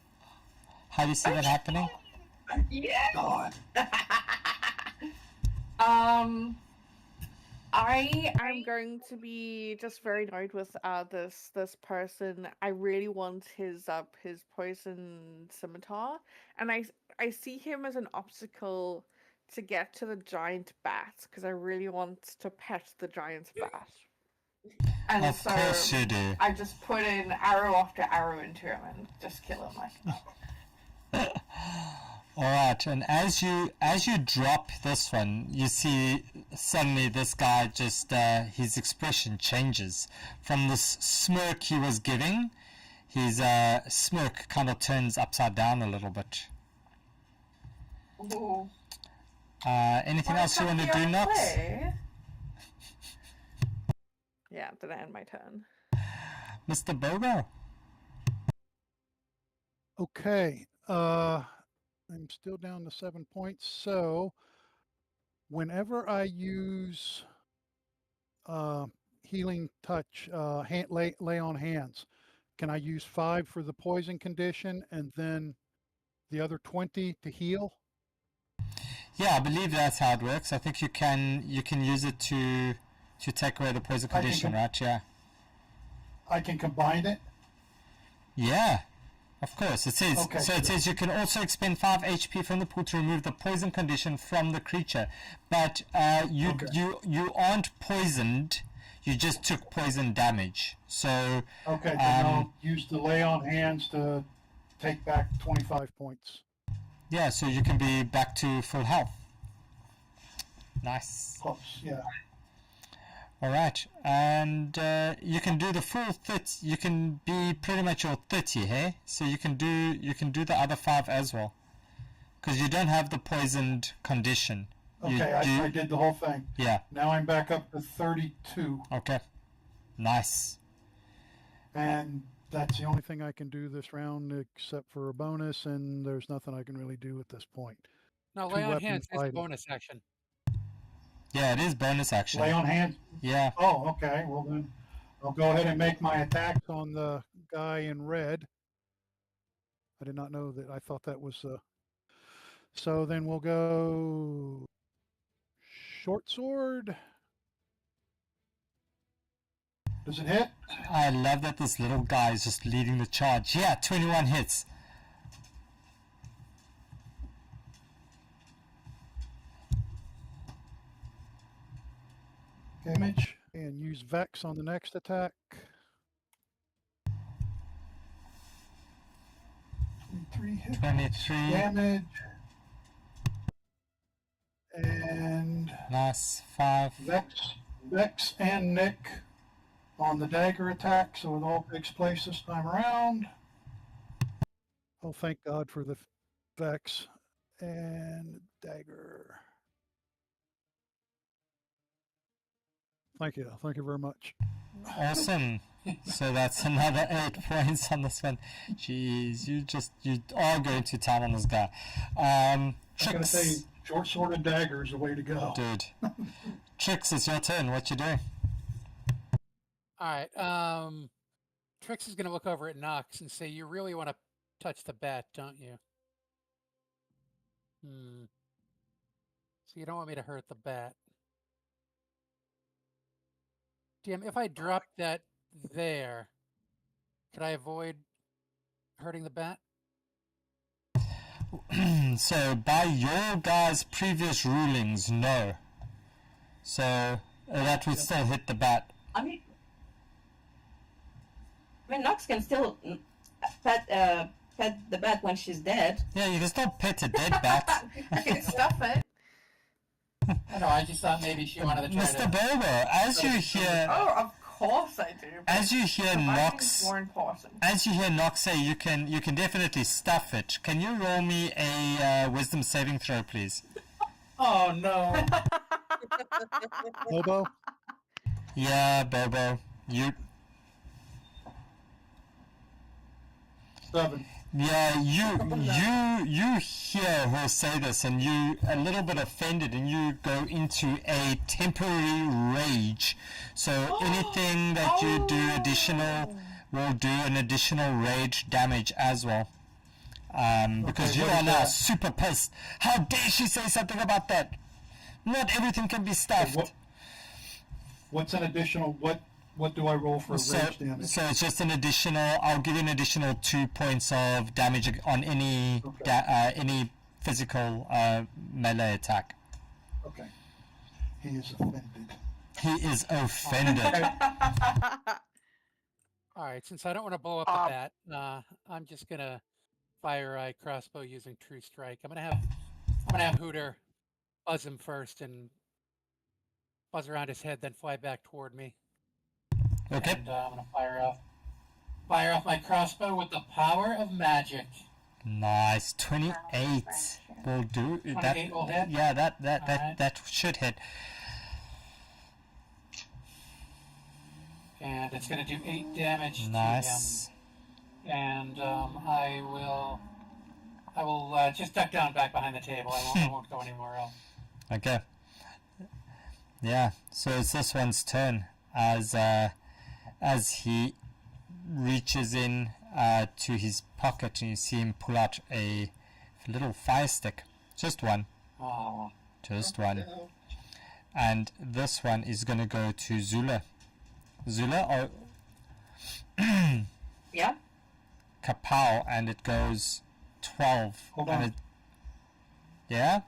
How do you see that happening? Yeah. God. I am going to be just very annoyed with this person. I really want his poison scimitar, and I see him as an obstacle to get to the giant bat because I really want to pet the giant bat. And Of so course you do. I just put in arrow after arrow into him and just kill him like. All right, and as you drop this one, you see suddenly this guy just his expression changes from this smirk he was giving. His smirk kind of turns upside down a little bit. Ooh. Anything else you want to do, Nox? Yeah, did I end my turn? Mr. Bobo? Okay. I'm still down to 7 points. So whenever I use healing touch, lay on hands, can I use 5 for the poison condition and then the other 20 to heal? Yeah, I believe that's how it works. I think you can use it to take away the poison condition, right? Yeah. I can combine it? Yeah. Of course, it says. Okay, So it says you can also expend 5 HP from the pool to remove the poison condition from the creature, but you aren't poisoned. You just took poison damage. So Okay, then I'll use the lay on hands to take back 25 points. yeah, so you can be back to full health. Nice. Plus, yeah. All right, and you can do the full 30. You can be pretty much your 30, hey? So you can do the other 5 as well, because you don't have the poisoned condition. Okay, I did the whole thing. Yeah. Now I'm back up to 32. Okay. Nice. And that's the Only thing I can do this round except for a bonus, and there's nothing I can really do at this point. No, Two lay on weapon hands is a fighting. bonus action. Yeah, it is bonus action. lay on hands. Yeah. Oh, okay. Well then, I'll go ahead and make my attack. On the guy in red. I did not know that. I thought that was. So then we'll go short sword. Does it hit? I love that this little guy is just leading the charge. Yeah, 21 hits. Damage and use Vex on the next attack. 23 hit 23. damage. And Nice. 5. Vex and Nick on the dagger attack, so it all takes place this time around. Oh, thank God for the Vex and dagger. Thank you very much. Awesome. So that's another 8 points on this one. Jeez, you are going to town on this guy. I'm gonna Trix. say short sword and dagger is the way to go. Dude. Trix, it's your turn. What you doing? All right. Trix is going to look over at Nox and say, "You really want to touch the bat, don't you?" So you don't want me to hurt the bat. DM, if I drop that there, could I avoid hurting the bat? So by your guys' previous rulings, no. So that would still hit the bat. I mean, Nox can still pet the bat when she's dead. Yeah, you can still pet a dead bat. You can stuff it. I know, I just thought maybe she wanted to try Mr. to... Bobo, as you hear, Oh, of course I do. as you hear Surviving Nox, is more important. as you hear Nox say, you can definitely stuff it. Can you roll me a wisdom saving throw, please? Oh, no. Bobo? Yeah, Bobo, you. 7. Yeah, you hear her say this, and you a little bit offended, and you go into a temporary rage. So anything that you do additional will do an additional rage damage as well. Because you what are is now that? super pissed. How dare she say something about that? Not everything can be stuffed. What's an additional? What do I roll for So, rage damage? so it's just an additional. I'll give you an additional 2 points of damage on any any physical melee attack. Okay. He is offended. He is offended. All right, since I don't want to blow up the bat, I'm just gonna fire a crossbow using True Strike. I'm gonna have Hooter buzz him first and buzz around his head, then fly back toward me. Okay. And I'm going to fire off my crossbow with the power of magic. Nice. 28 will do. 28 will hit? Yeah, that Alright. should hit. And it's going to do 8 damage Nice. to him. And I will just duck down back behind the table. I won't go anywhere else. Okay. Yeah. So it's this one's turn as he reaches in to his pocket, and you see him pull out a little fire stick. Just one. Oh. Just one. And this one is going to go to Zula. Zula, Yeah. kapow, and it goes 12. Hold and on. It, yeah?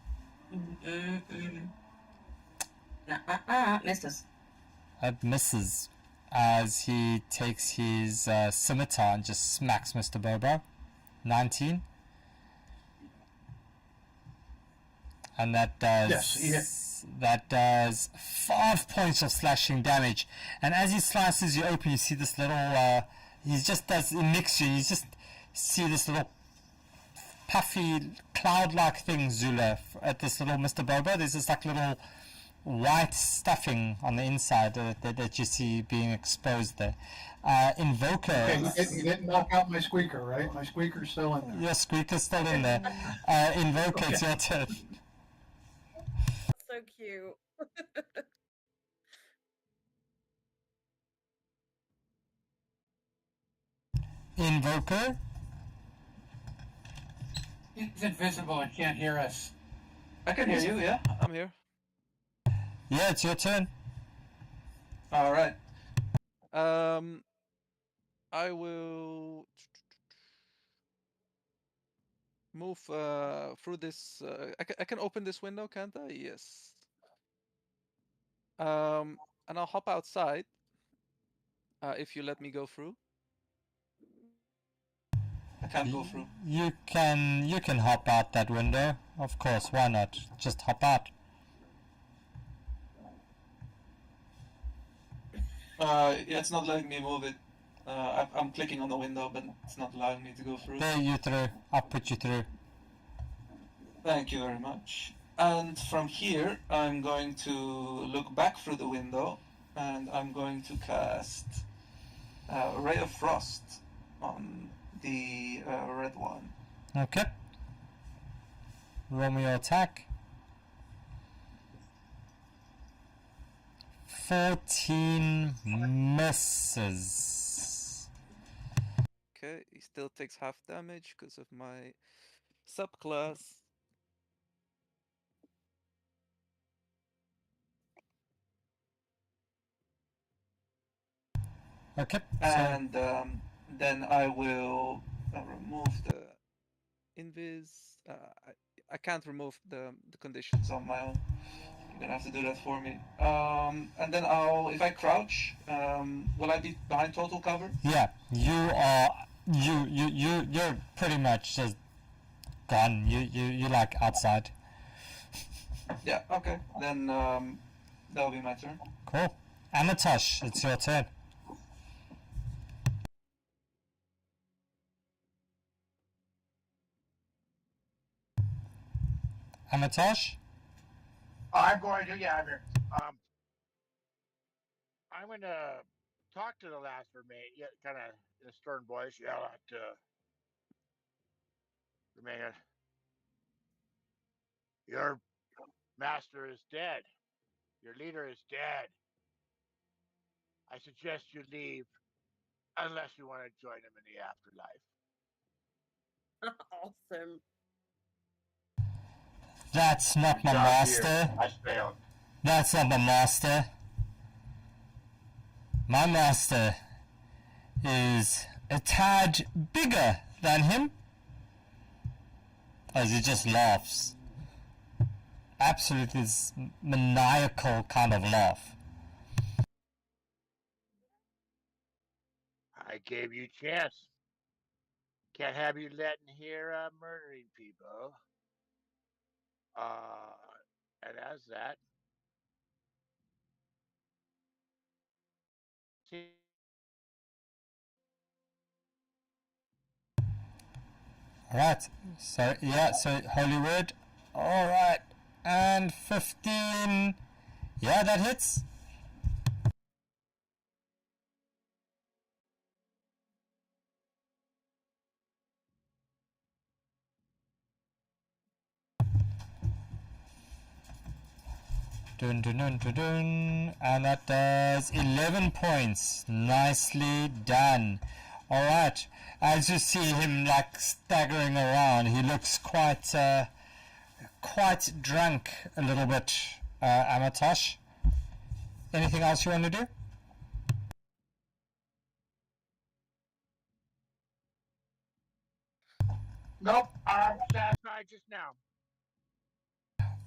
Misses. It misses as he takes his scimitar and just smacks Mr. Bobo. 19. And that does Yes, he hit. that does 5 points of slashing damage. And as he slices you open, you see this little he just does a mixture. You just see this little puffy cloud-like thing, Zula, at this little Mr. Bobo. There's this like little white stuffing on the inside that you see being exposed there. Invoker. Okay, you didn't knock out my squeaker, right? My squeaker's still in there. Your squeaker's still in there. Invoker, it's your turn. So cute. Invoker. He's invisible and can't hear us. I can hear you, yeah? I'm here. Yeah, it's your turn. Alright. I will move through this. I can open this window, can't I? Yes. And I'll hop outside if you let me go through. I can't go through. You can hop out that window. Of course, why not? Just hop out. Yeah, it's not letting me move it. I'm clicking on the window, but it's not allowing me to go through. There, you through. I'll put you through. Thank you very much. And from here, I'm going to look back through the window, and I'm going to cast Ray of Frost on the red one. Okay. Roll me your attack. 14 misses. Okay, he still takes half damage because of my subclass. Okay. And then I will remove the invis. I can't remove the conditions on my own. You're gonna have to do that for me. And then if I crouch, will I be behind total cover? Yeah, you're pretty much just gone. You like outside. Yeah. Okay. Then that'll be my turn. Cool. Amatosh, it's your turn. Amatosh? I'm going to, yeah, I'm here. I'm going to talk to the last remain, yeah, kind of in a stern voice, yell at Remainer. Your master is dead. Your leader is dead. I suggest you leave unless you want to join him in the afterlife. Awesome. That's not my master. I failed. That's not my master. My master is a tad bigger than him. As he just laughs. Absolutely this maniacal kind of laugh. I gave you a chance. Can't have you letting here murdering people. And as that, Alright, so yeah, so Hollywood. Alright, and 15. Yeah, that hits. Dun, dun, dun, dun, dun. And that does 11 points. Nicely done. Alright, as you see him like staggering around, he looks quite drunk a little bit, Amatosh. Anything else you want to do? Nope, I'm satisfied just now.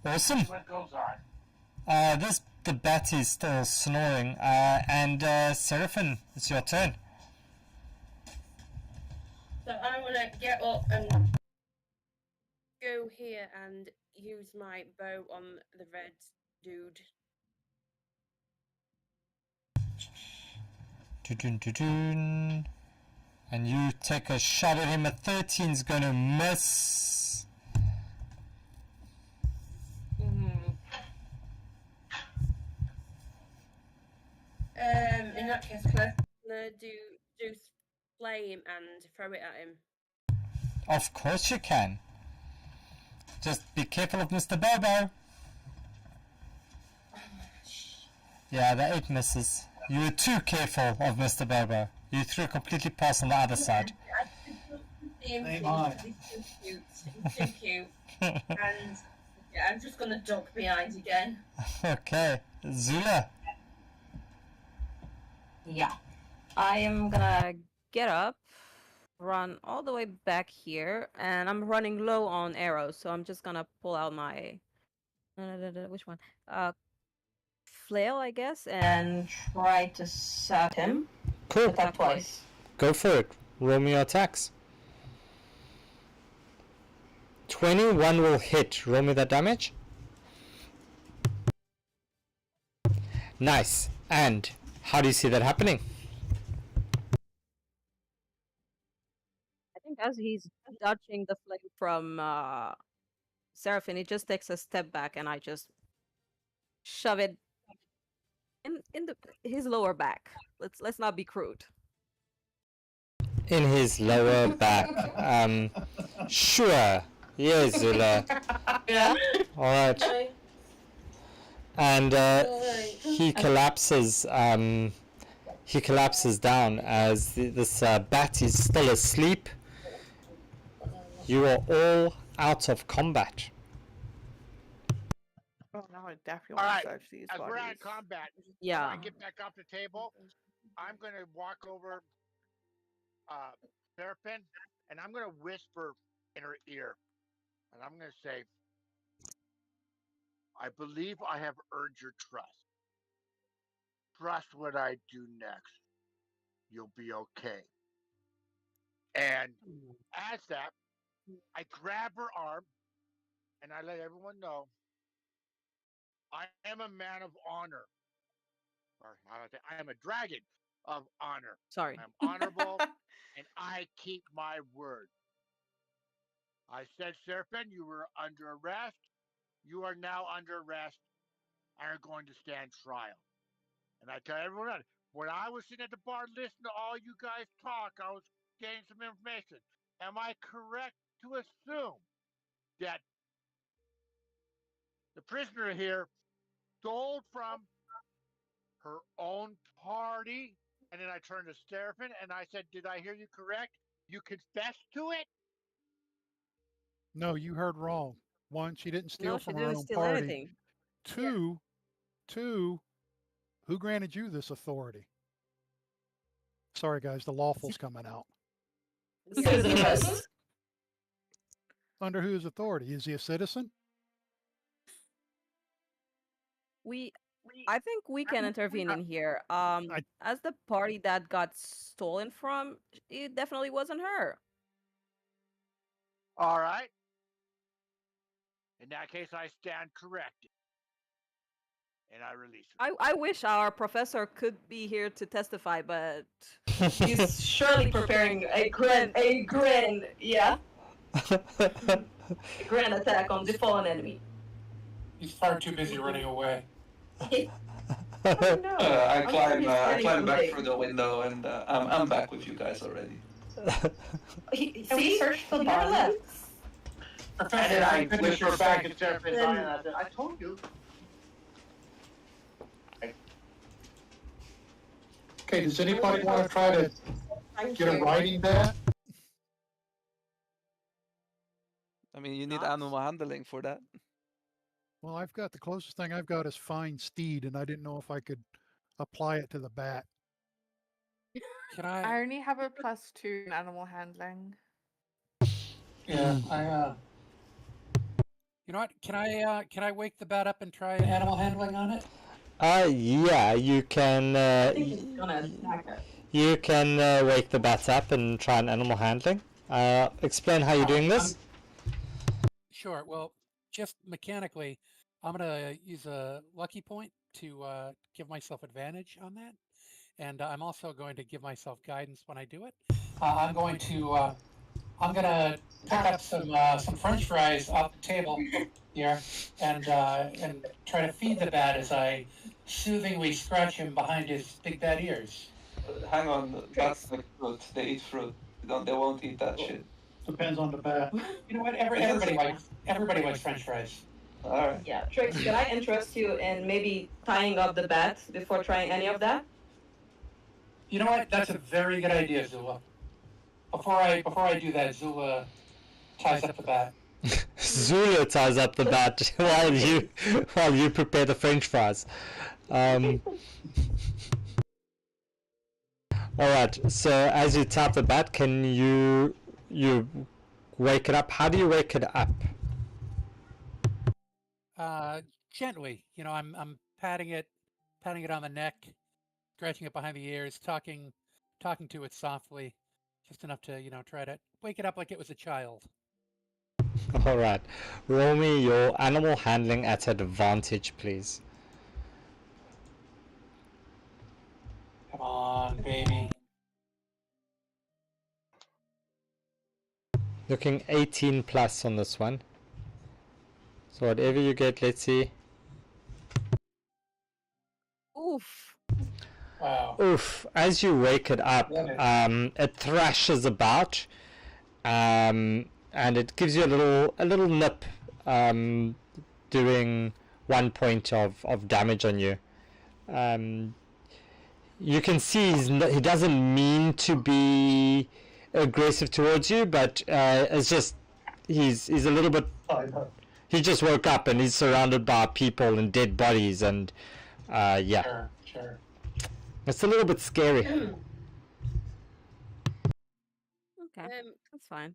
Awesome. What goes on? The bat is still snoring. And Seraphim, it's your turn. So I'm gonna get up and go here and use my bow on the red dude. Doo-doo-doo-doo. And you take a shot at him. A 13's gonna miss. In that case, I'm gonna do flame and throw it at him. Of course you can. Just be careful of Mr. Bobo. Yeah, the 8 misses. You were too careful of Mr. Bobo. You threw completely past on the other side. He's too cute. And yeah, I'm just gonna duck behind again. Okay, Zula. Yeah. I am gonna get up, run all the way back here, and I'm running low on arrows, so I'm just gonna pull out my which one? Flail, I guess, and try to stab him. Cool. Attack twice. Go for it. Roll me your attacks. 21 will hit. Roll me that damage. Nice. And how do you see that happening? I think as he's dodging the flame from Seraphim, he just takes a step back, and I just shove it in his lower back. Let's not be crude. In his lower back. Sure. Yes, Zula. Yeah. Alright. And he collapses. He collapses down as this bat is still asleep. You are all out of combat. Oh, now I definitely All want right, to search these as we're bodies. at combat, Yeah. when I get back off the table, I'm going to walk over Seraphim, and I'm going to whisper in her ear. And I'm going to say, I believe I have earned your trust. Trust what I do next. You'll be okay. And as that, I grab her arm and I let everyone know I am a man of honor. Or I am a dragon of honor. Sorry. I'm honorable and I keep my word. I said, Seraphim, you were under arrest. You are now under arrest and are going to stand trial. And I tell everyone, when I was sitting at the bar listening to all you guys talk, I was getting some information. Am I correct to assume that the prisoner here stole from her own party? And then I turned to Seraphim and I said, did I hear you correct? You confessed to it? No, you heard wrong. One, she didn't steal No, she from her didn't own steal party. anything. Two, who granted you this authority? Sorry, guys, the lawful's coming out. Citizens. Under whose authority? Is he a citizen? I think we can intervene in here. As the party that got stolen from, it definitely wasn't her. All right. In that case, I stand corrected. And I release her. I wish our professor could be here to testify, but He's surely preparing a grand attack on the fallen enemy. He's far too busy running away. I climb back through the window, and I'm back with you guys already. See, search for the body. And then I whisper back at Seraphim's eye and I said, I told you. Okay, does anybody want to try to get a writing that? I mean, you need animal handling for that. Well, I've got the closest thing I've got is fine steed, and I didn't know if I could apply it to the bat. I only have a +2 in animal handling. Yeah, You know what? Can I wake the bat up and try animal handling on it? Yeah, you can. I think it's gonna attack us. You can wake the bat up and try an animal handling. Explain how you're doing this. Sure. Well, just mechanically, I'm gonna use a lucky point to give myself advantage on that, and I'm also going to give myself guidance when I do it. I'm going to. I'm gonna pick up some French fries off the table here and try to feed the bat as I soothingly scratch him behind his big bad ears. Hang on, bats like fruit. They eat fruit. They won't eat that shit. Depends on the bat. You know what? Everybody likes French fries. All right. Yeah, Trix, can I interest you in maybe tying up the bat before trying any of that? You know what? That's a very good idea, Zula. Before I do that, Zula ties up the bat. Zula ties up the bat while you prepare the French fries. All right. So as you tap the bat, can you wake it up? How do you wake it up? Gently. You know, I'm patting it on the neck, scratching it behind the ears, talking to it softly, just enough to try to wake it up like it was a child. All right. Roll me your animal handling at advantage, please. Come on, baby. Looking 18 plus on this one. So whatever you get, let's see. Oof. Wow. Oof. As you wake it up, it thrashes about, and it gives you a little nip, doing 1 point of damage on you. You can see he doesn't mean to be aggressive towards you, but it's just he's a little bit. He just woke up and he's surrounded by people and dead bodies, and yeah. Sure. It's a little bit scary. Okay, that's fine.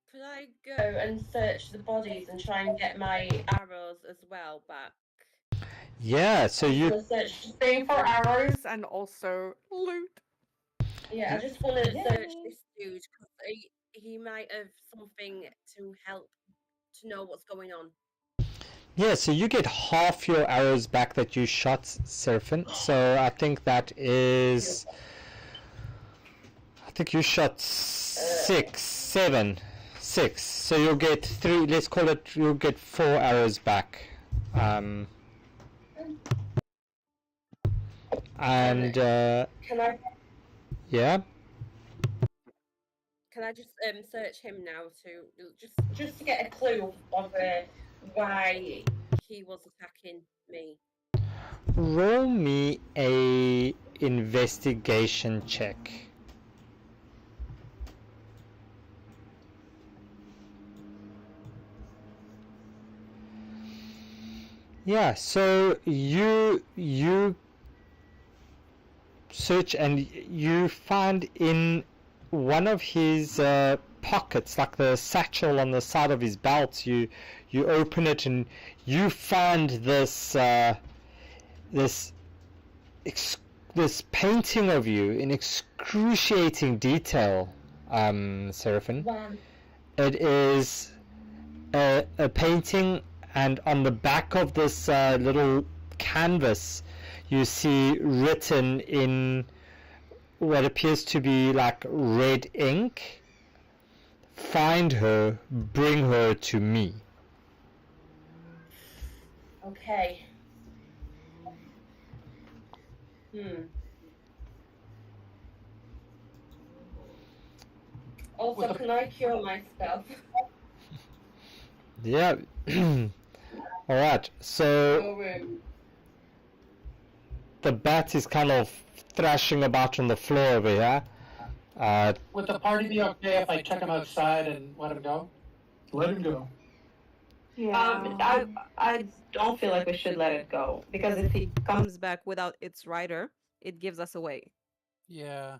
Could I go and search the bodies and try and get my arrows as well back? Yeah, so you Same for arrows and also loot. Yeah, I just want to search this dude because he might have something to help to know what's going on. Yeah, so you get half your arrows back that you shot, Seraphim. So I think that is... I think you shot 6. So you'll get 3, let's call it, you'll get 4 arrows back. And... Can I... Yeah? Can I just search him now to just to get a clue of why he was attacking me? Roll me a investigation check. Yeah, so you search and you find in one of his pockets, like the satchel on the side of his belt, you open it and you find this this painting of you in excruciating detail, Seraphim. Wow. It is a painting, and on the back of this little canvas you see written in what appears to be like red ink, "Find her, bring her to me." Okay. Also, can I cure myself? Yeah. Alright, so the bat is kind of thrashing about on the floor over here. Would the party be okay if I took him outside and let him go? Let him go. Yeah, I don't feel like we should let it go, because if he comes back without its rider, it gives us away. Yeah.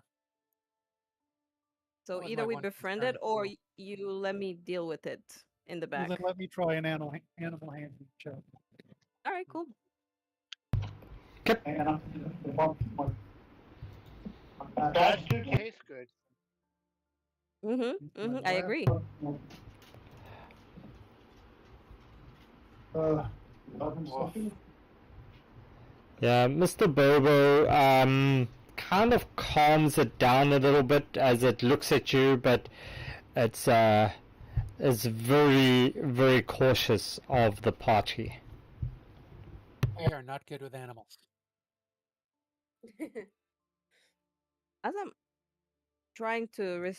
So was either my we one befriend concern, it or so- you let me deal with it in the Well, back. then let me try an animal handling check. All right, cool. That do taste good. I agree. Yeah, Mr. Bobo kind of calms it down a little bit as it looks at you, but it's very, very cautious of the party. We are not good with animals. As I'm trying to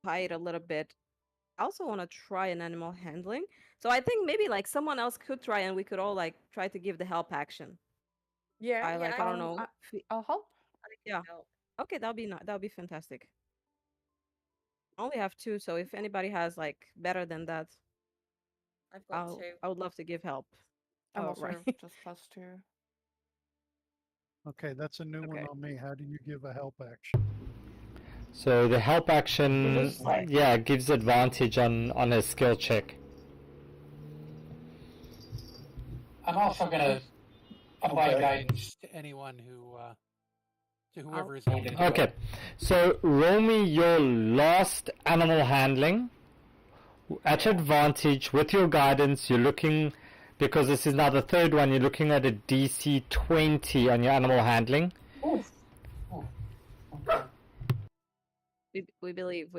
hide a little bit, I also want to try an animal handling. So I think maybe like someone else could try, and we could all like try to give the help action. Yeah, I don't know. I'll help. Yeah. Okay, that'll be fantastic. I only have 2, so if anybody has like better than that, I've got 2. I would love to give help. I'm Oh, also right. just +2. Okay, that's a new one Okay. on me. How do you give a help action? So the help action, Just like- yeah, gives advantage on a skill check. I'm also gonna apply guidance. To anyone who, to whoever is I'll- able to do Okay, it. so roll me your last animal handling. At advantage with your guidance, you're looking, because this is now the third one, you're looking at a DC 20 on your animal handling. Oof. We believe.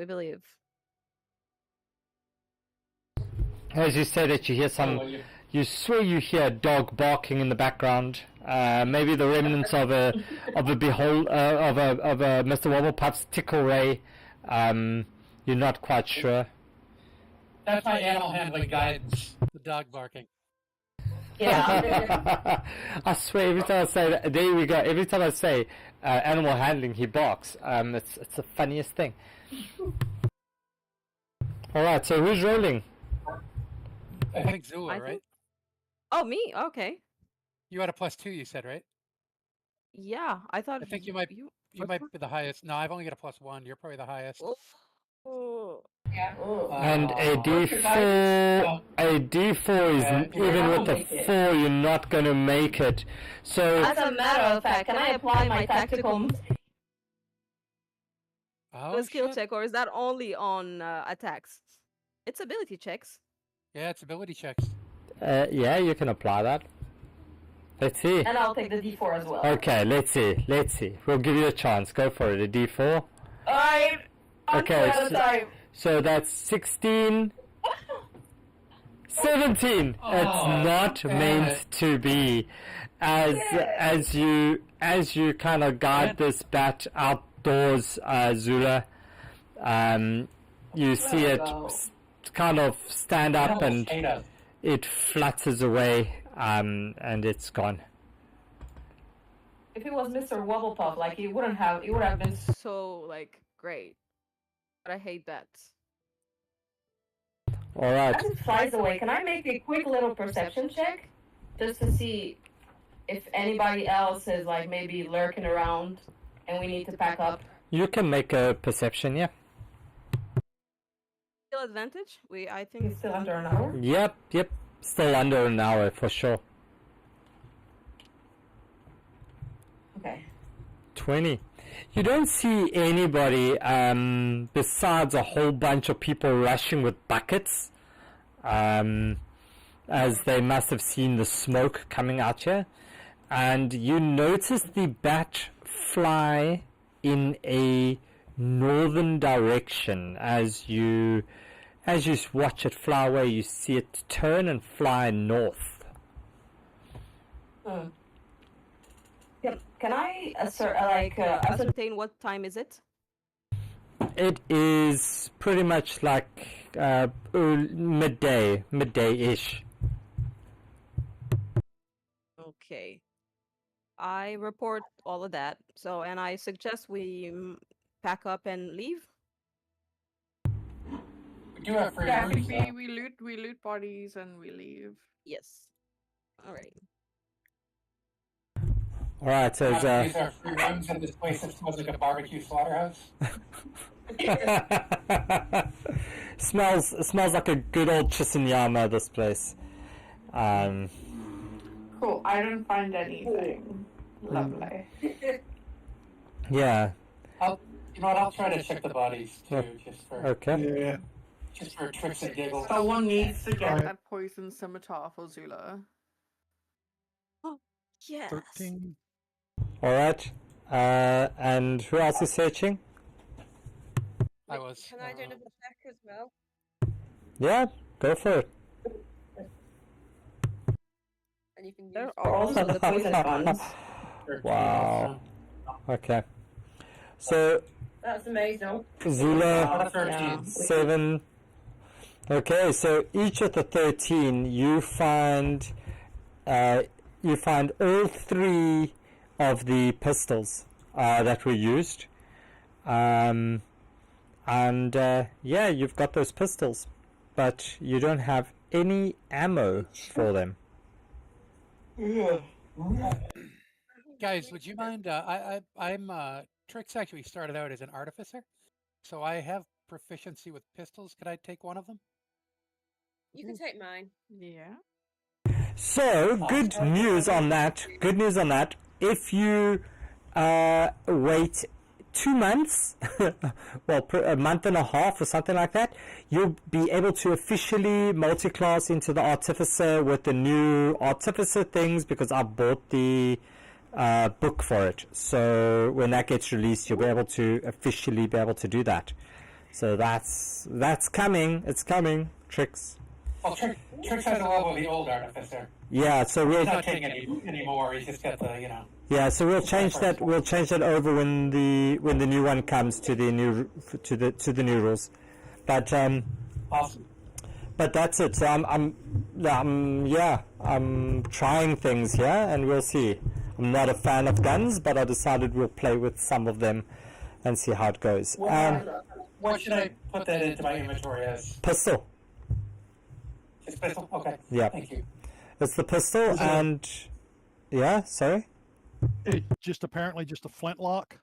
As you say that you hear you swear you hear a dog barking in the background. Maybe the remnants of a Mr. Wobblepup's tickle ray. You're not quite sure. That's my animal handling guidance. The dog barking. Yeah. I swear, every time I say that, there we go. Every time I say animal handling, he barks. It's the funniest thing. All right, so who's rolling? I think Zula, I right? think- Oh, me? Okay. You had a +2, you said, right? Yeah, I thought. I think you might be the highest. No, I've only got a +1. You're probably the highest. Yeah. And a D4, is even with the 4, you're not going to make it. So As a matter of fact, can I apply my tactical Oh, skill shit. check, or is that only on attacks? It's ability checks. Yeah, it's ability checks. yeah, you can apply that. Let's see. And I'll take the D4 as well. Okay, let's see. We'll give you a chance. Go for it. A D4. Alright. Okay, so that's 16. 17. It's not meant to be. As you kind of guide this bat outdoors, Zula, you see it kind of stand up and it flutters away, and it's gone. If it was Mr. Wobblepuff, like it would have been so like great. But I hate that. All right. As it flies away, can I make a quick little perception check just to see if anybody else is like maybe lurking around and we need to pack up? You can make a perception, yeah. Still advantage? I think it's still under an hour. Yep. Still under an hour for sure. Okay. 20. You don't see anybody besides a whole bunch of people rushing with buckets, as they must have seen the smoke coming out here. And you notice the bat fly in a northern direction. As you watch it fly away, you see it turn and fly north. Can I ascertain what time is it? It is pretty much like midday-ish. Okay. I report all of that. So, and I suggest we pack up and leave. We do have free Yeah, I rooms, think we loot bodies and we leave. Yes. All right. All right, so We it's, have to use our free rooms in this place that smells like a barbecue slaughterhouse. smells like a good old Chisanyama, this place. Cool. I didn't find anything. Lovely. Yeah. You know what? I'll try to check the bodies too, just for Okay. just for tricks and giggles. Someone needs to get Alright. that poison scimitar for Zula. Oh, yes. 13. All right. And who else is searching? I was. Can I do another check as well? Yeah, go for it. And you can use. They're also the poison ones. Wow. Okay. So That's amazing. Zula, Yeah. 7. Okay, so each of the 13, you find all 3 of the pistols that were used, and yeah, you've got those pistols, but you don't have any ammo for them. Guys, would you mind? I'm Trix actually started out as an artificer, so I have proficiency with pistols. Could I take one of them? You can take mine. Yeah. So, good news on that. Good news on that. If you wait 2 months, well, a month and a half or something like that, you'll be able to officially multi-class into the Artificer with the new Artificer things, because I bought the book for it. So when that gets released, you'll be able to officially be able to do that. So that's coming. It's coming. Tricks. Well, Trix has a level of the old artificer. Yeah, so He's we'll not taking any more. He's just got the, yeah, so we'll change that. We'll change that over when the new one comes to the new new rules. But Awesome. But that's it. So I'm trying things here, and we'll see. I'm not a fan of guns, but I decided we'll play with some of them and see how it goes. What should I put that into my inventory as? Pistol. It's pistol? Okay. Yeah. Thank you. It's the pistol, and yeah, sorry. Just apparently just a flintlock.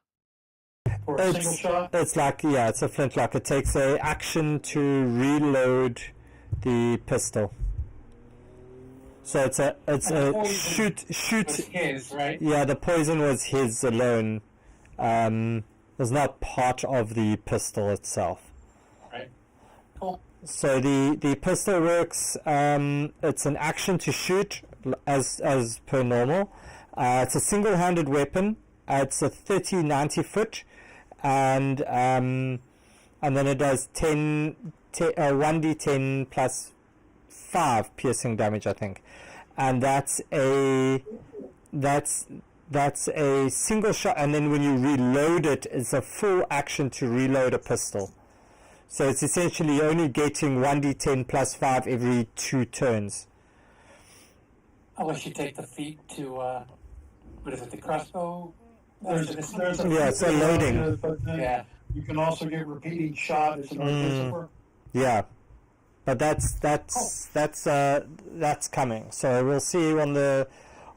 For a single shot. It's like, yeah, it's a flintlock. It takes a action to reload the pistol. So it's a shoot. Was his, right? Yeah, the poison was his alone. It was not part of the pistol itself. Right. Cool. So the pistol works. It's an action to shoot as per normal. It's a single-handed weapon. It's a 30-90 foot, and then it does 1d10 plus 5 piercing damage, I think, and that's a single shot. And then when you reload it, it's a full action to reload a pistol. So it's essentially only getting 1d10 plus 5 every 2 turns. Unless you take the feat to, what is it, the crossbow? There's a Yeah, it's a loading. But then Yeah. you can also get repeating shot. It's an artificer. Yeah, but that's coming. So we'll see on the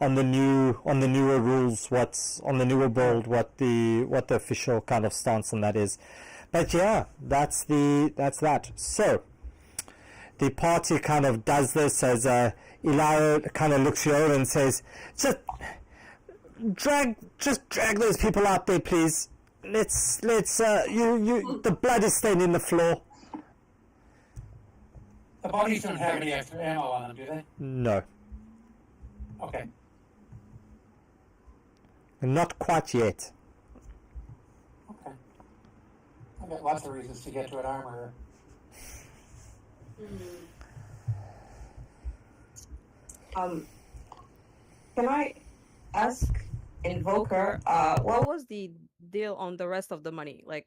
newer rules, what's on the newer build, what the official kind of stance on that is. But yeah, that's that. So the party kind of does this as Elias kind of looks you over and says, just drag those people out there, please. Let's the blood is stained in the floor. The bodies don't have any extra ammo on them, do they? No, Okay. not quite yet. Okay. I've got lots of reasons to get to an armorer. Can I ask Invoker, what was the deal on the rest of the money? Like,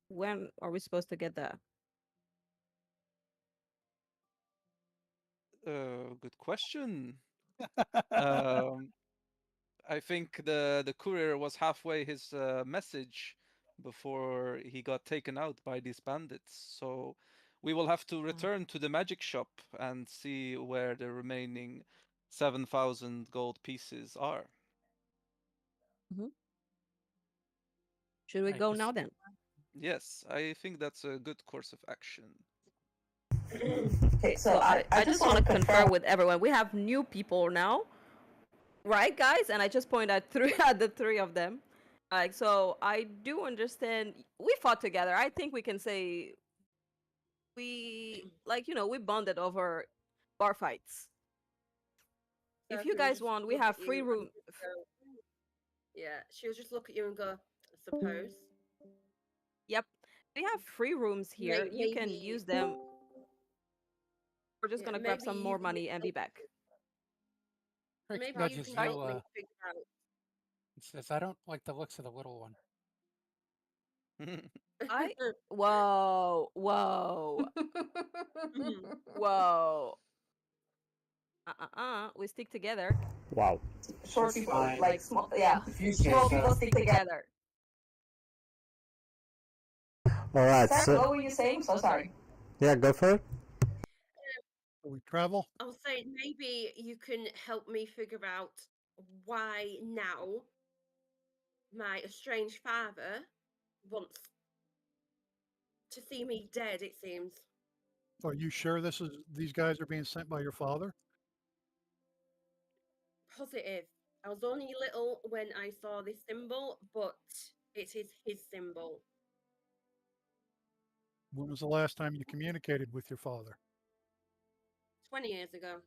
when are we supposed to get that? Good question. I think the courier was halfway his message before he got taken out by these bandits. So we will have to return to the magic shop and see where the remaining 7,000 gold pieces are. Should we I go just- now then? Yes, I think that's a good course of action. Okay, so I just want to confirm with everyone. We have new people now, right, guys? And I just point at the three of them. Like, so I do understand. We fought together. I think we can say we we bonded over bar fights. If you Sophie will guys just want, we look have at you free and room. just go, yeah, she'll just look at you and go, I suppose. Yep, we have free rooms here. You can Maybe- use them. We're just Yeah, gonna grab maybe some you more can money and be help- back. Crick Maybe you nudges can you. help me figure out. He says, "I don't like the looks of the little one." Whoa. Whoa. We stick together. Wow. Short That's people, fine. like small, yeah. If you say Small so. people stick together. All right. Sarah, So what were you saying? So sorry. yeah, go for it. We travel. I was saying maybe you can help me figure out why now my estranged father wants to see me dead, it seems. Are you sure these guys are being sent by your father? Positive. I was only little when I saw this symbol, but it is his symbol. When was the last time you communicated with your father? 20 years ago.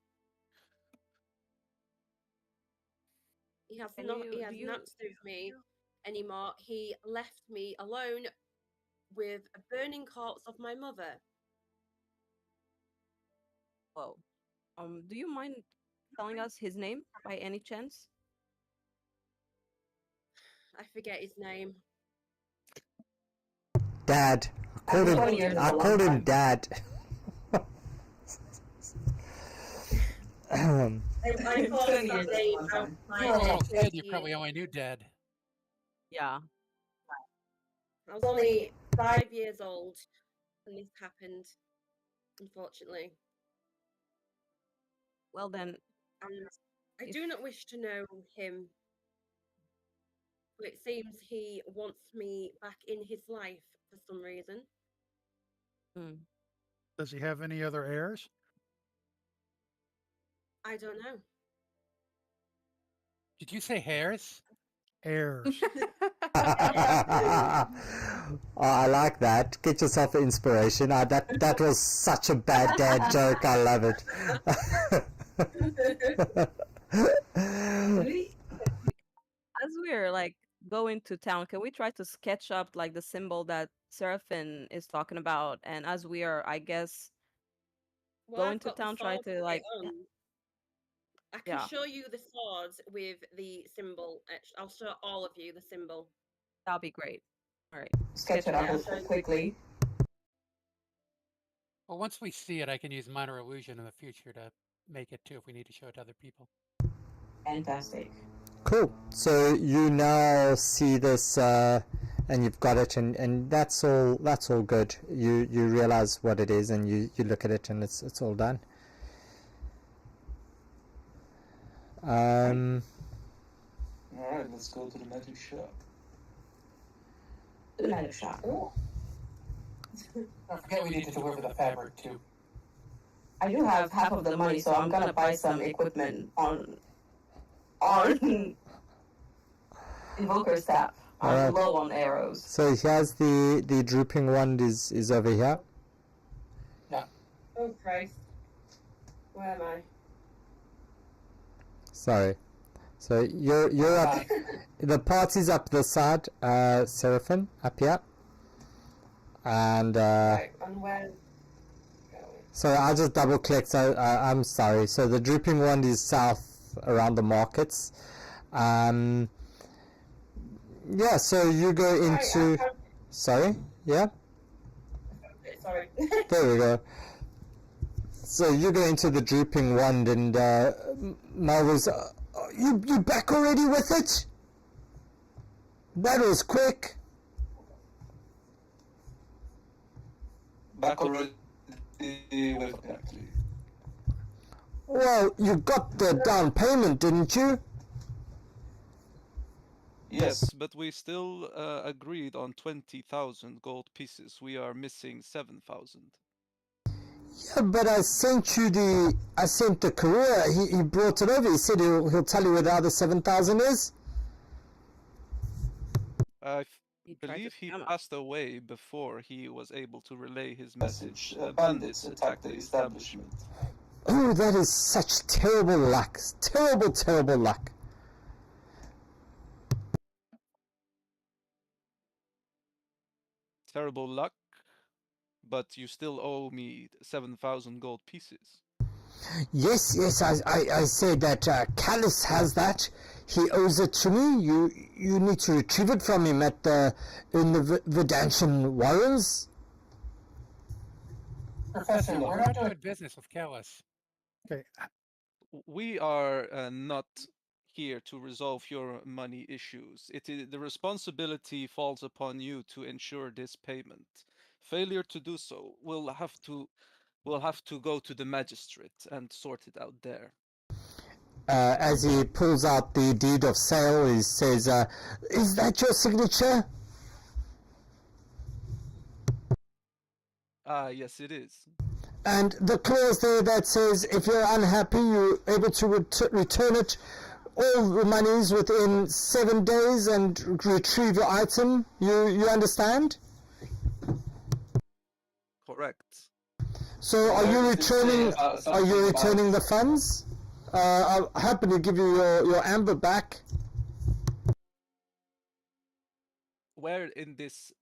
He has Can not you- he do has you- not with me anymore. He left me alone with a burning corpse of my mother. Whoa. Do you mind telling us his name by any chance? I forget his name. Dad. I called him Dad. I thought that name outside You're a little of kid. You 20 probably only knew Dad. Yeah. I was only 5 years old when this happened, unfortunately. Well then, And I If- do not wish to know him. But it seems he wants me back in his life for some reason. Does he have any other heirs? I don't know. Did you say hairs? Heirs. I like that. Get yourself inspiration. That was such a bad dad joke. I love it. as we're like going to town, can we try to sketch up like the symbol that Seraphim is talking about? And as we are, I guess, Well, going I've to got the town, try sword to with it like, on. I can yeah. show you the swords with the symbol. I'll show all of you the symbol. That'll be great. All right. Sketch it out quickly. Well, once we see it, I can use minor illusion in the future to make it too if we need to show it to other people. Fantastic. Cool. So you now see this, and you've got it, and that's all. That's all good. You realize what it is, and you look at it, and it's all done. Alright, let's go to the magic shop. The magic shop. Don't forget we need to deliver the fabric too. I do have half of the money, so I'm gonna buy some equipment on Invoker's Tap. I'm Alright. low on arrows. So here's the drooping wand is over here. Oh Christ. Where am I? Sorry. So you're up. The party's up this side, Seraphim, up here. And Right, and where? so I just double clicked. So I'm sorry. So the drooping wand is south around the markets. Yeah. So you go into. Sorry. Yeah. Sorry. There we go. So you go into the drooping wand, and Marvel's, you back already with it? That was quick. Back already with actually. Well, you got the down payment, didn't you? Yes, but we still agreed on 20,000 gold pieces. We are missing 7,000. Yeah, but I sent the courier. He brought it over. He said he'll tell you where the other 7,000 is. I He tried to believe he scam us. passed away before he was able to relay his message. Bandits attacked the establishment. Oh, that is such terrible luck. Terrible, terrible luck. Terrible luck, but you still owe me 7,000 gold pieces. Yes, I said that Callus has that. He owes it to me. You need to retrieve it from him in the Vidantian Warrens. Professor, we're not doing Good business with Callus. Okay. We are not here to resolve your money issues. The responsibility falls upon you to ensure this payment. Failure to do so will have to go to the magistrate and sort it out there. As he pulls out the deed of sale, he says, "Is that your signature?" Yes, it is. And the clause there that says, if you're unhappy, you're able to return it, all the monies within 7 days, and retrieve your item. You understand? Correct. So, are you returning? Are you returning the funds? I'll happily give you your amber back. Where in this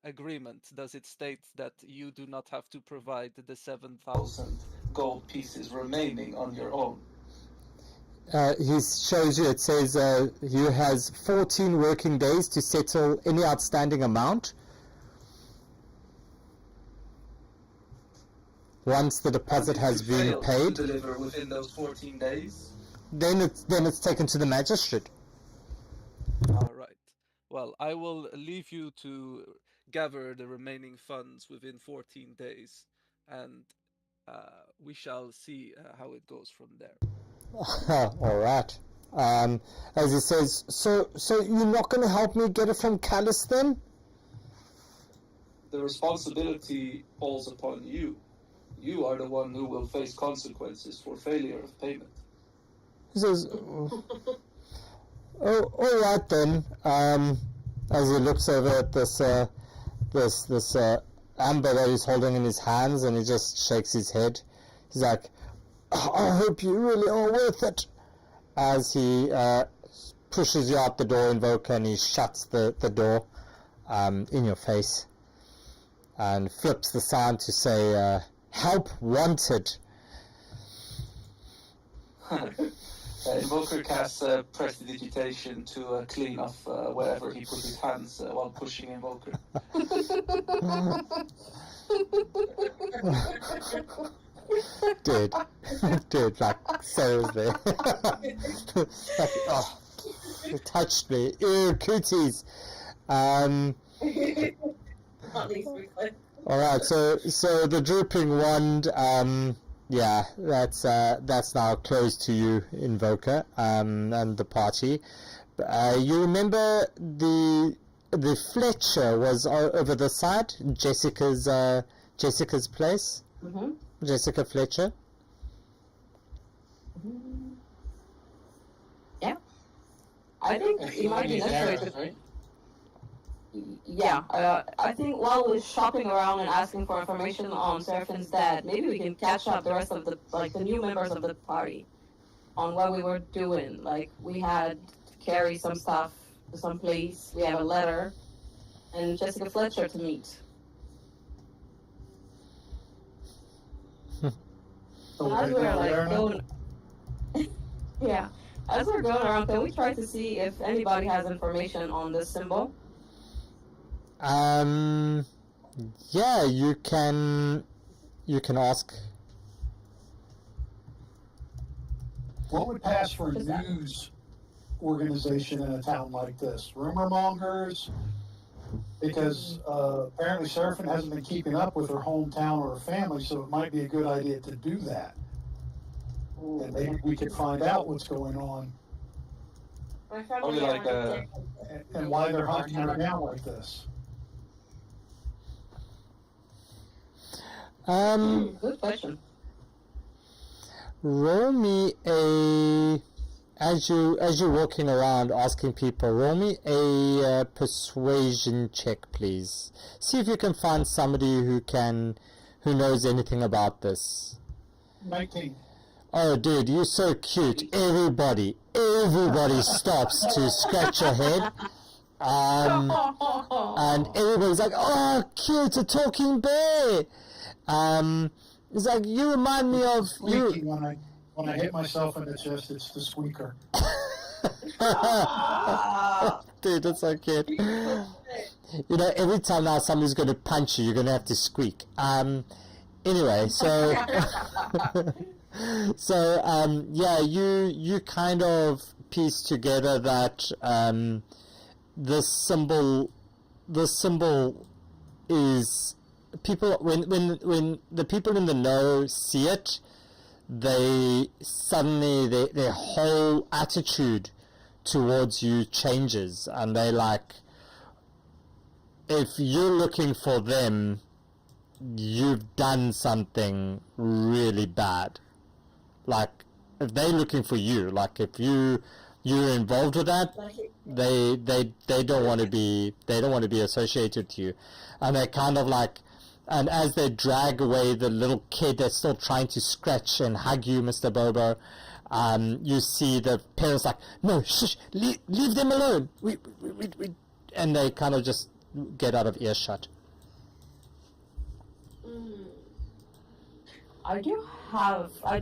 agreement does it state that you do not have to provide the 7,000 gold pieces remaining on your own? He shows you, it says he has 14 working days to settle any outstanding amount. Once the deposit has been paid, to deliver within those 14 days? then it's taken to the magistrate. All right. Well, I will leave you to gather the remaining funds within 14 days, and we shall see how it goes from there. All right. As he says, so you're not going to help me get it from Callus then? The responsibility falls upon you. You are the one who will face consequences for failure of payment. He says, "Oh, all right then." As he looks over at this amber that he's holding in his hands, and he just shakes his head. He's like, "I hope you really are worth it." As he pushes you out the door, Invoker, and he shuts the door in your face, and flips the sign to say, "Help wanted." Invoker casts prestidigitation to clean off wherever he put his hands while pushing Invoker. Dude, like, seriously. Like, oh, it touched me. Ew, cooties. Alright, so the drooping wand, yeah, that's now closed to you, Invoker, and the party. You remember the Fletcher was over the side, Jessica's place? Mm-hmm. Jessica Fletcher? Yeah. I think it might be necessary to... right? Yeah, I think while we're shopping around and asking for information on Seraphine's dad, maybe we can catch up the rest of the new members of the party on what we were doing. Like, we had to carry some stuff to some place, we have a letter, and Jessica Fletcher to meet. As we're like going, yeah, as we're going around, can we try to see if anybody has information on this symbol? Yeah, you can ask. What would pass for a news organization in a town like this? Rumor mongers? Because apparently Seraphine hasn't been keeping up with her hometown or her family, so it might be a good idea to do that. And maybe we could find out what's going on. My Probably family like are and why they're hunting her down like this. Good question. Roll me a as you're walking around asking people. Roll me a persuasion check, please. See if you can find somebody who knows anything about this. 19. Oh, dude, you're so cute. Everybody stops to scratch your head. And everybody's like, "Oh, cute, a talking bear." It's like, you remind me of Squeaky you. when I hit myself in the chest, it's the squeaker. Dude, that's so cute. You know, every time now somebody's going to punch you, you're going to have to squeak. Anyway, so yeah, you kind of piece together that the symbol is people when the people in the know see it, they suddenly their whole attitude towards you changes, and they like, if you're looking for them, you've done something really bad. Like, if they're looking for you, like if you're involved with that, they don't want to be associated with you, and they kind of like, and as they drag away the little kid that's still trying to scratch and hug you, Mr. Bobo, you see the parents like, "No, shush, leave them alone. We, and they kind of just get out of earshot.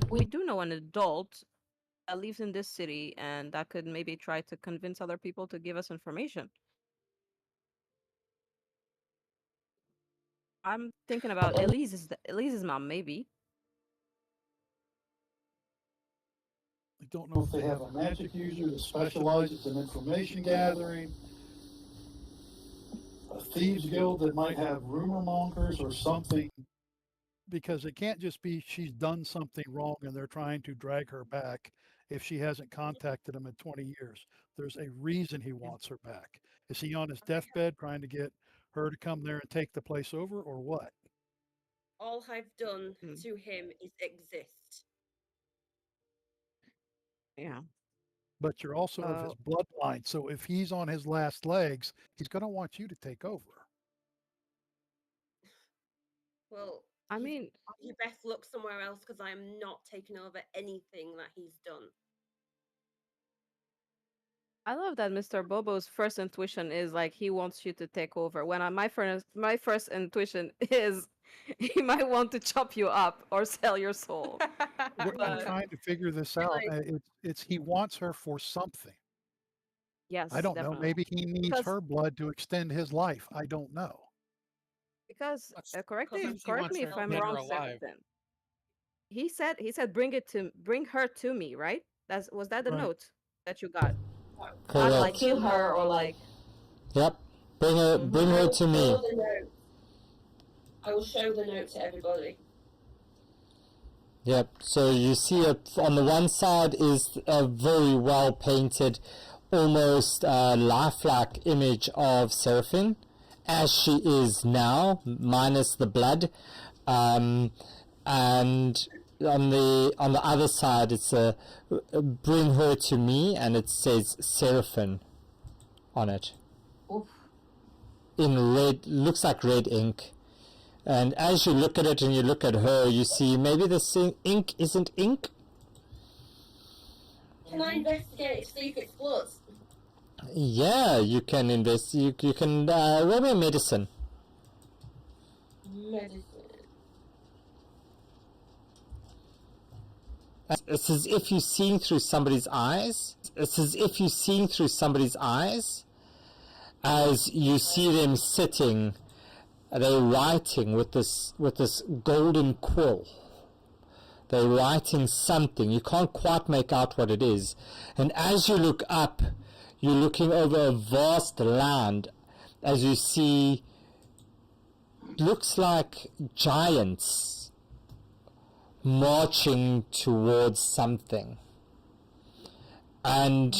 We do know an adult that lives in this city and that could maybe try to convince other people to give us information. I'm thinking about Elise's mom, maybe. I don't know if they have a magic user that specializes in information gathering, a thieves guild that might have rumor mongers or something. Because it can't just be she's done something wrong and they're trying to drag her back if she hasn't contacted him in 20 years. There's a reason he wants her back. Is he on his deathbed trying to get her to come there and take the place over, or what? All I've done to him is exist. Yeah. But you're also of his bloodline. So if he's on his last legs, he's going to want you to take over. Well, I mean, you best look somewhere else because I am not taking over anything that he's done. I love that Mr. Bobo's first intuition is like he wants you to take over. When my first intuition is he might want to chop you up or sell your soul. I'm trying to figure this out. It's he wants her for something. Yes, I don't definitely. know. Maybe he needs Because- her blood to extend his life. I don't know. Because correct me wants if her I'm dead or wrong, alive. Sefton. He said bring her to me, right? Was that the Right. note that you got? Correct. Not like kill her or like. Yep. Bring her to me. I will show the note to everybody. Yep. So you see it on the one side is a very well painted, almost lifelike image of Seraphine, as she is now, minus the blood, and on the other side it's a bring her to me, and it says Seraphine on it. Oof. In red, looks like red ink. And as you look at it and you look at her, you see maybe the ink isn't ink. Can I investigate see if it's blood? Yeah, you can invest. You can roll me a medicine. Medicine. It's as if you're seeing through somebody's eyes. It's as if you're seeing through somebody's eyes as you see them sitting. They're writing with this golden quill. They're writing something. You can't quite make out what it is. And as you look up, you're looking over a vast land as you see, looks like giants marching towards something. And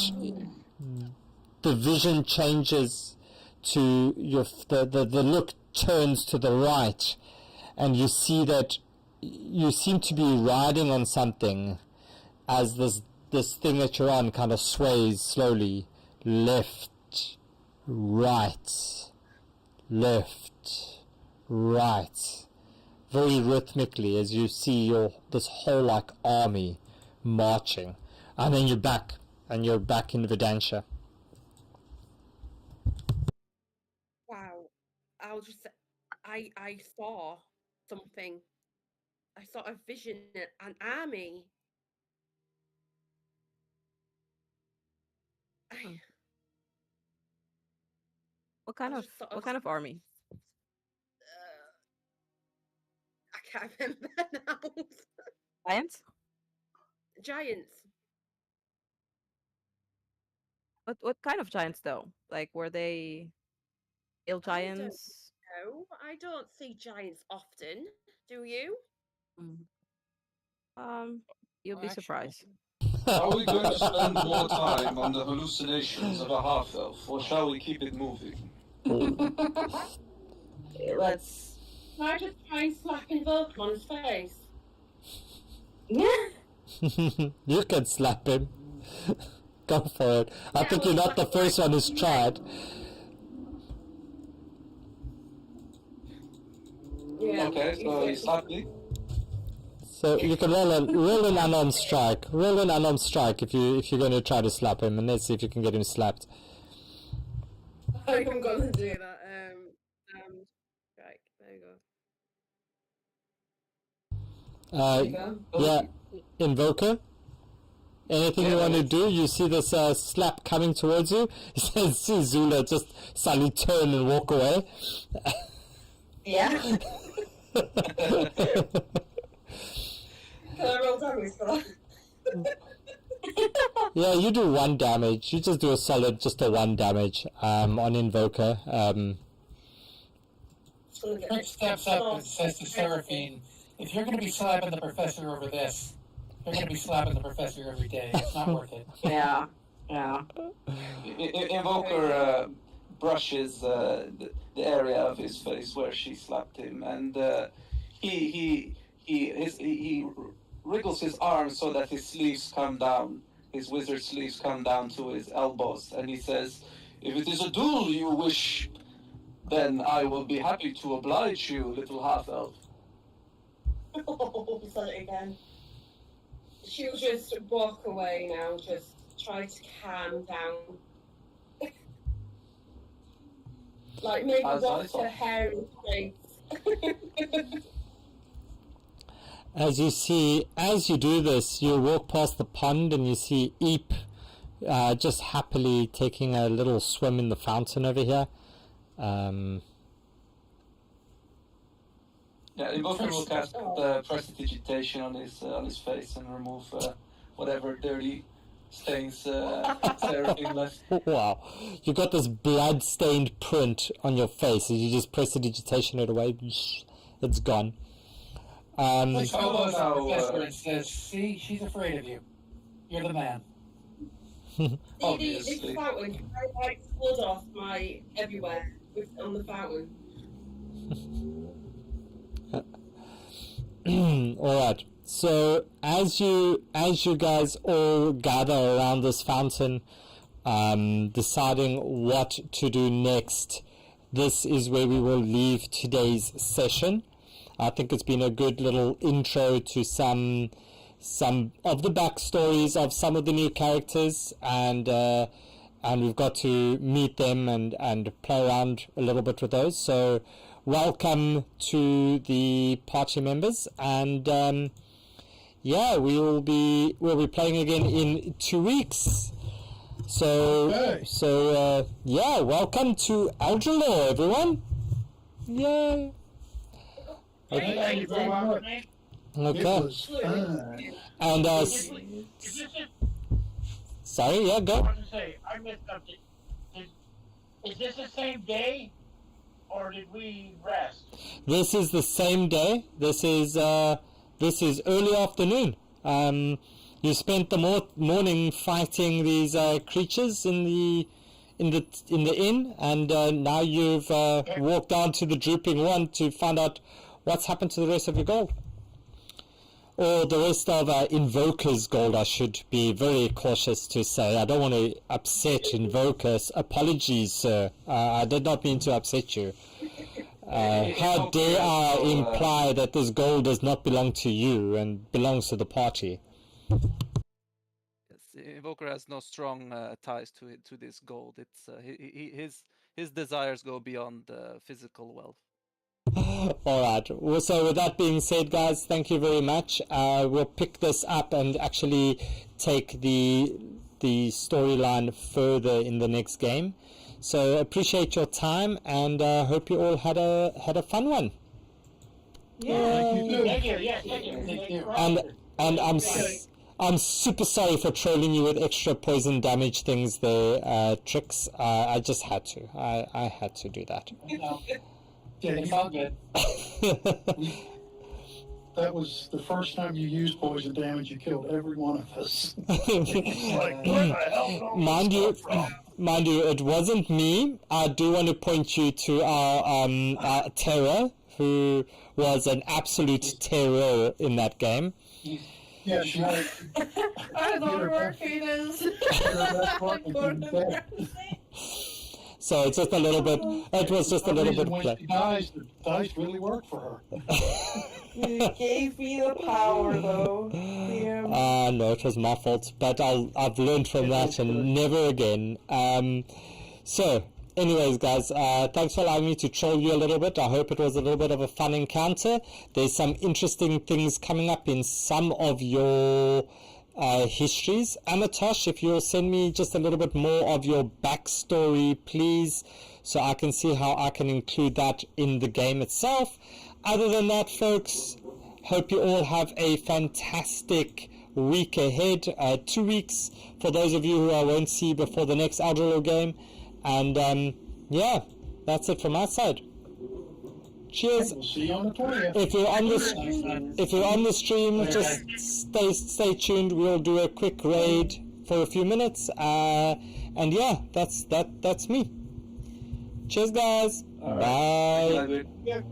the vision changes to the look turns to the right, and you see that you seem to be riding on something as this thing that you're on kind of sways slowly left, right, left, right, very rhythmically, as you see this whole like army marching, and then you're back in Vedantia. Wow. I'll just say, I saw something. I saw a vision, an army. What kind of army? I can't remember now. Giants? Giants. What kind of giants though? Like were they ill giants? No, I don't see giants often. Do you? You'll be surprised. Are we going to spend more time on the hallucinations of a half-elf, or shall we keep it moving? Let's. Can I just try and slap Invoke on his face? You can slap him. Go for it. I think you're not the first one who's tried. Yeah. Okay, so you slap me. So you can roll an unarmed strike. Roll an unarmed strike if you're going to try to slap him, and let's see if you can get him slapped. I'm gonna do that. Right, there you go. Yeah, Invoker. Anything you want to do? You see this slap coming towards you. You see Zula just suddenly turn and walk away. Yeah. Can I roll damage for that? Yeah, you do 1 damage. You just do a solid, just a 1 damage on Invoker. Rick steps up and says to Seraphine, if you're going to be slapping the professor over this, you're going to be slapping the professor every day. It's not worth it. Yeah. Invoker brushes the area of his face where she slapped him, and he wriggles his arms so that his sleeves come down, his wizard sleeves come down to his elbows, and he says, "If it is a duel you wish, then I will be happy to oblige you, little half-elf." Oh, said it again. She'll just walk away now, just try to calm down. Like maybe wash her hair in place. As you do this, you walk past the pond and you see Eep just happily taking a little swim in the fountain over here. Yeah, Invoker will cast prestidigitation on his face and remove whatever dirty stains Seraphine left. Wow, you got this blood-stained print on your face, and you just prestidigitation it away. It's gone. Like professor and says, "See, she's afraid of you. You're the man." This fountain, I like blood off my everywhere on the fountain. All right. So as you guys all gather around this fountain, deciding what to do next, this is where we will leave today's session. I think it's been a good little intro to some of the backstories of some of the new characters, and we've got to meet them and play around a little bit with those. So welcome to the party members, and we'll be playing again in 2 weeks. So welcome to Eldralore, everyone. Yay. Thank you for welcoming me. Okay. And sorry, yeah, I go. want to say, I missed something. Is this the same day, or did we rest? This is the same day. This is early afternoon. You spent the morning fighting these creatures in the inn, and now you've walked down to the Drooping One to find out what's happened to the rest of your gold. Or the rest of Invoker's gold, I should be very cautious to say. I don't want to upset Invokers. Apologies, sir. I did not mean to upset you. How dare I imply that this gold does not belong to you and belongs to the party? Yes, Invoker has no strong ties to this gold. It's his desires go beyond physical wealth. Alright, well, so with that being said, guys, thank you very much. We'll pick this up and actually take the storyline further in the next game. So appreciate your time, and hope you all had a fun one. Yeah. Thank you. And I'm super sorry for trolling you with extra poison damage things there, Tricks. I just had to. I had to do that. Yeah, it's all good. That was the first time you used poison damage. You killed every one of us. Mind you, it wasn't me. I do want to point you to our Terror, who was an absolute terror in that game. Yeah, she had. I love her Arcanas. So it's just a little bit. It was just a little bit. When she dies, the dice really work for her. You gave me the power, though. Damn. No, it was my fault. But I've learned from that and never again. So, anyways, guys, thanks for allowing me to troll you a little bit. I hope it was a little bit of a fun encounter. There's some interesting things coming up in some of your histories. Amatosh, if you'll send me just a little bit more of your backstory, please, so I can see how I can include that in the game itself. Other than that, folks, hope you all have a fantastic week ahead. 2 weeks for those of you who I won't see before the next Eldralore game. And yeah, that's it from my side. Cheers. We'll see you on the 20th. If you're on the stream, just stay tuned. We'll do a quick raid for a few minutes. And yeah, that's me. Cheers, guys. Bye. Bye.